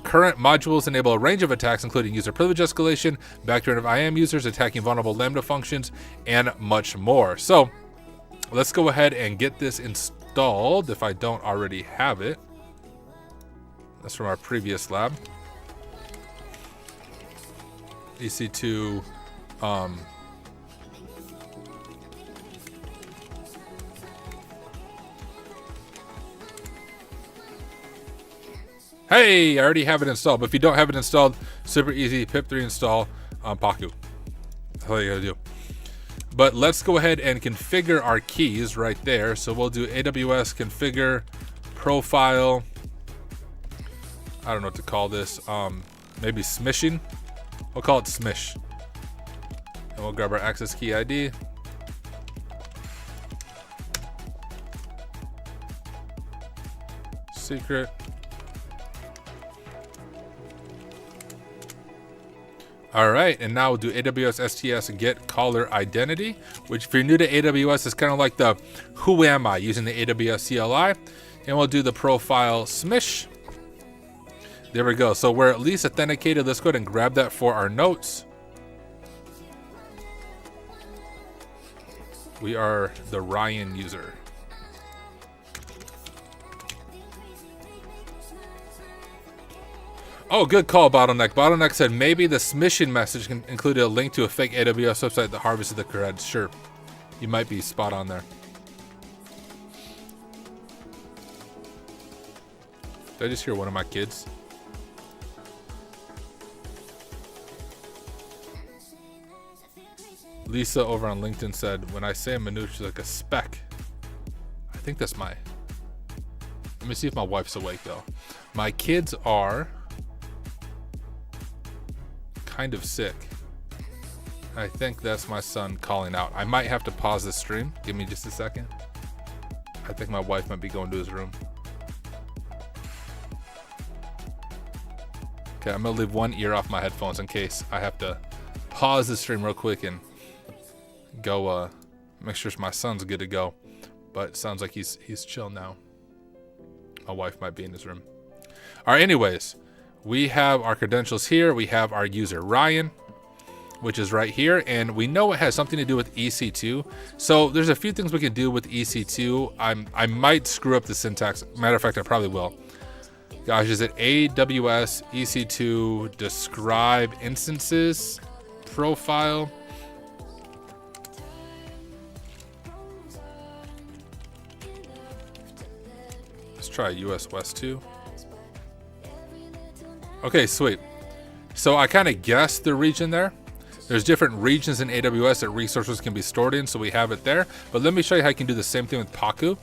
Current modules enable a range of attacks, including user privilege escalation, backdooring of IAM users, attacking vulnerable Lambda functions, and much more. So let's go ahead and get this installed if I don't already have it. That's from our previous lab. EC2 hey, I already have it installed. But if you don't have it installed, super easy, pip3 install Paku. That's all you gotta do. But let's go ahead and configure our keys right there. So we'll do AWS configure profile. I don't know what to call this. Maybe smishing. We'll call it smish. And we'll grab our access key ID. Secret. All right, and now we'll do AWS STS get caller identity, which if you're new to AWS is kind of like the who am I using the AWS CLI. And we'll do the profile smish. There we go. So we're at least authenticated. Let's go ahead and grab that for our notes. We are the Ryan user. Oh, good call, Bottleneck. Bottleneck said maybe the smishing message can include a link to a fake AWS website that harvested the creds. Sure, you might be spot on there. Did I just hear one of my kids? Lisa over on LinkedIn said, when I say a minute, she's like a speck. I think that's my... Let me see if my wife's awake, though. My kids are... kind of sick. I think that's my son calling out. I might have to pause the stream. Give me just a second. I think my wife might be going to his room. Okay, I'm gonna leave one ear off my headphones in case I have to pause the stream real quick and go make sure my son's good to go. But it sounds like he's chill now. My wife might be in his room. All right, anyways, we have our credentials here. We have our user Ryan, which is right here, and we know it has something to do with EC2. So there's a few things we can do with EC2. I might screw up the syntax. Matter of fact, I probably will. Gosh, is it AWS EC2 describe instances profile? Let's try US West 2. Okay, sweet. So I kind of guessed the region there. There's different regions in AWS that resources can be stored in, so we have it there. But let me show you how you can do the same thing with Paku.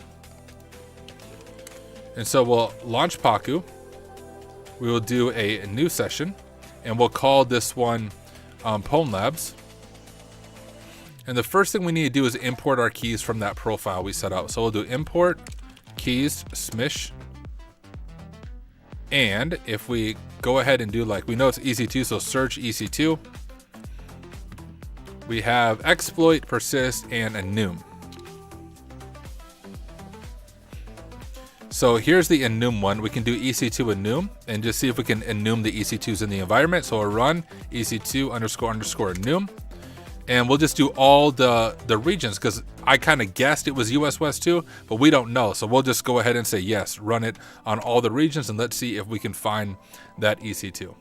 And so we'll launch Paku. We will do a new session, and we'll call this one Pwn Labs. And the first thing we need to do is import our keys from that profile we set out. So we'll do import keys smish. And if we go ahead and do, like, we know it's EC2, so search EC2. We have exploit, persist, and enum. So here's the enum one. We can do EC2 enum and just see if we can enum the EC2s in the environment. So we'll run EC2 __ enum. And we'll just do all the regions, because I kind of guessed it was US West 2, but we don't know. So we'll just go ahead and say yes, run it on all the regions, and let's see if we can find that EC2.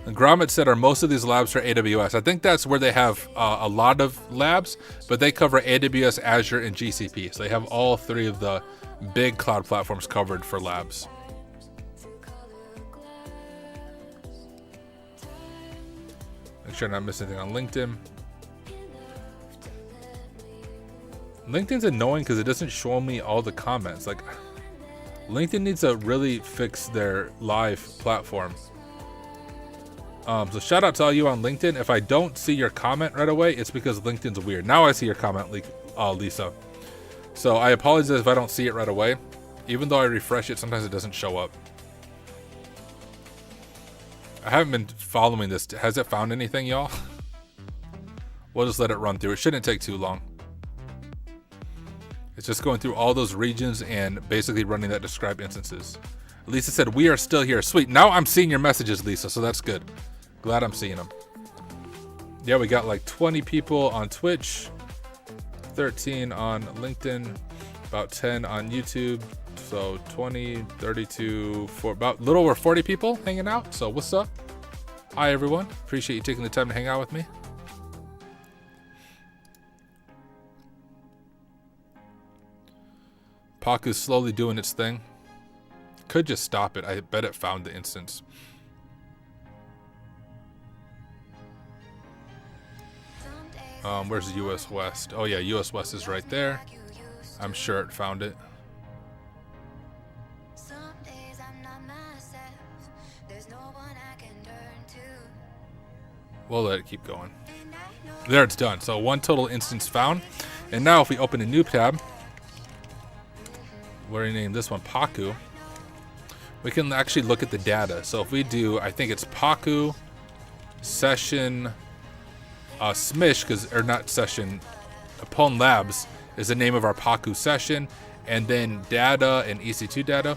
And Gromit said, are most of these labs for AWS? I think that's where they have a lot of labs, but they cover AWS, Azure, and GCP. So they have all three of the big cloud platforms covered for labs. Make sure I'm not missing anything on LinkedIn. LinkedIn's annoying because it doesn't show me all the comments. Like, LinkedIn needs to really fix their live platform. So shout out to all you on LinkedIn. If I don't see your comment right away, it's because LinkedIn's weird. Now I see your comment, Lisa. So I apologize if I don't see it right away. Even though I refresh it, sometimes it doesn't show up. I haven't been following this. Has it found anything, y'all? We'll just let it run through. It shouldn't take too long. It's just going through all those regions and basically running that describe instances. Lisa said, we are still here. Sweet. Now I'm seeing your messages, Lisa, so that's good. Glad I'm seeing them. Yeah, we got like 20 people on Twitch, 13 on LinkedIn, about 10 on YouTube. So 20, 32, about a little over 40 people hanging out. So what's up? Hi, everyone. Appreciate you taking the time to hang out with me. Paku's slowly doing its thing. Could just stop it. I bet it found the instance. Where's the US West? Oh yeah, US West is right there. I'm sure it found it. We'll let it keep going. There, it's done. So one total instance found. And now if we open a new tab, we're going to name this one Paku. We can actually look at the data. So if we do, I think it's Paku session Smish, because, or not session, Pwn Labs is the name of our Paku session, and then data and EC2 data.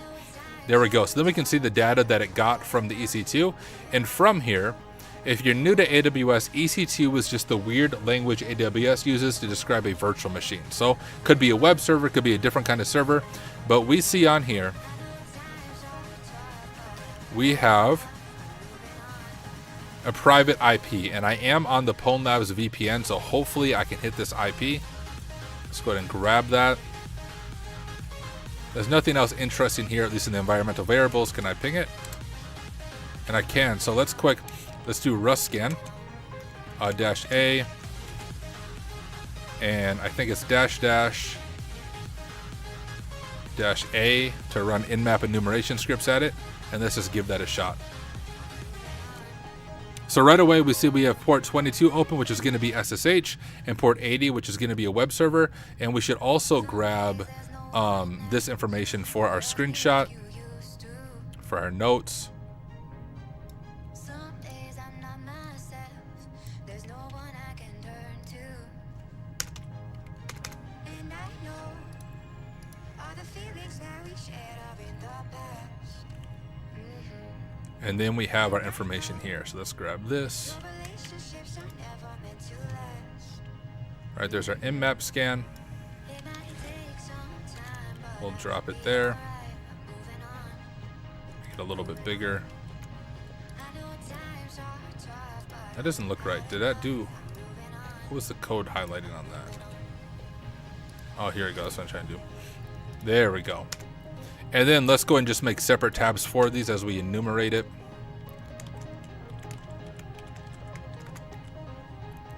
There we go. So then we can see the data that it got from the EC2. And from here, if you're new to AWS, EC2 is just the weird language AWS uses to describe a virtual machine. So could be a web server, could be a different kind of server. But we see on here, we have a private IP, and I am on the Pwn Labs VPN, so hopefully I can hit this IP. Let's go ahead and grab that. There's nothing else interesting here, at least in the environmental variables. Can I ping it? And I can. So let's do Rust scan -A, and I think it's -A to run in-map enumeration scripts at it, and let's just give that a shot. So right away we see we have port 22 open, which is going to be SSH, and port 80, which is going to be a web server. And we should also grab this information for our screenshot, for our notes. And then we have our information here. So let's grab this. All right, there's our in-map scan. We'll drop it there. Make it a little bit bigger. That doesn't look right. Did that do... What was the code highlighting on that? Oh, here we go. That's what I'm trying to do. There we go. And then let's go and just make separate tabs for these as we enumerate it.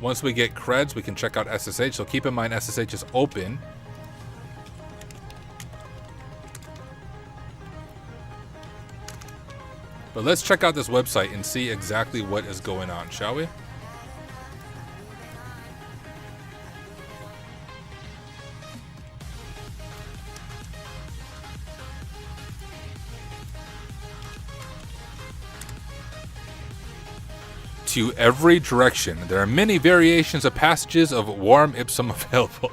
Once we get creds, we can check out SSH. So keep in mind SSH is open. But let's check out this website and see exactly what is going on, shall we? To every direction. There are many variations of passages of warm ipsum available,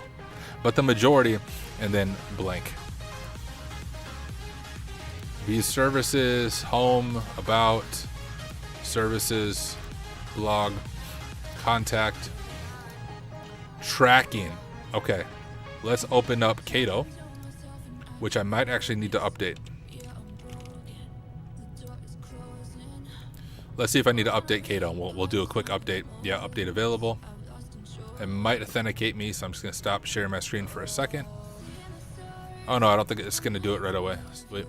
but the majority, and then blank. These services, home, about, services, blog, contact, tracking. Okay, let's open up Cato, which I might actually need to update. Let's see if I need to update Cato. We'll do a quick update. Yeah, update available. It might authenticate me, so I'm just going to stop sharing my screen for a second. Oh no, I don't think it's going to do it right away. Wait.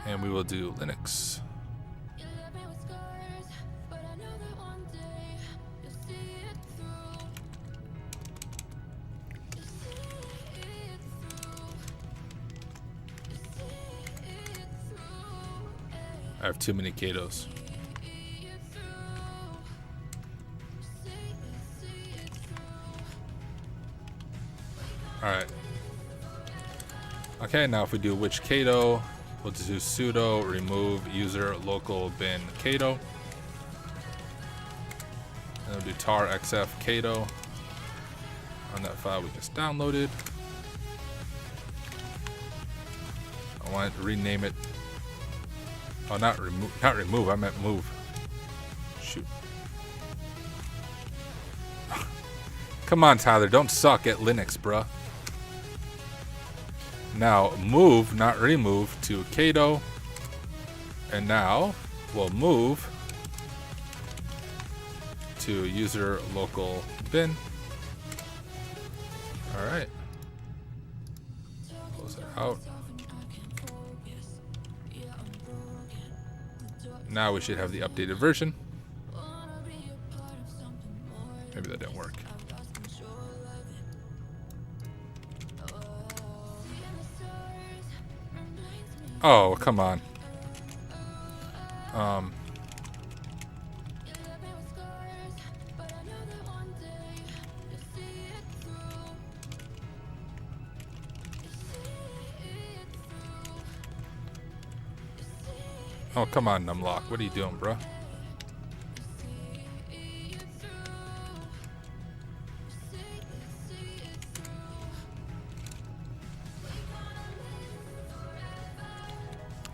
And we will do Linux. I have too many Catos. All right. Okay, now if we do which Cato, we'll just do sudo remove user local bin Cato. And we'll do tar xf Cato on that file we just downloaded. I want to rename it. Oh, not remove. I meant move. Shoot. Come on, Tyler. Don't suck at Linux, bruh. Now move, not remove, to Cato. And now we'll move to user local bin. All right. Close it out. Now we should have the updated version. Maybe that didn't work. Oh, come on. Oh, come on, Numlock. What are you doing, bro?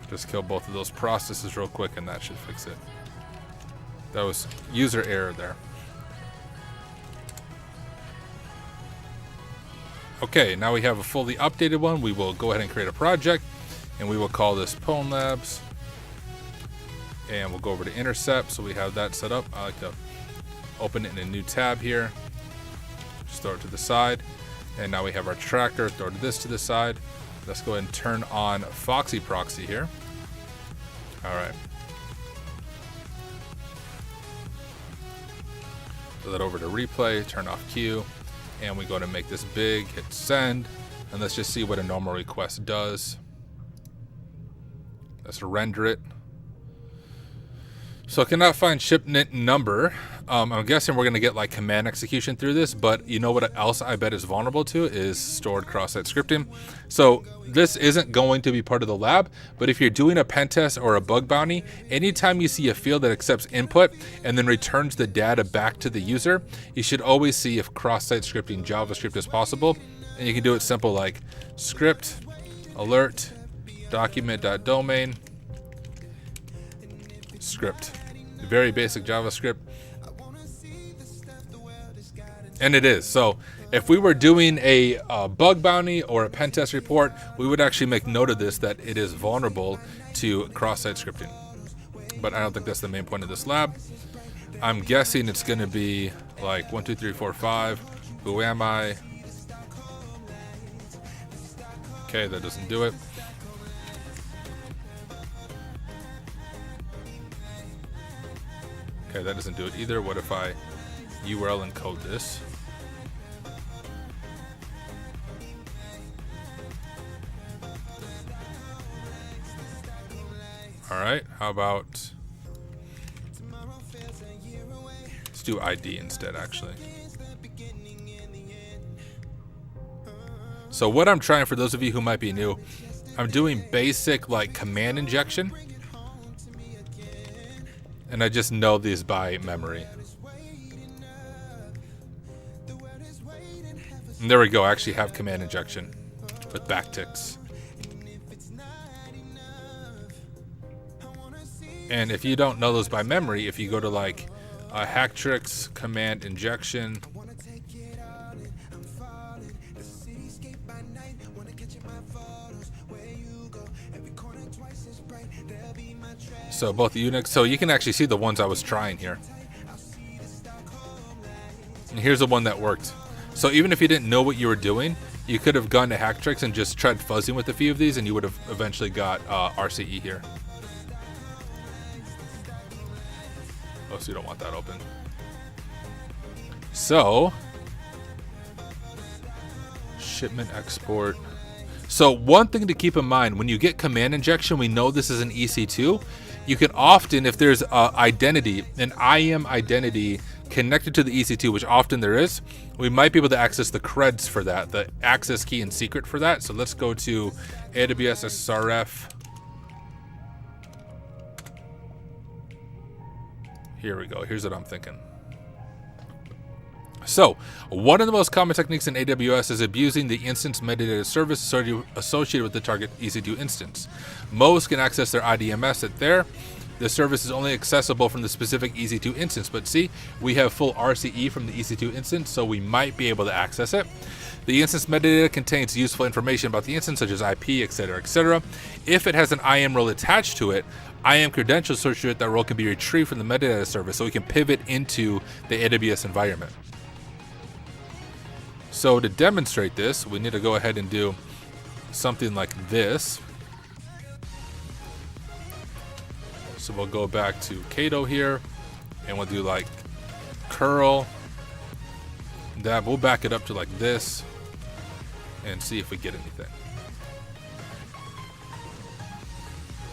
Just kill both of those processes real quick and that should fix it. That was user error there. Okay, now we have a fully updated one. We will go ahead and create a project and we will call this Pwn Labs. And we'll go over to intercept. So we have that set up. I like to open it in a new tab here. Just throw it to the side. And now we have our tracker. Throw this to the side. Let's go ahead and turn on Foxy Proxy here. All right. Throw that over to replay, turn off queue, and we go to make this big, hit send, and let's just see what a normal request does. Let's render it. So I cannot find shipment number. I'm guessing we're gonna get like command execution through this, but you know what else I bet is vulnerable to is stored cross-site scripting. So this isn't going to be part of the lab, but if you're doing a pen test or a bug bounty, anytime you see a field that accepts input and then returns the data back to the user, you should always see if cross-site scripting JavaScript is possible. And you can do it simple like script alert document.domain script. Very basic JavaScript. And it is. So if we were doing a bug bounty or a pen test report, we would actually make note of this, that it is vulnerable to cross-site scripting. But I don't think that's the main point of this lab. I'm guessing it's going to be like 1, 2, 3, 4, 5. Who am I? Okay, that doesn't do it. Okay, that doesn't do it either. What if I URL encode this? All right, how about, let's do ID instead, actually. So what I'm trying, for those of you who might be new, I'm doing basic like command injection. And I just know these by memory. And there we go, I actually have command injection with backticks. And if you don't know those by memory, if you go to like hack tricks, command injection, so both Unix, so you can actually see the ones I was trying here. And here's the one that worked. So even if you didn't know what you were doing, you could have gone to hack tricks and just tried fuzzing with a few of these and you would have eventually got RCE here. Oh, so you don't want that open. So, shipment export. So one thing to keep in mind, when you get command injection, we know this is an EC2. You can often, if there's identity, an IAM identity connected to the EC2, which often there is, we might be able to access the creds for that, the access key and secret for that. So let's go to AWS SRF. Here we go. Here's what I'm thinking. So, one of the most common techniques in AWS is abusing the instance metadata service associated with the target EC2 instance. Most can access their IDMS at there. The service is only accessible from the specific EC2 instance, but see, we have full RCE from the EC2 instance, so we might be able to access it. The instance metadata contains useful information about the instance, such as IP, etc., etc. If it has an IAM role attached to it, IAM credentials associated with that role can be retrieved from the metadata service, so we can pivot into the AWS environment. So to demonstrate this, we need to go ahead and do something like this. So we'll go back to Cato here, and we'll do like curl that. We'll back it up to like this and see if we get anything.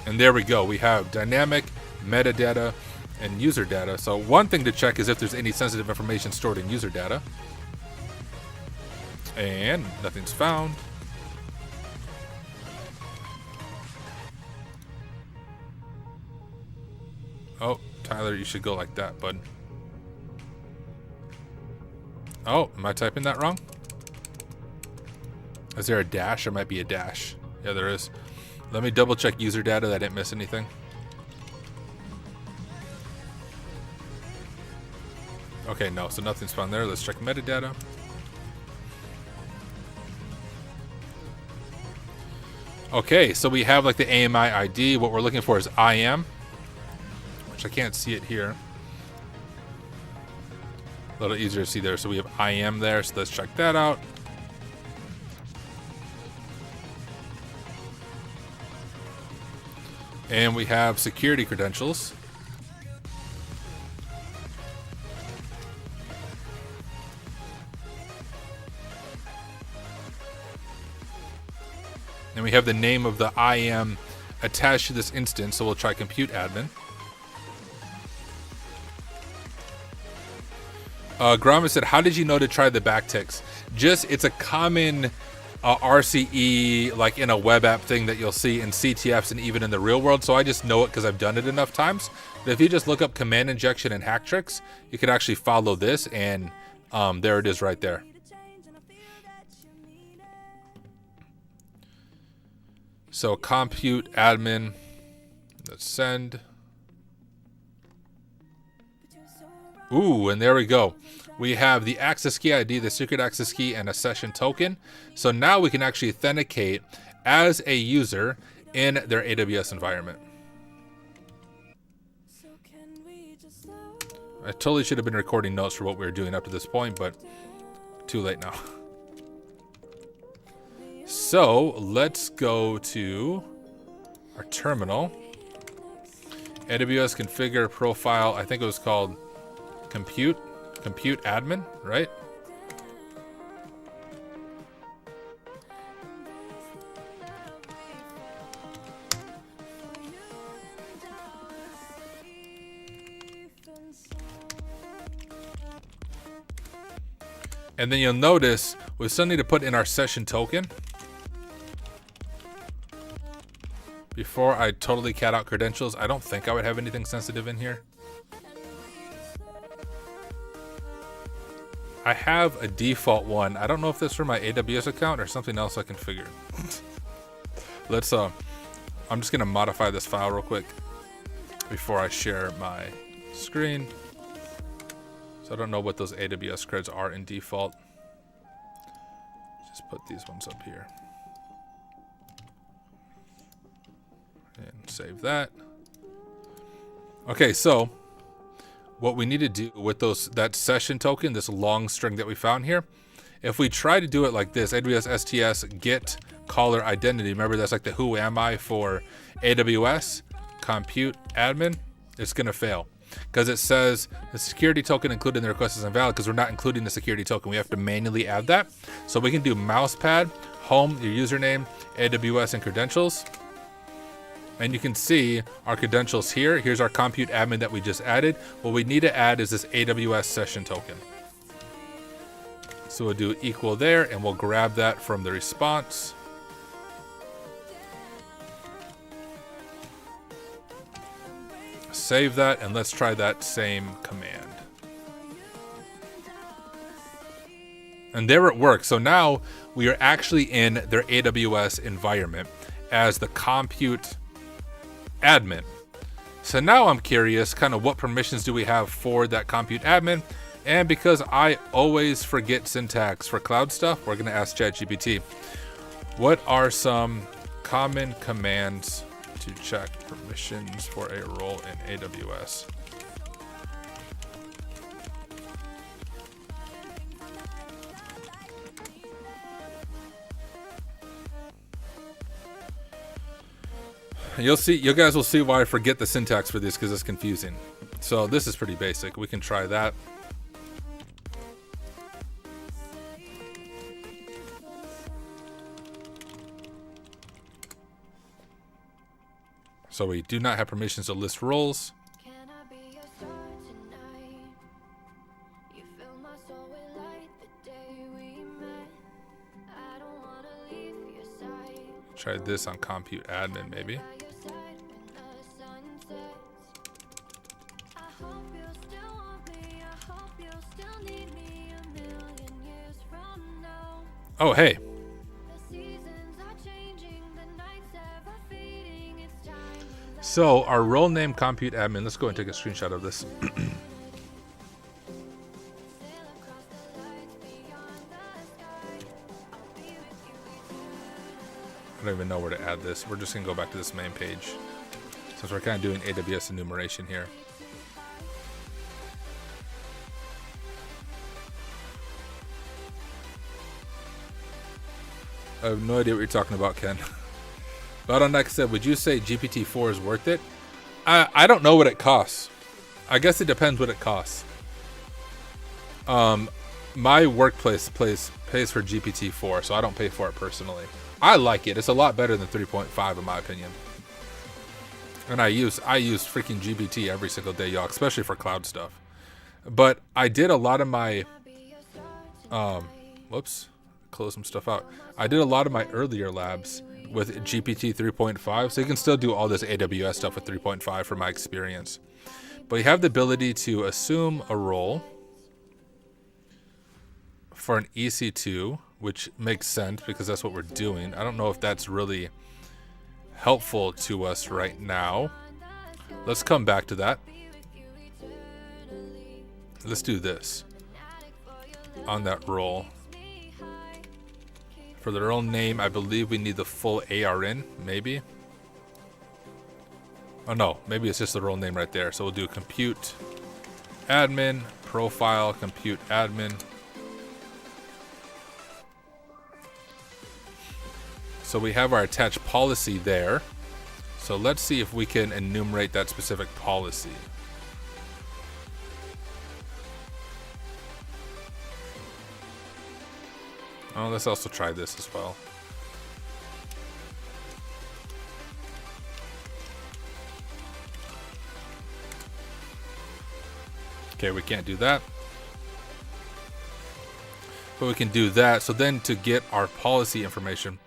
And there we go. We have dynamic, metadata, and user data. So one thing to check is if there's any sensitive information stored in user data. And nothing's found. Oh, Tyler, you should go like that, bud. Oh, am I typing that wrong? Is there a dash? There might be a dash. Yeah, there is. Let me double check user data that I didn't miss anything. Okay, no, so nothing's found there. Let's check metadata. Okay, so we have like the AMI ID. What we're looking for is IAM, which I can't see it here. A little easier to see there. So we have IAM there. So let's check that out. And we have security credentials. And we have the name of the IAM attached to this instance, so we'll try compute admin. Grama said, how did you know to try the backticks? Just, it's a common RCE, like in a web app thing that you'll see in CTFs and even in the real world. So I just know it because I've done it enough times. But if you just look up command injection and hack tricks, you can actually follow this, and there it is right there. So compute admin, let's send. Ooh, and there we go. We have the access key ID, the secret access key, and a session token. So now we can actually authenticate as a user in their AWS environment. I totally should have been recording notes for what we were doing up to this point, but too late now. So let's go to our terminal. AWS configure profile. I think it was called compute admin, right? And then you'll notice we still need to put in our session token. Before I totally cat out credentials, I don't think I would have anything sensitive in here. I have a default one. I don't know if that's for my AWS account or something else I configured. Let's, I'm just gonna modify this file real quick before I share my screen. So I don't know what those AWS creds are in default. Just put these ones up here. And save that. Okay, so what we need to do with that session token, this long string that we found here, if we try to do it like this, AWS STS get caller identity, remember that's like the who am I for AWS, compute admin, it's gonna fail. Because it says the security token included in the request is invalid because we're not including the security token. We have to manually add that. So we can do mousepad, home, your username, AWS, and credentials. And you can see our credentials here. Here's our compute admin that we just added. What we need to add is this AWS session token. So we'll do equal there, and we'll grab that from the response. Save that, and let's try that same command. And there it works. So now we are actually in their AWS environment as the compute admin. So now I'm curious, kind of what permissions do we have for that compute admin? And because I always forget syntax for cloud stuff, we're going to ask ChatGPT, what are some common commands to check permissions for a role in AWS? You guys will see why I forget the syntax for this, because it's confusing. So this is pretty basic. We can try that. So we do not have permissions to list roles. Can I be your star tonight? You fill my soul with light the day we met. I don't wanna leave your side. Try this on compute admin maybe. By your side when the sun sets. I hope you'll still want me. I hope you'll still need me 1,000,000 years from now. Oh, hey. The seasons are changing, the nights ever fading. It's time we So our role name compute admin, let's go and take a screenshot of this. sail across the lights beyond the sky. I'll be with you eternally. I don't even know where to add this. We're just gonna go back to this main page, since we're kind of doing AWS enumeration here. I have no idea what you're talking about, Ken. Bottleneck said, would you say GPT-4 is worth it? I don't know what it costs. I guess it depends what it costs. My workplace pays for GPT-4, so I don't pay for it personally. I like it. It's a lot better than 3.5 in my opinion. And I use freaking GPT every single day, y'all, especially for cloud stuff. But I did a lot of my whoops, close some stuff out. I did a lot of my earlier labs with GPT 3.5, so you can still do all this AWS stuff with 3.5 from my experience. But you have the ability to assume a role for an EC2, which makes sense because that's what we're doing. I don't know if that's really helpful to us right now. Let's come back to that. Let's do this on that role. For the role name, I believe we need the full ARN, maybe. Oh no, maybe it's just the role name right there. So we'll do compute admin, profile, compute admin. So we have our attached policy there. So let's see if we can enumerate that specific policy. Oh, let's also try this as well. Okay, we can't do that. But we can do that. So then to get our policy information,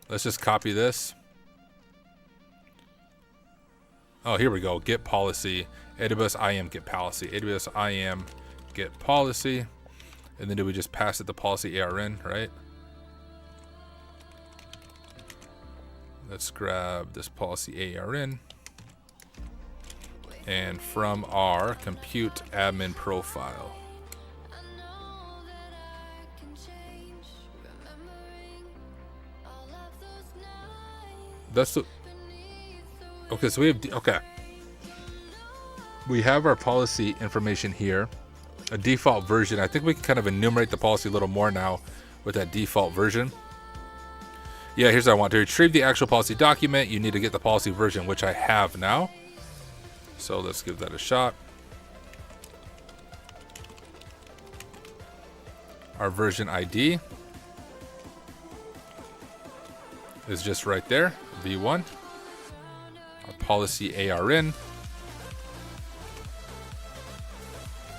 let's just copy this. Oh, here we go. Get policy. AWS IAM get policy. AWS IAM get policy. And then do we just pass it the policy ARN, right? Let's grab this policy ARN. And from our compute admin profile. That's the, okay, so we have, okay. We have our policy information here, a default version. I think we can kind of enumerate the policy a little more now with that default version. Yeah, here's what I want. To retrieve the actual policy document, you need to get the policy version, which I have now. So let's give that a shot. Our version ID is just right there, V1. I'll policy ARN.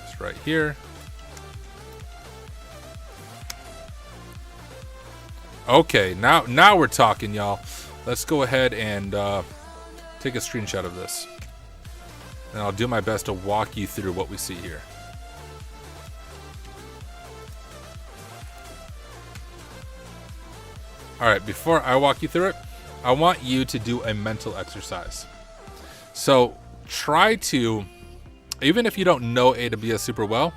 It's right here. Okay, now we're talking, y'all. Let's go ahead and take a screenshot of this. And I'll do my best to walk you through what we see here. All right, before I walk you through it, I want you to do a mental exercise. So try to, even if you don't know AWS super well,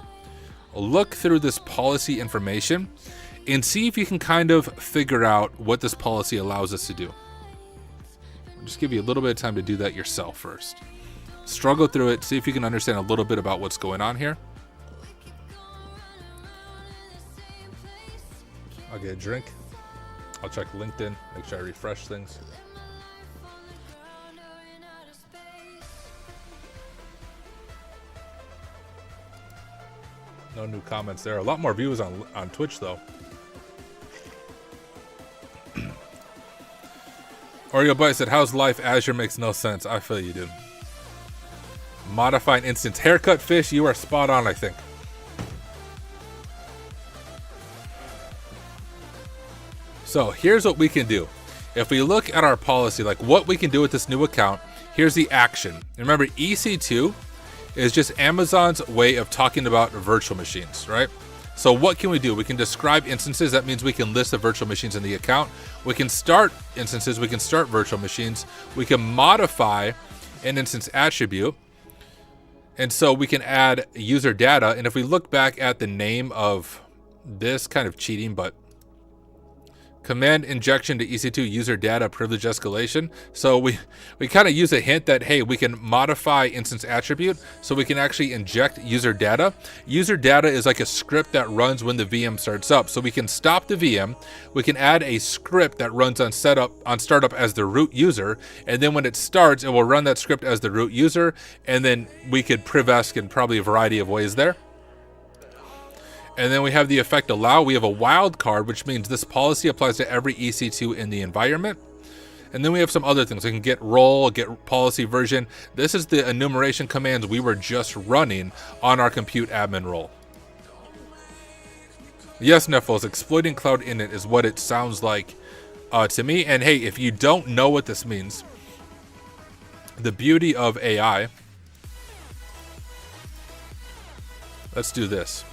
look through this policy information and see if you can kind of figure out what this policy allows us to do. I'll just give you a little bit of time to do that yourself first. Struggle through it, see if you can understand a little bit about what's going on here. I'll get a drink. I'll check LinkedIn, make sure I refresh things. No new comments there. A lot more views on Twitch though. Oreo Boy said, how's life? Azure makes no sense. I feel you, dude. Modifying instance. Haircut fish, you are spot on, I think. So here's what we can do. If we look at our policy, like what we can do with this new account, here's the action. Remember, EC2 is just Amazon's way of talking about virtual machines, right? So what can we do? We can describe instances. That means we can list the virtual machines in the account. We can start instances. We can start virtual machines. We can modify an instance attribute. And so we can add user data. And if we look back at the name of this, kind of cheating, but command injection to EC2 user data privilege escalation. So we kind of use a hint that, hey, we can modify instance attribute so we can actually inject user data. User data is like a script that runs when the VM starts up. So we can stop the VM. We can add a script that runs on startup as the root user. And then when it starts, it will run that script as the root user. And then we could privesc in probably a variety of ways there. And then we have the effect allow. We have a wildcard, which means this policy applies to every EC2 in the environment. And then we have some other things. We can get role, get policy version. This is the enumeration commands we were just running on our compute admin role. Yes, Neffels, exploiting cloud init is what it sounds like to me. And hey, if you don't know what this means, the beauty of AI, let's do this.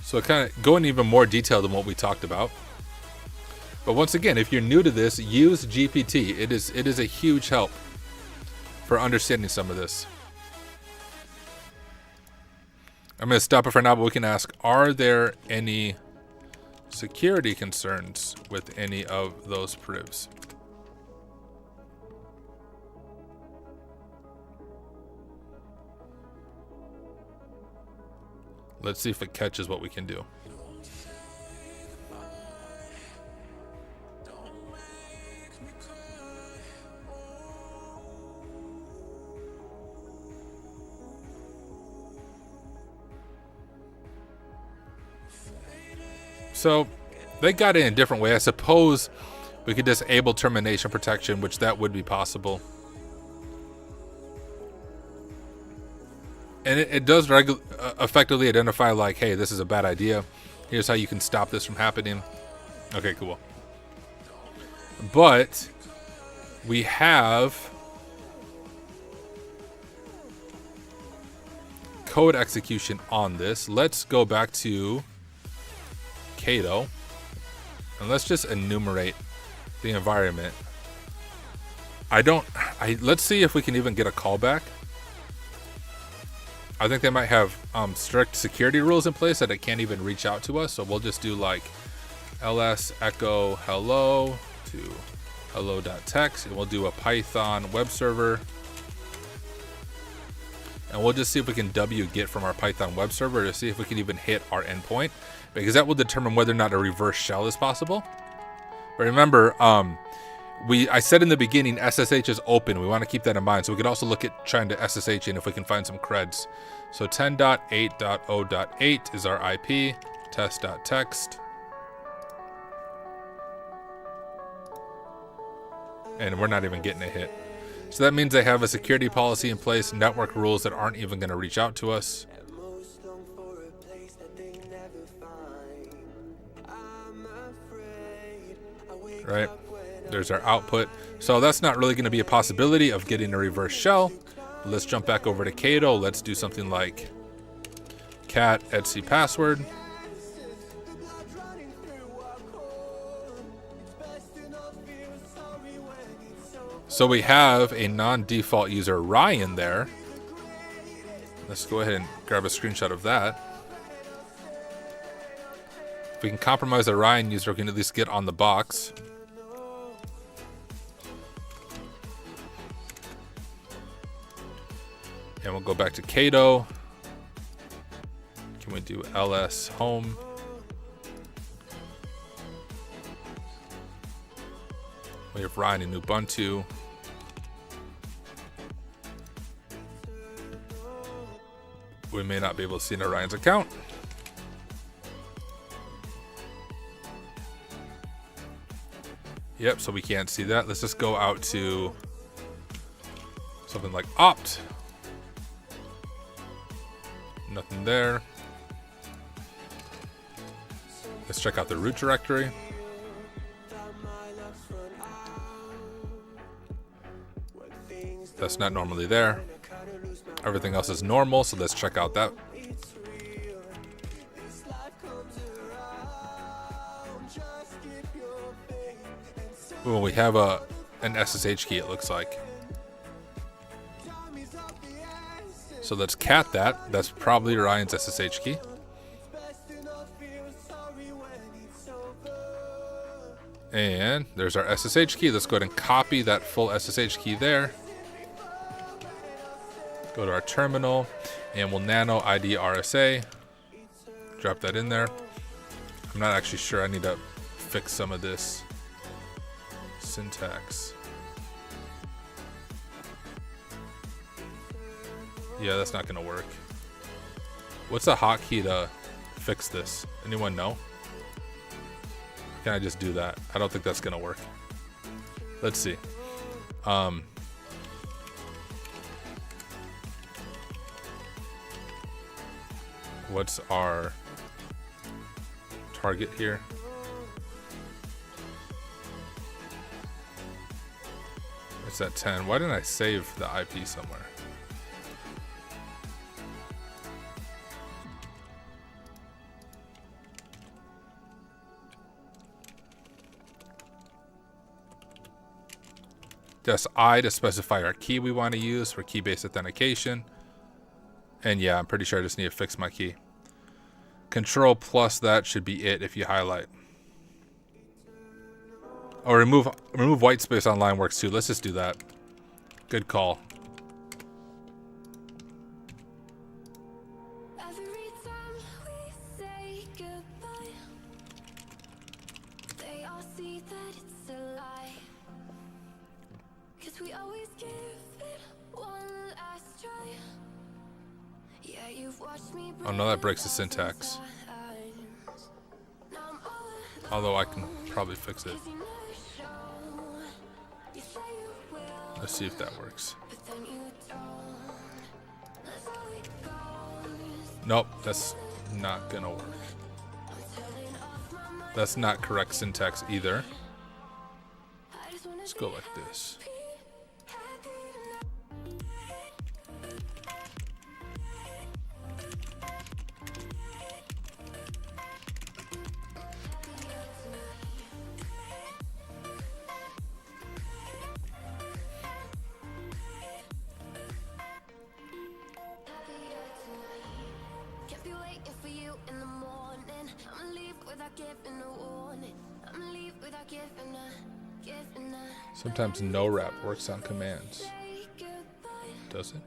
So kind of go in even more detail than what we talked about. But once again, if you're new to this, use GPT. It is a huge help for understanding some of this. I'm going to stop it for now, but we can ask, are there any security concerns with any of those privs? Let's see if it catches what we can do. So they got it in a different way. I suppose we could disable termination protection, which that would be possible. And it does effectively identify like, hey, this is a bad idea. Here's how you can stop this from happening. Okay, cool. But we have code execution on this. Let's go back to Cato and let's just enumerate the environment. Let's see if we can even get a callback. I think they might have strict security rules in place that it can't even reach out to us. So we'll just do like ls echo hello to hello.txt, and we'll do a Python web server. And we'll just see if we can wget from our Python web server to see if we can even hit our endpoint, because that will determine whether or not a reverse shell is possible. But remember, I said in the beginning, SSH is open. We want to keep that in mind. So we could also look at trying to SSH in if we can find some creds. So 10.8.0.8 is our IP, test.text. And we're not even getting a hit. So that means they have a security policy in place, network rules that aren't even going to reach out to us. Right? There's our output. So that's not really going to be a possibility of getting a reverse shell. Let's jump back over to Cato. Let's do something like cat etc password. So we have a non-default user, Ryan, there. Let's go ahead and grab a screenshot of that. If we can compromise the Ryan user, we can at least get on the box. And we'll go back to Cato. Can we do ls home? We have Ryan in Ubuntu. We may not be able to see into Ryan's account. Yep, so we can't see that. Let's just go out to something like opt. Nothing there. Let's check out the root directory. That's not normally there. Everything else is normal, so let's check out that. Well, we have an SSH key, it looks like. So let's cat that. That's probably Ryan's SSH key. And there's our SSH key. Let's go ahead and copy that full SSH key there. Go to our terminal, and we'll nano ID RSA. Drop that in there. I'm not actually sure. I need to fix some of this syntax. Yeah, that's not gonna work. What's a hotkey to fix this? Anyone know? Can I just do that? I don't think that's gonna work. Let's see. What's our target here? It's at 10. Why didn't I save the IP somewhere? Just I to specify our key we want to use for key-based authentication. And yeah, I'm pretty sure I just need to fix my key. Control plus that should be it if you highlight. Or remove white space online works too. Let's just do that. Good call. Every time we say goodbye, they all see that it's a lie. 'Cause we always give it one last try. Yeah, you've watched me. Oh no, that breaks the syntax. Although I can probably fix it. Let's see if that works. Nope, that's not gonna work. That's not correct syntax either. Let's go like this. Sometimes no wrap works on commands. Does it?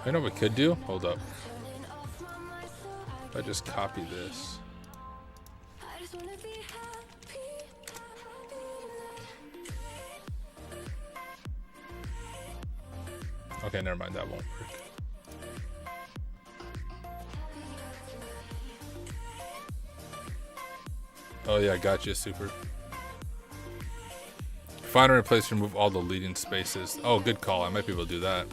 I know what we could do. Hold up. If I just copy this. Okay, never mind. That won't work. Oh yeah, gotcha. Super. Find and replace, remove all the leading spaces. Oh, good call. I might be able to do that.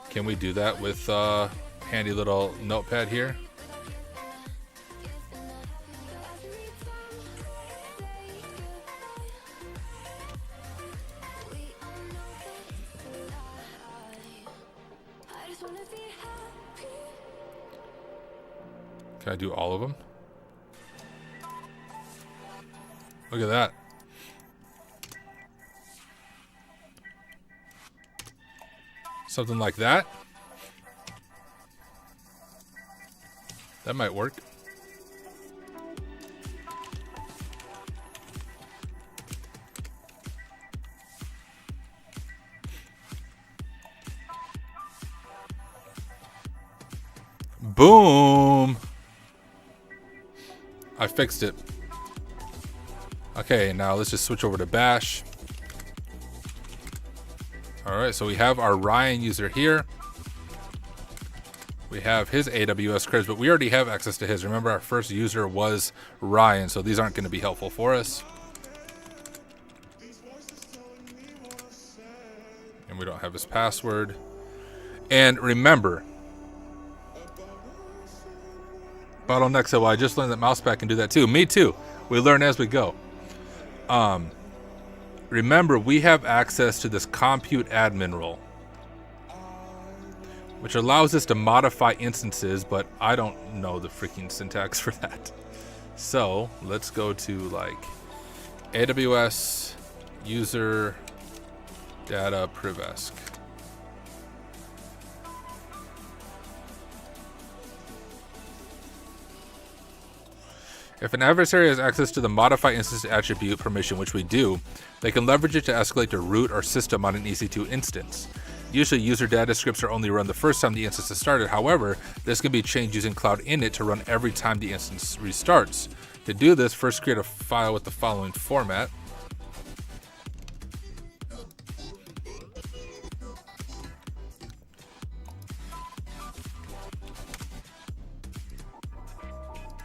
Can we do that with handy little notepad here? Can I do all of them? Look at that. Something like that. That might work. Boom! I fixed it. Okay, now let's just switch over to Bash. Alright, so we have our Ryan user here. We have his AWS creds, but we already have access to his. Remember, our first user was Ryan, so these aren't going to be helpful for us. And we don't have his password. And remember, Bottleneck said, well, I just learned that Mousepad can do that too. Me too. We learn as we go. Remember, we have access to this compute admin role, which allows us to modify instances, but I don't know the freaking syntax for that. So let's go to like AWS user data privesc. If an adversary has access to the modify instance attribute permission, which we do, they can leverage it to escalate to root or system on an EC2 instance. Usually user data scripts are only run the first time the instance is started. However, this can be changed using Cloud Init to run every time the instance restarts. To do this, first create a file with the following format.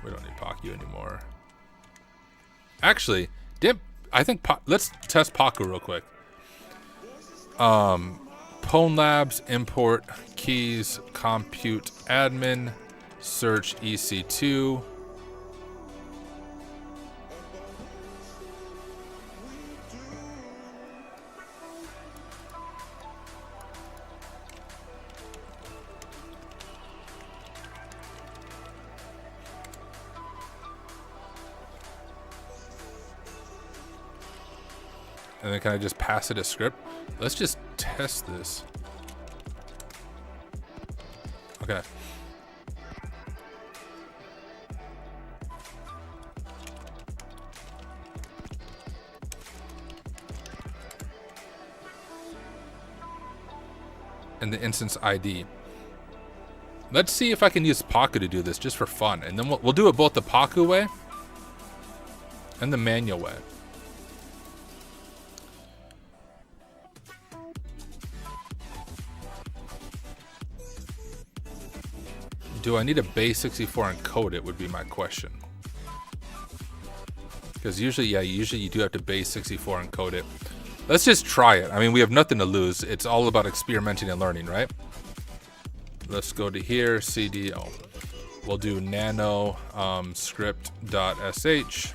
We don't need Paku anymore. Actually, I think let's test Paku real quick. Pwn Labs import keys compute admin search EC2. And then can I just pass it a script? Let's just test this. Okay. And the instance ID. Let's see if I can use Paku to do this just for fun. And then we'll do it both the Paku way and the manual way. Do I need a base 64 and code it would be my question. Because usually you do have to base 64 and code it. Let's just try it. I mean, we have nothing to lose. It's all about experimenting and learning, right? Let's go to here, cd. Oh, we'll do nano script.sh.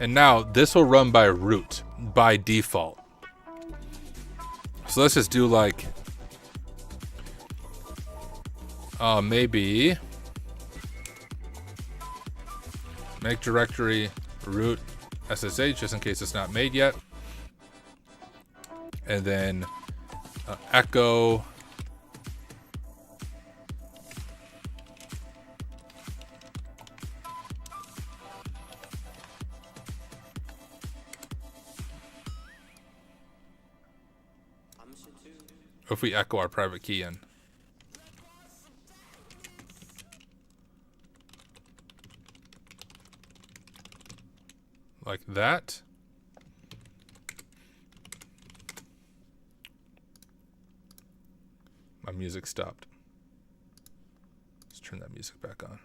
And now this will run by root by default. So let's just do like maybe make directory root SSH just in case it's not made yet. And then echo if we echo our private key in. Like that. My music stopped. Let's turn that music back on.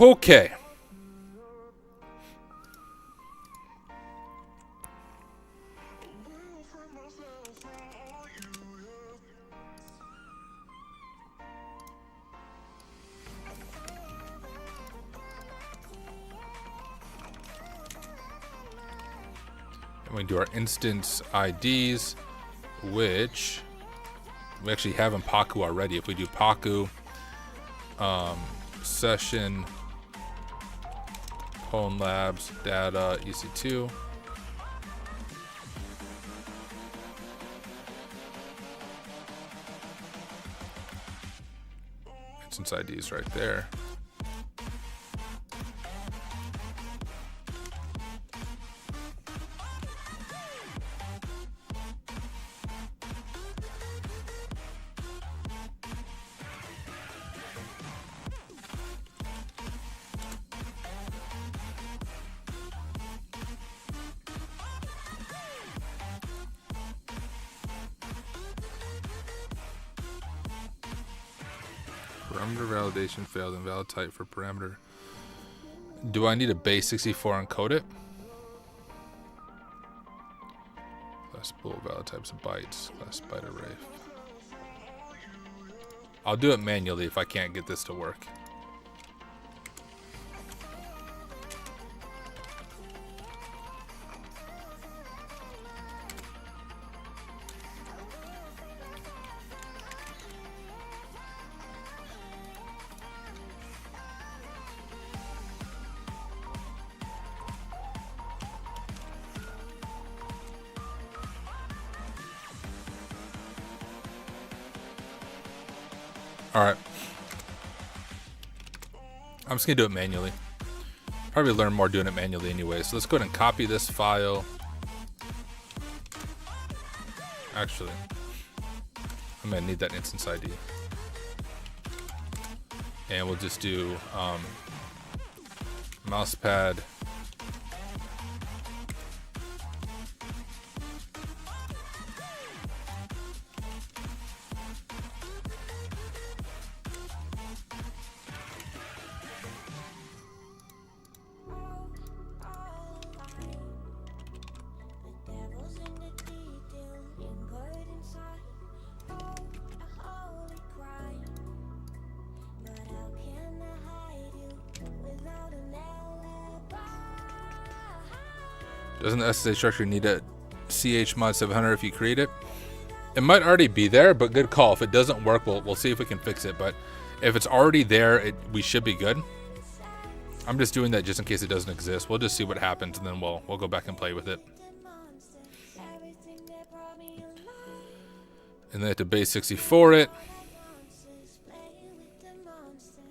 Okay. And we do our instance IDs, which we actually have in Pwn already. If we do Pwn session Pwn Labs data EC2. Instance IDs right there. Parameter validation failed. Invalid type for parameter. Do I need a base 64 encode it? Class bool valid types of bytes. Class byte array. I'll do it manually if I can't get this to work. Alright. I'm just going to do it manually. Probably learn more doing it manually anyway. So let's go ahead and copy this file. Actually, I'm going to need that instance ID. And we'll just do mousepad. Doesn't the SSH structure need a chmod 700 if you create it? It might already be there, but good call. If it doesn't work, we'll see if we can fix it. But if it's already there, we should be good. I'm just doing that just in case it doesn't exist. We'll just see what happens, and then we'll go back and play with it. And then I have to base 64 it.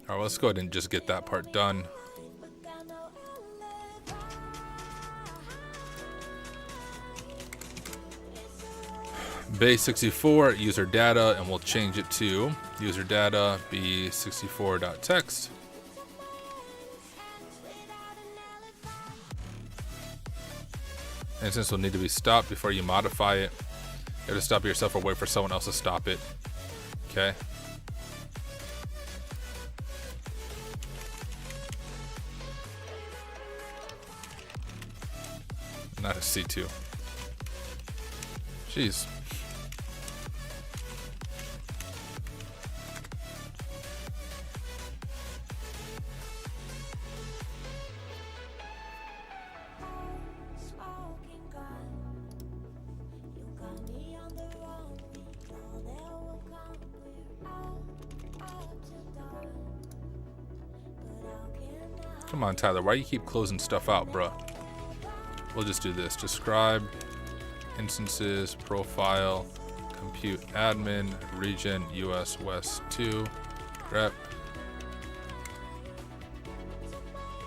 All right, let's go ahead and just get that part done. Base 64 user data, and we'll change it to user data b64.text. And since will need to be stopped before you modify it, you have to stop it yourself or wait for someone else to stop it. Okay. Not a C2. Jeez. Come on, Tyler. Why do you keep closing stuff out, bruh? We'll just do this. Describe instances, profile, compute admin, region, US West 2, rep.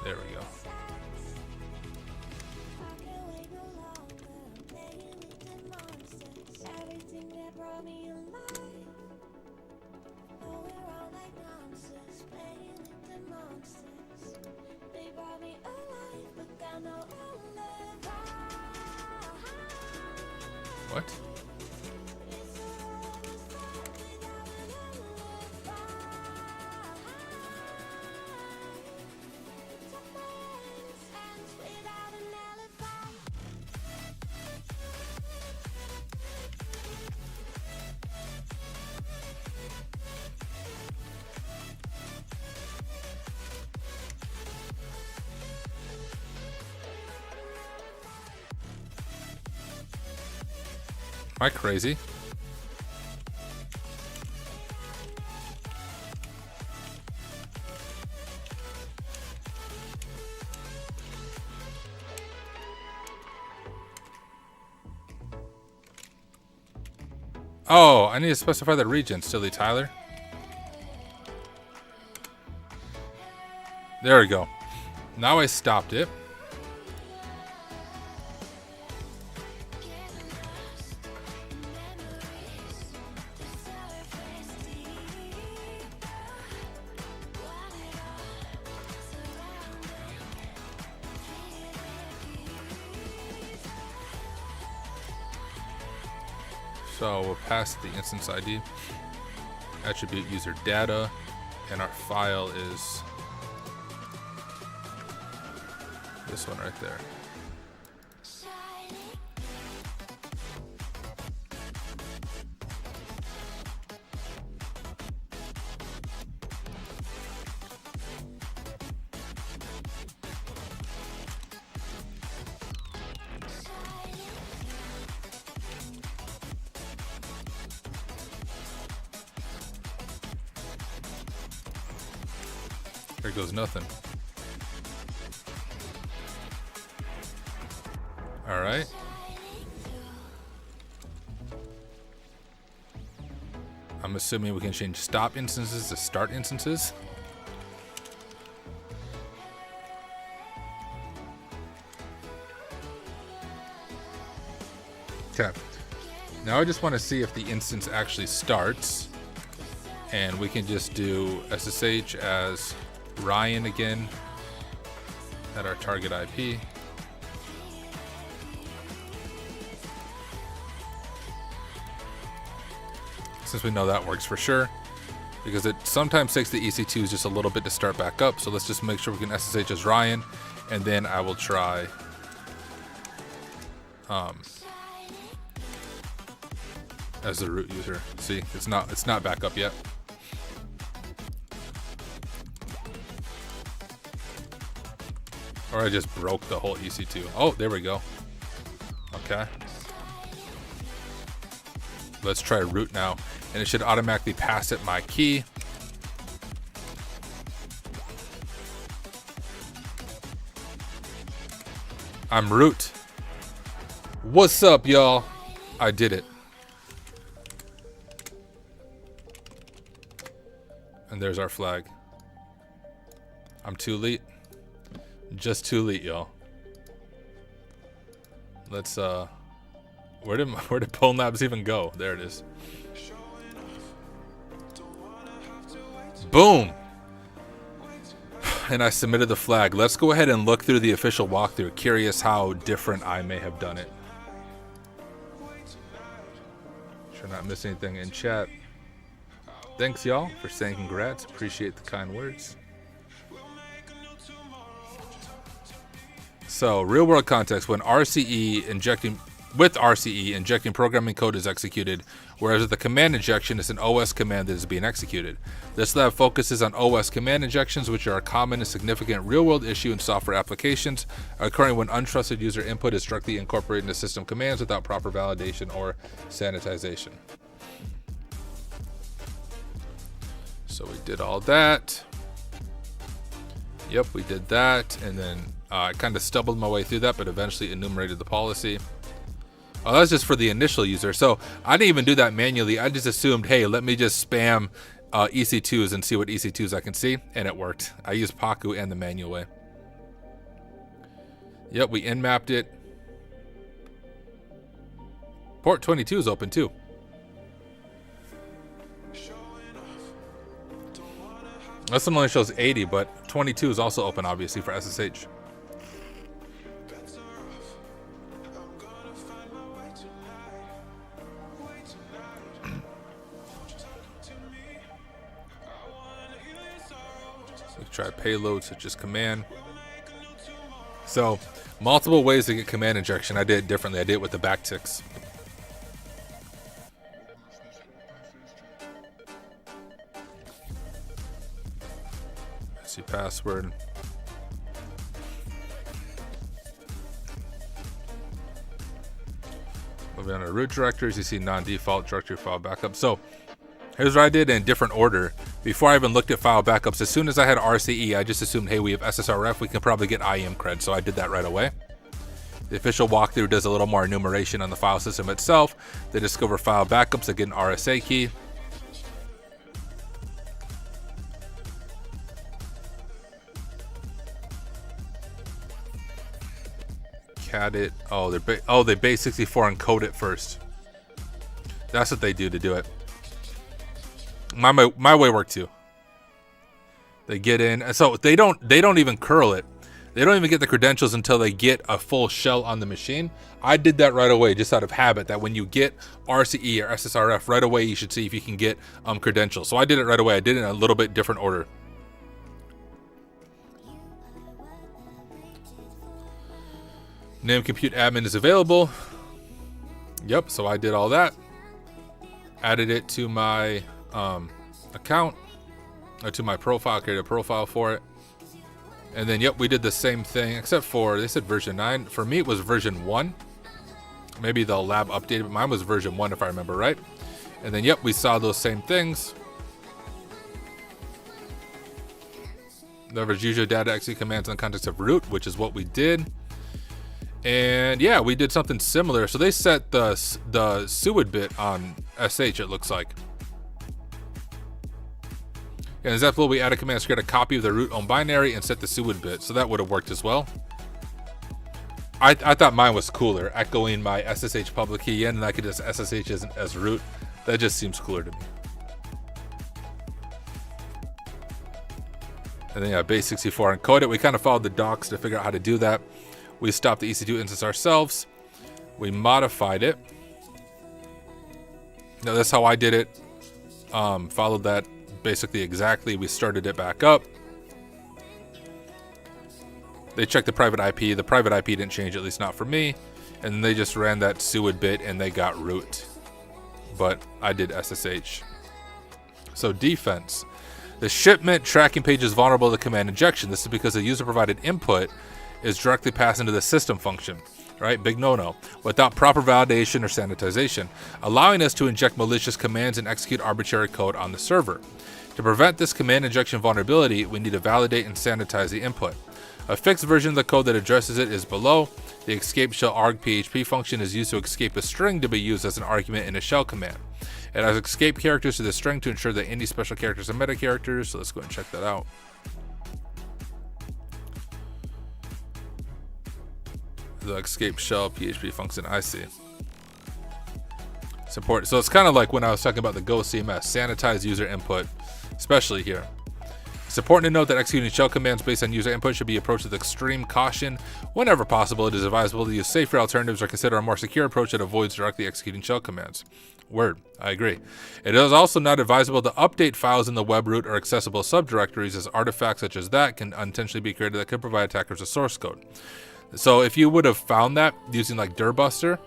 There we go. They brought me alive, but got no alibi. What? It's a rebel start without an alibi. It's a man's hands without an alibi. Am I crazy? Oh, I need to specify the region, silly Tyler. There we go. Now I stopped it. So we'll pass the instance ID, attribute user data, and our file is this one right there. There goes nothing. All right. I'm assuming we can change stop instances to start instances. Okay. Now I just want to see if the instance actually starts. And we can just do SSH as Ryan again at our target IP. Since we know that works for sure, because it sometimes takes the EC2s just a little bit to start back up. So let's just make sure we can SSH as Ryan, and then I will try as the root user. See, it's not back up yet. Or I just broke the whole EC2. Oh, there we go. Okay. Let's try root now. And it should automatically pass it my key. I'm root. What's up, y'all? I did it. And there's our flag. I'm too late. Just too late, y'all. Let's where did Pwn Labs even go? There it is. Boom. And I submitted the flag. Let's go ahead and look through the official walkthrough. Curious how different I may have done it. Sure not miss anything in chat. Thanks, y'all, for saying congrats. Appreciate the kind words. So, real world context, when injecting programming code is executed, whereas with the command injection, it's an OS command that is being executed. This lab focuses on OS command injections, which are a common and significant real world issue in software applications, occurring when untrusted user input is directly incorporated into system commands without proper validation or sanitization. So we did all that. Yep, we did that, and then I kind of stumbled my way through that, but eventually enumerated the policy. Oh, that's just for the initial user. So I didn't even do that manually. I just assumed, hey, let me just spam EC2s and see what EC2s I can see, and it worked. I used Paku and the manual way. Yep, we nmapped it. Port 22 is open too. This one only shows 80, but 22 is also open, obviously, for SSH. We try payload such as command. So, multiple ways to get command injection. I did it differently. I did it with the backticks. See password. Moving on to root directories, you see non-default directory file backup. So here's what I did in different order. Before I even looked at file backups, as soon as I had RCE, I just assumed, hey, we have SSRF, we can probably get IAM cred. So I did that right away. The official walkthrough does a little more enumeration on the file system itself. They discover file backups, they get an RSA key. It. Oh, they base 64 encode it first. That's what they do to do it. My way worked too. They get in, and so they don't even curl it. They don't even get the credentials until they get a full shell on the machine. I did that right away, just out of habit. That when you get RCE or SSRF right away, you should see if you can get credentials. So I did it right away. I did it in a little bit different order. Name compute admin is available. Yep, so I did all that. Added it to my account, or to my profile, created a profile for it. And then, yep, we did the same thing, except for, they said version 9. For me, it was version 1. Maybe the lab updated, but mine was version 1 if I remember right. And then, yep, we saw those same things. Leverage user data execute commands in the context of root, which is what we did. And yeah, we did something similar. So they set the SUID bit on SH, it looks like. And in Zephyr, we added commands to create a copy of the root on binary and set the SUID bit. So that would have worked as well. I thought mine was cooler, echoing my SSH public key in, and I could just SSH as root. That just seems cooler to me. And then yeah, base 64 encode it. We kind of followed the docs to figure out how to do that. We stopped the EC2 instance ourselves. We modified it. Now that's how I did it. Followed that basically exactly. We started it back up. They checked the private IP. The private IP didn't change, at least not for me. And they just ran that SUID bit and they got root. But I did SSH. So defense. The shipment tracking page is vulnerable to command injection. This is because the user provided input is directly passed into the system function, right? Big no-no. Without proper validation or sanitization, allowing us to inject malicious commands and execute arbitrary code on the server. To prevent this command injection vulnerability, we need to validate and sanitize the input. A fixed version of the code that addresses it is below. The escape shell arg PHP function is used to escape a string to be used as an argument in a shell command. It has escape characters to the string to ensure that any special characters are meta characters, so let's go and check that out. The escape shell PHP function, I see. It's important. So it's kind of like when I was talking about the Go CMS, sanitize user input, especially here. It's important to note that executing shell commands based on user input should be approached with extreme caution. Whenever possible, it is advisable to use safer alternatives or consider a more secure approach that avoids directly executing shell commands. Word, I agree. It is also not advisable to update files in the web root or accessible subdirectories, as artifacts such as that can unintentionally be created that could provide attackers a source code. So if you would have found that using like Dirbuster,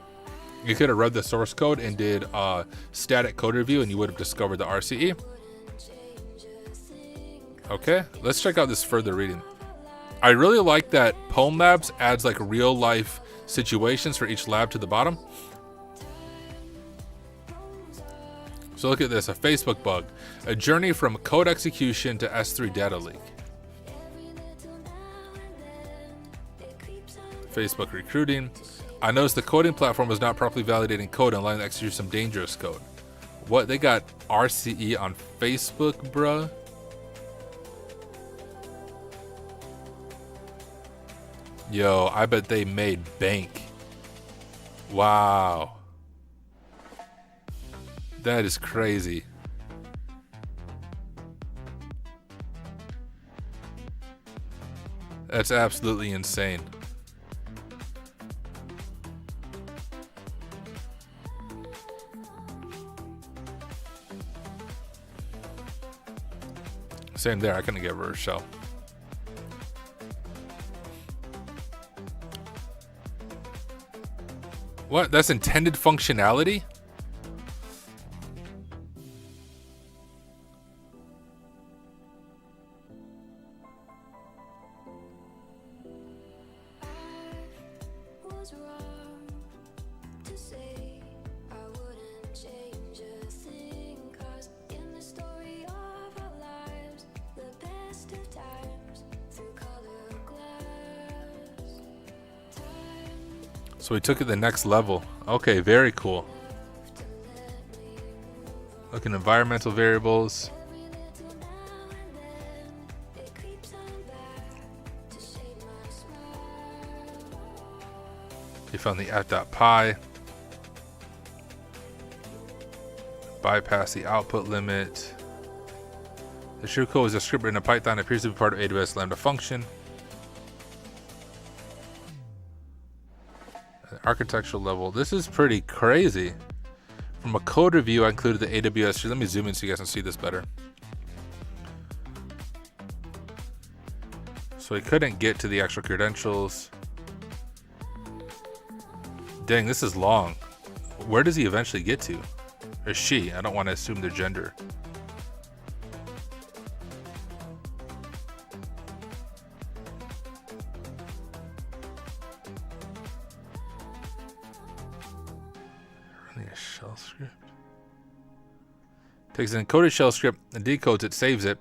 you could have read the source code and did a static code review and you would have discovered the RCE. Okay, let's check out this further reading. I really like that Pwn Labs adds like real life situations for each lab to the bottom. So look at this, a Facebook bug, a journey from code execution to S3 data leak. Facebook recruiting. I noticed the coding platform was not properly validating code and allowing to execute some dangerous code. What, they got RCE on Facebook, bruh? Yo, I bet they made bank. Wow. That is crazy. That's absolutely insane. Same there, I couldn't give her a shell. What? That's intended functionality? Was wrong to say I wouldn't change a thing, 'cause in the story of our lives, the best of times through color glass. Time So we took it the next level. Okay, very cool. to let me move on. Look at environmental variables. Every little now and then it creeps on back to shade my smile. We found the f.pi. Bypass the output limit. The true code is a script written in Python. It appears to be part of AWS Lambda function. Architectural level. This is pretty crazy. From a code review, I included the AWS. Let me zoom in so you guys can see this better. So he couldn't get to the actual credentials. Dang, this is long. Where does he eventually get to? Or she? I don't want to assume their gender. Running a shell script. Takes an encoded shell script and decodes it, saves it,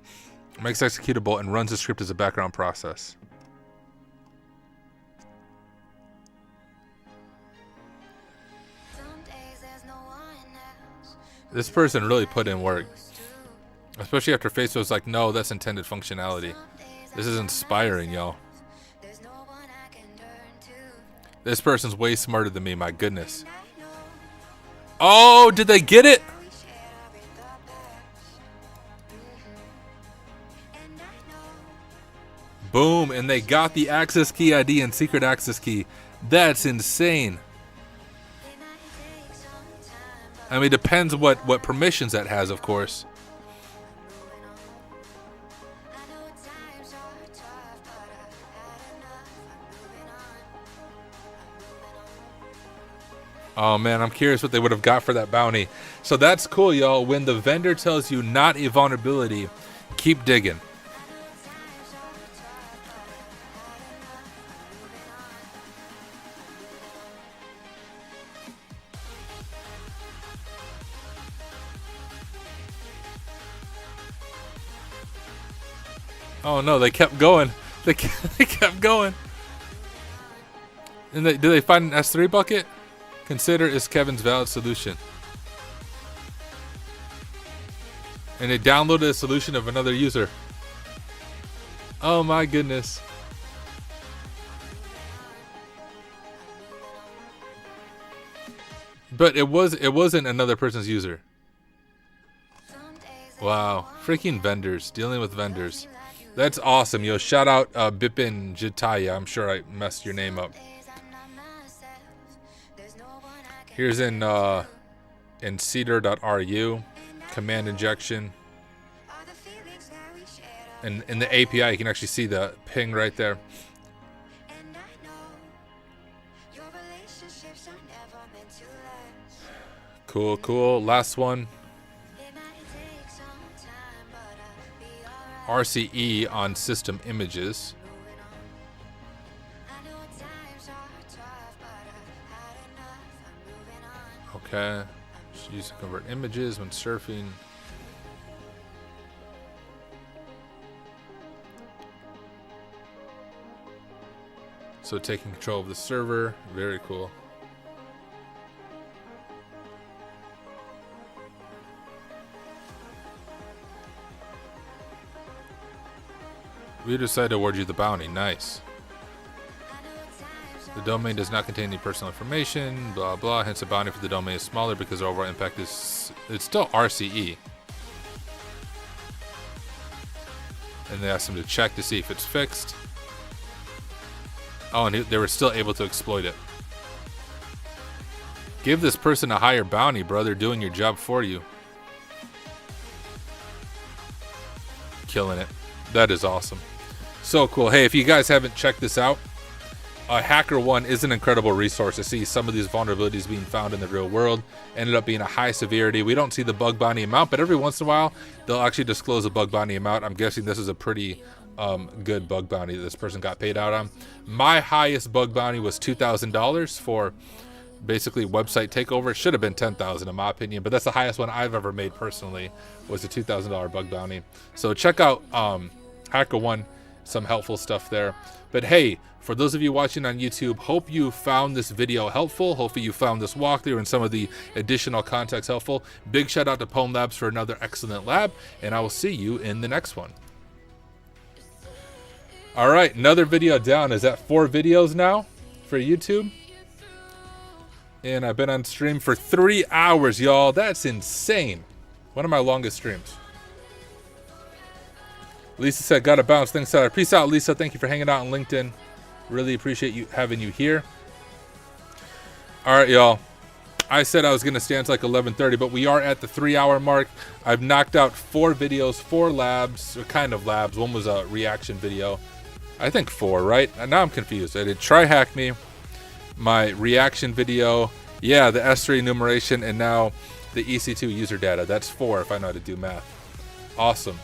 makes it executable, and runs the script as a background process. Some days there's no one else. This person really put in work. Especially after Facebook's like, no, that's intended functionality. This is inspiring, y'all. There's no one I can turn to. This person's way smarter than me, my goodness. Oh, did they get it? We shared our in the past. And I know Boom, and they got the access key ID and secret access key. That's insane. it might take some time, but I mean, it depends what permissions that has, of course. moving on. I know times are tough, but I've had enough. I'm moving on. Oh man, I'm curious what they would have got for that bounty. So that's cool, y'all. When the vendor tells you not a vulnerability, keep digging. Oh no, they kept going. They kept going. And do they find an S3 bucket? Consider is Kevin's valid solution. And they downloaded a solution of another user. Oh my goodness. But it wasn't another person's user. Wow, freaking vendors, dealing with vendors. That's awesome, yo. Shout out Bipin Jitaya. I'm sure I messed your name up. Here's in cedar.ru, command injection. And in the API, you can actually see the ping right there. Cool, cool. Last one. RCE on system images. Okay. Just use to convert images when surfing. So taking control of the server. Very cool. We decided to award you the bounty. Nice. The domain does not contain any personal information, blah blah, hence the bounty for the domain is smaller because the overall impact is, it's still RCE. And they asked him to check to see if it's fixed. Oh, and they were still able to exploit it. Give this person a higher bounty, bro. They're doing your job for you. Killing it. That is awesome. So cool. Hey, if you guys haven't checked this out, HackerOne is an incredible resource to see some of these vulnerabilities being found in the real world. Ended up being a high severity. We don't see the bug bounty amount, but every once in a while, they'll actually disclose a bug bounty amount. I'm guessing this is a pretty good bug bounty that this person got paid out on. My highest bug bounty was $2,000 for basically website takeover. It should have been $10,000 in my opinion, but that's the highest one I've ever made personally, was a $2,000 bug bounty. So check out HackerOne, some helpful stuff there. But hey, for those of you watching on YouTube, hope you found this video helpful. Hopefully you found this walkthrough and some of the additional context helpful. Big shout out to Pwn Labs for another excellent lab, and I will see you in the next one. All right, another video down. Is that 4 videos now for YouTube? And I've been on stream for 3 hours, y'all. That's insane. One of my longest streams. Lisa said, gotta bounce. Thanks, Tyler. Peace out, Lisa. Thank you for hanging out on LinkedIn. Really appreciate you having you here. All right, y'all. I said I was going to stay until like 11:30, but we are at the 3-hour mark. I've knocked out 4 videos, 4 labs, or kind of labs. One was a reaction video. I think 4, right? Now I'm confused. I did TryHackMe, my reaction video, yeah, the S3 enumeration, and now the EC2 user data. That's 4 if I know how to do math. Awesome.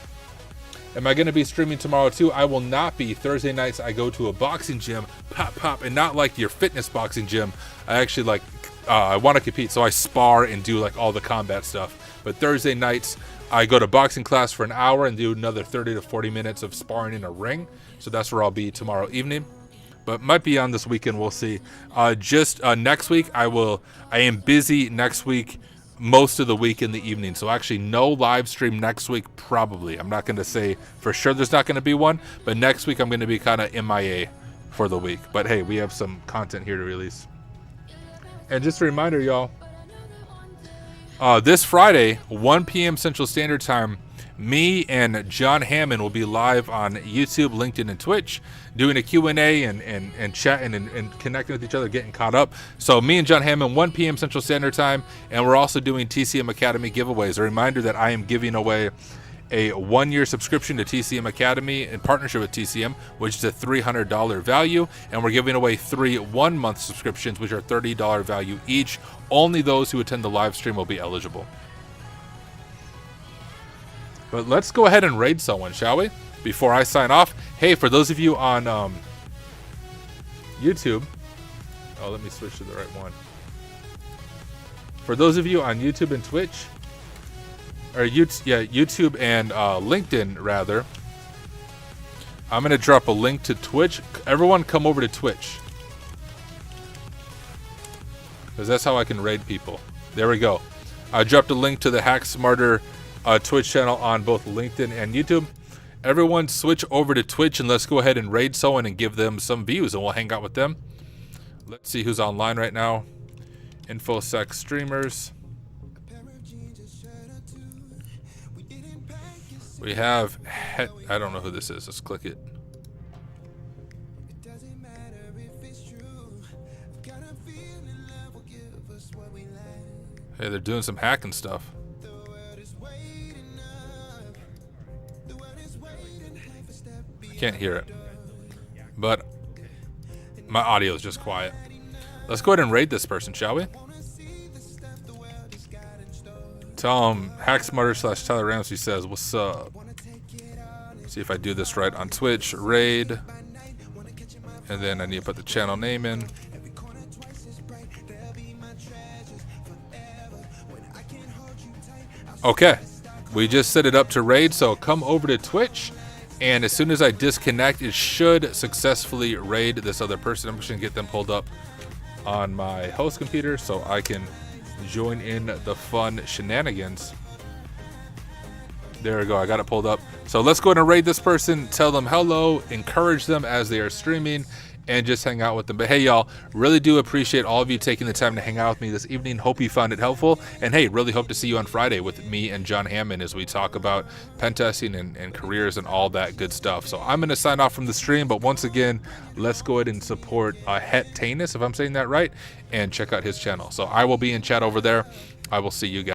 Am I going to be streaming tomorrow too? I will not be. Thursday nights I go to a boxing gym, pop, and not like your fitness boxing gym. I actually like, I want to compete, so I spar and do like all the combat stuff. But Thursday nights I go to boxing class for an hour and do another 30 to 40 minutes of sparring in a ring. So that's where I'll be tomorrow evening. But might be on this weekend, we'll see. Next week I am busy next week, most of the week in the evening. So actually no live stream next week, probably. I'm not going to say for sure there's not going to be one, but next week I'm going to be kind of MIA for the week. But hey, we have some content here to release. And just a reminder, y'all, this Friday, 1 p.m. Central Standard Time, me and John Hammond will be live on YouTube, LinkedIn, and Twitch, doing a Q&A and chatting and connecting with each other, getting caught up. So me and John Hammond, 1 p.m. Central Standard Time, and we're also doing TCM Academy giveaways. A reminder that I am giving away a 1-year subscription to TCM Academy in partnership with TCM, which is a $300 value, and we're giving away 3 one-month subscriptions, which are $30 value each. Only those who attend the live stream will be eligible. But let's go ahead and raid someone, shall we? Before I sign off. Hey, for those of you on YouTube, oh, let me switch to the right one. For those of you on YouTube and Twitch, or YouTube and LinkedIn rather, I'm gonna drop a link to Twitch. Everyone, come over to Twitch, because that's how I can raid people. There we go. I dropped a link to the Hack Smarter Twitch channel on both LinkedIn and YouTube. Everyone switch over to Twitch and let's go ahead and raid someone and give them some views, and we'll hang out with them. Let's see who's online right now. InfoSec streamers. We have, I don't know who this is. Let's click it. Hey, they're doing some hacking stuff. Can't hear it, but my audio is just quiet. Let's go ahead and raid this person, shall we? Tell him HackSmarter / Tyler Ramsbey says, what's up? See if I do this right on Twitch. Raid, and then I need to put the channel name in. Okay, we just set it up to raid, so come over to Twitch. And as soon as I disconnect, it should successfully raid this other person. I'm just going to get them pulled up on my host computer so I can join in the fun shenanigans. There we go. I got it pulled up. So let's go ahead and raid this person. Tell them hello. Encourage them as they are streaming. and just hang out with them. But hey, y'all, really do appreciate all of you taking the time to hang out with me this evening. Hope you found it helpful. And hey, really hope to see you on Friday with me and John Hammond as we talk about pen testing and careers and all that good stuff. So I'm going to sign off from the stream. But once again, let's go ahead and support Het Tanis, if I'm saying that right, and check out his channel. So I will be in chat over there. I will see you guys.